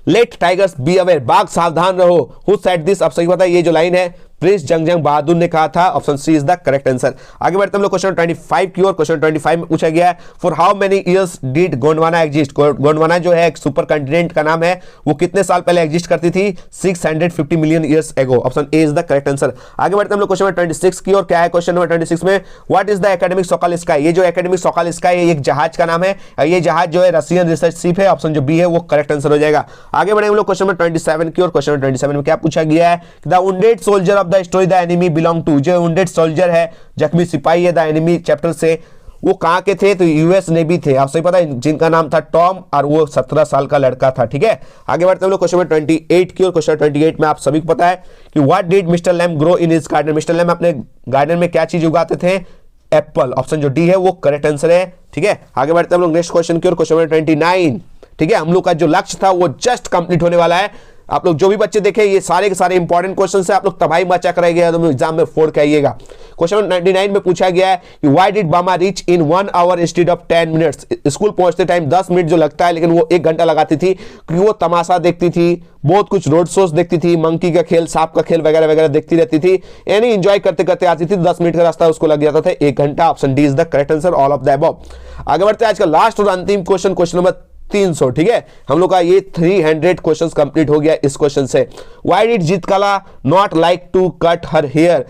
Speaker 1: लेट टाइगर्स बी अवेयर, बाघ सावधान रहो, हु सेड दिस। आप सही पता है, ये जो लाइन है प्रिंस जंगजंग बहादुर ने कहा था। Option C is the correct answer. आगे बढ़ते हम लोग क्वेश्चन 25 की ओर। क्वेश्चन 25 में पूछा गया है for how many years did Gondwana exist. Gondwana जो है एक सुपर कंटिनेंट का नाम है, वो कितने साल पहले एग्जिस्ट करती थी? 650 million years ago. Option A is the correct answer. आगे बढ़ते हम लोग क्वेश्चन 26 की ओर। क्या है क्वेश्चन नंबर 26 में? What is the academic सोकल sky. ये जो एकेडमिक सोकल स्काई है एक जहाज का नाम है, ये जहाज जो है रशियन रिसर्च शिप है। ऑप्शन जो बी है वो करेक्ट आंसर हो जाएगा। आगे बढ़े हम लोग क्वेश्चन नंबर 27 की ओर। क्वेश्चन नंबर 27 में क्या पूछा गया है? The wounded soldier of the story the enemy belong to. जो वुंडेड सोल्जर है, जख्मी सिपाही है द एनिमी चैप्टर से, वो कहां के थे? तो यूएस नेवी थे। आप सही पता है, जिनका नाम था टॉम और वो 17 साल का लड़का था। ठीक है, आगे बढ़ते हम लोग क्वेश्चन नंबर 28 की ओर। क्वेश्चन 28 में आप सभी को पता है कि what did Mister Lam grow in his garden. Mister Lam अपने गार्डन में क्या चीज उगाते थे? एप्पल। ऑप्शन जो डी है वो करेक्ट आंसर है। ठीक है, आगे बढ़ते हम लोग नेक्स्ट क्वेश्चन की ओर। Question number 29। ठीक है, हम लोग का जो लक्ष्य था वो जस्ट कंप्लीट होने वाला है। आप लोग जो भी बच्चे देखें, ये सारे के सारे इंपॉर्टेंट क्वेश्चन है, आप लोग तबाही मचा कराइएगा तो एग्जाम में फोड़ के आइएगा। क्वेश्चन 99 में पूछा गया है कि why did Bama reach in 1 hour instead of 10 minutes. School पहुंचते टाइम 10 मिनट जो लगता है, लेकिन वो 1 घंटा लगाती थी, क्योंकि वो तमाशा देखती थी, बहुत कुछ रोड शोज देखती थी, मंकी का खेल, सांप का खेल वगैरह वगैरह देखती रहती थी, यानी एंजॉय करते करते आती थी। 10 मिनट का रास्ता उसको लग जाता था 1 घंटा। Option D is the correct answer, all of the above. आगे बढ़ते हैं आज का लास्ट और अंतिम क्वेश्चन, क्वेश्चन नंबर 300। ठीक है, हम लोग का ये 300 क्वेश्चंस कंप्लीट हो गया इस क्वेश्चन से। Why did Jeetkala not like to cut her hair.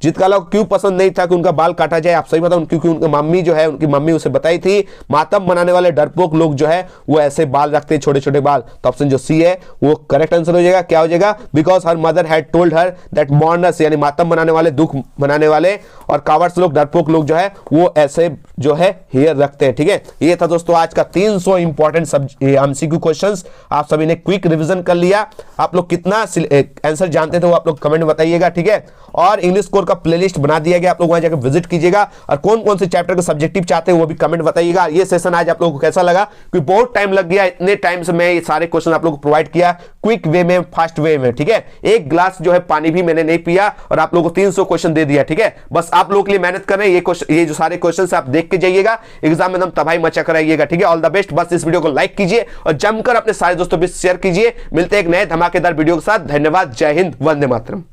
Speaker 1: Jeetkala को क्यों पसंद नहीं था कि उनका बाल काटा जाए? आप सही बताओ, क्योंकि उनकी मम्मी जो है, उनकी मम्मी उसे बताई थी मातम बनाने वाले डरपोक लोग जो है वो ऐसे बाल रखते हैं, छोटे छोटे बाल। तो ऑप्शन जो सी है वो करेक्ट आंसर हो जाएगा। क्या हो जाएगा? Because her mother had told her that mourners, यानी मातम बनाने वाले, दुख बनाने वाले और कावर्ड्स लोग, डरपोक लोग जो है वो ऐसे जो है हेयर रखते हैं। ठीक है, ये था दोस्तों आज का 300 इंपॉर्टेंट एमसीक्यू क्वेश्चंस। आप सभी ने क्विक रिवीजन कर लिया। आप लोग कितना आंसर जानते थे वो आप लोग कमेंट में बताइएगा। ठीक है, और इंग्लिश कोर का प्लेलिस्ट बना दिया गया, आप लोग वहां जाकर विजिट कीजिएगा। और कौन कौन से चैप्टर का सब्जेक्टिव चाहते हैं वो भी कमेंट बताइएगा। ये सेशन आज आप लोगों को कैसा लगा? क्योंकि बहुत टाइम लग गया, इतने टाइम से मैं ये सारे क्वेश्चन आप लोगों को प्रोवाइड किया क्विक वे में, फास्ट वे में। ठीक है, 1 ग्लास जो है पानी भी मैंने नहीं पिया और आप लोगों को 300 क्वेश्चन दे दिया। ठीक है, बस आप लोगों के लिए मेहनत कर रहे हैं। ये जो सारे क्वेश्चन आप देख के जाइएगा, एग्जाम में एकदम तबाही मचा कराइएगा। ठीक है, ऑल द बेस्ट। बस इस वीडियो को लाइक कीजिए और जमकर अपने सारे दोस्तों भी शेयर कीजिए। मिलते हैं एक नए धमाकेदार वीडियो के साथ। धन्यवाद, जय हिंद, वंदे मातरम।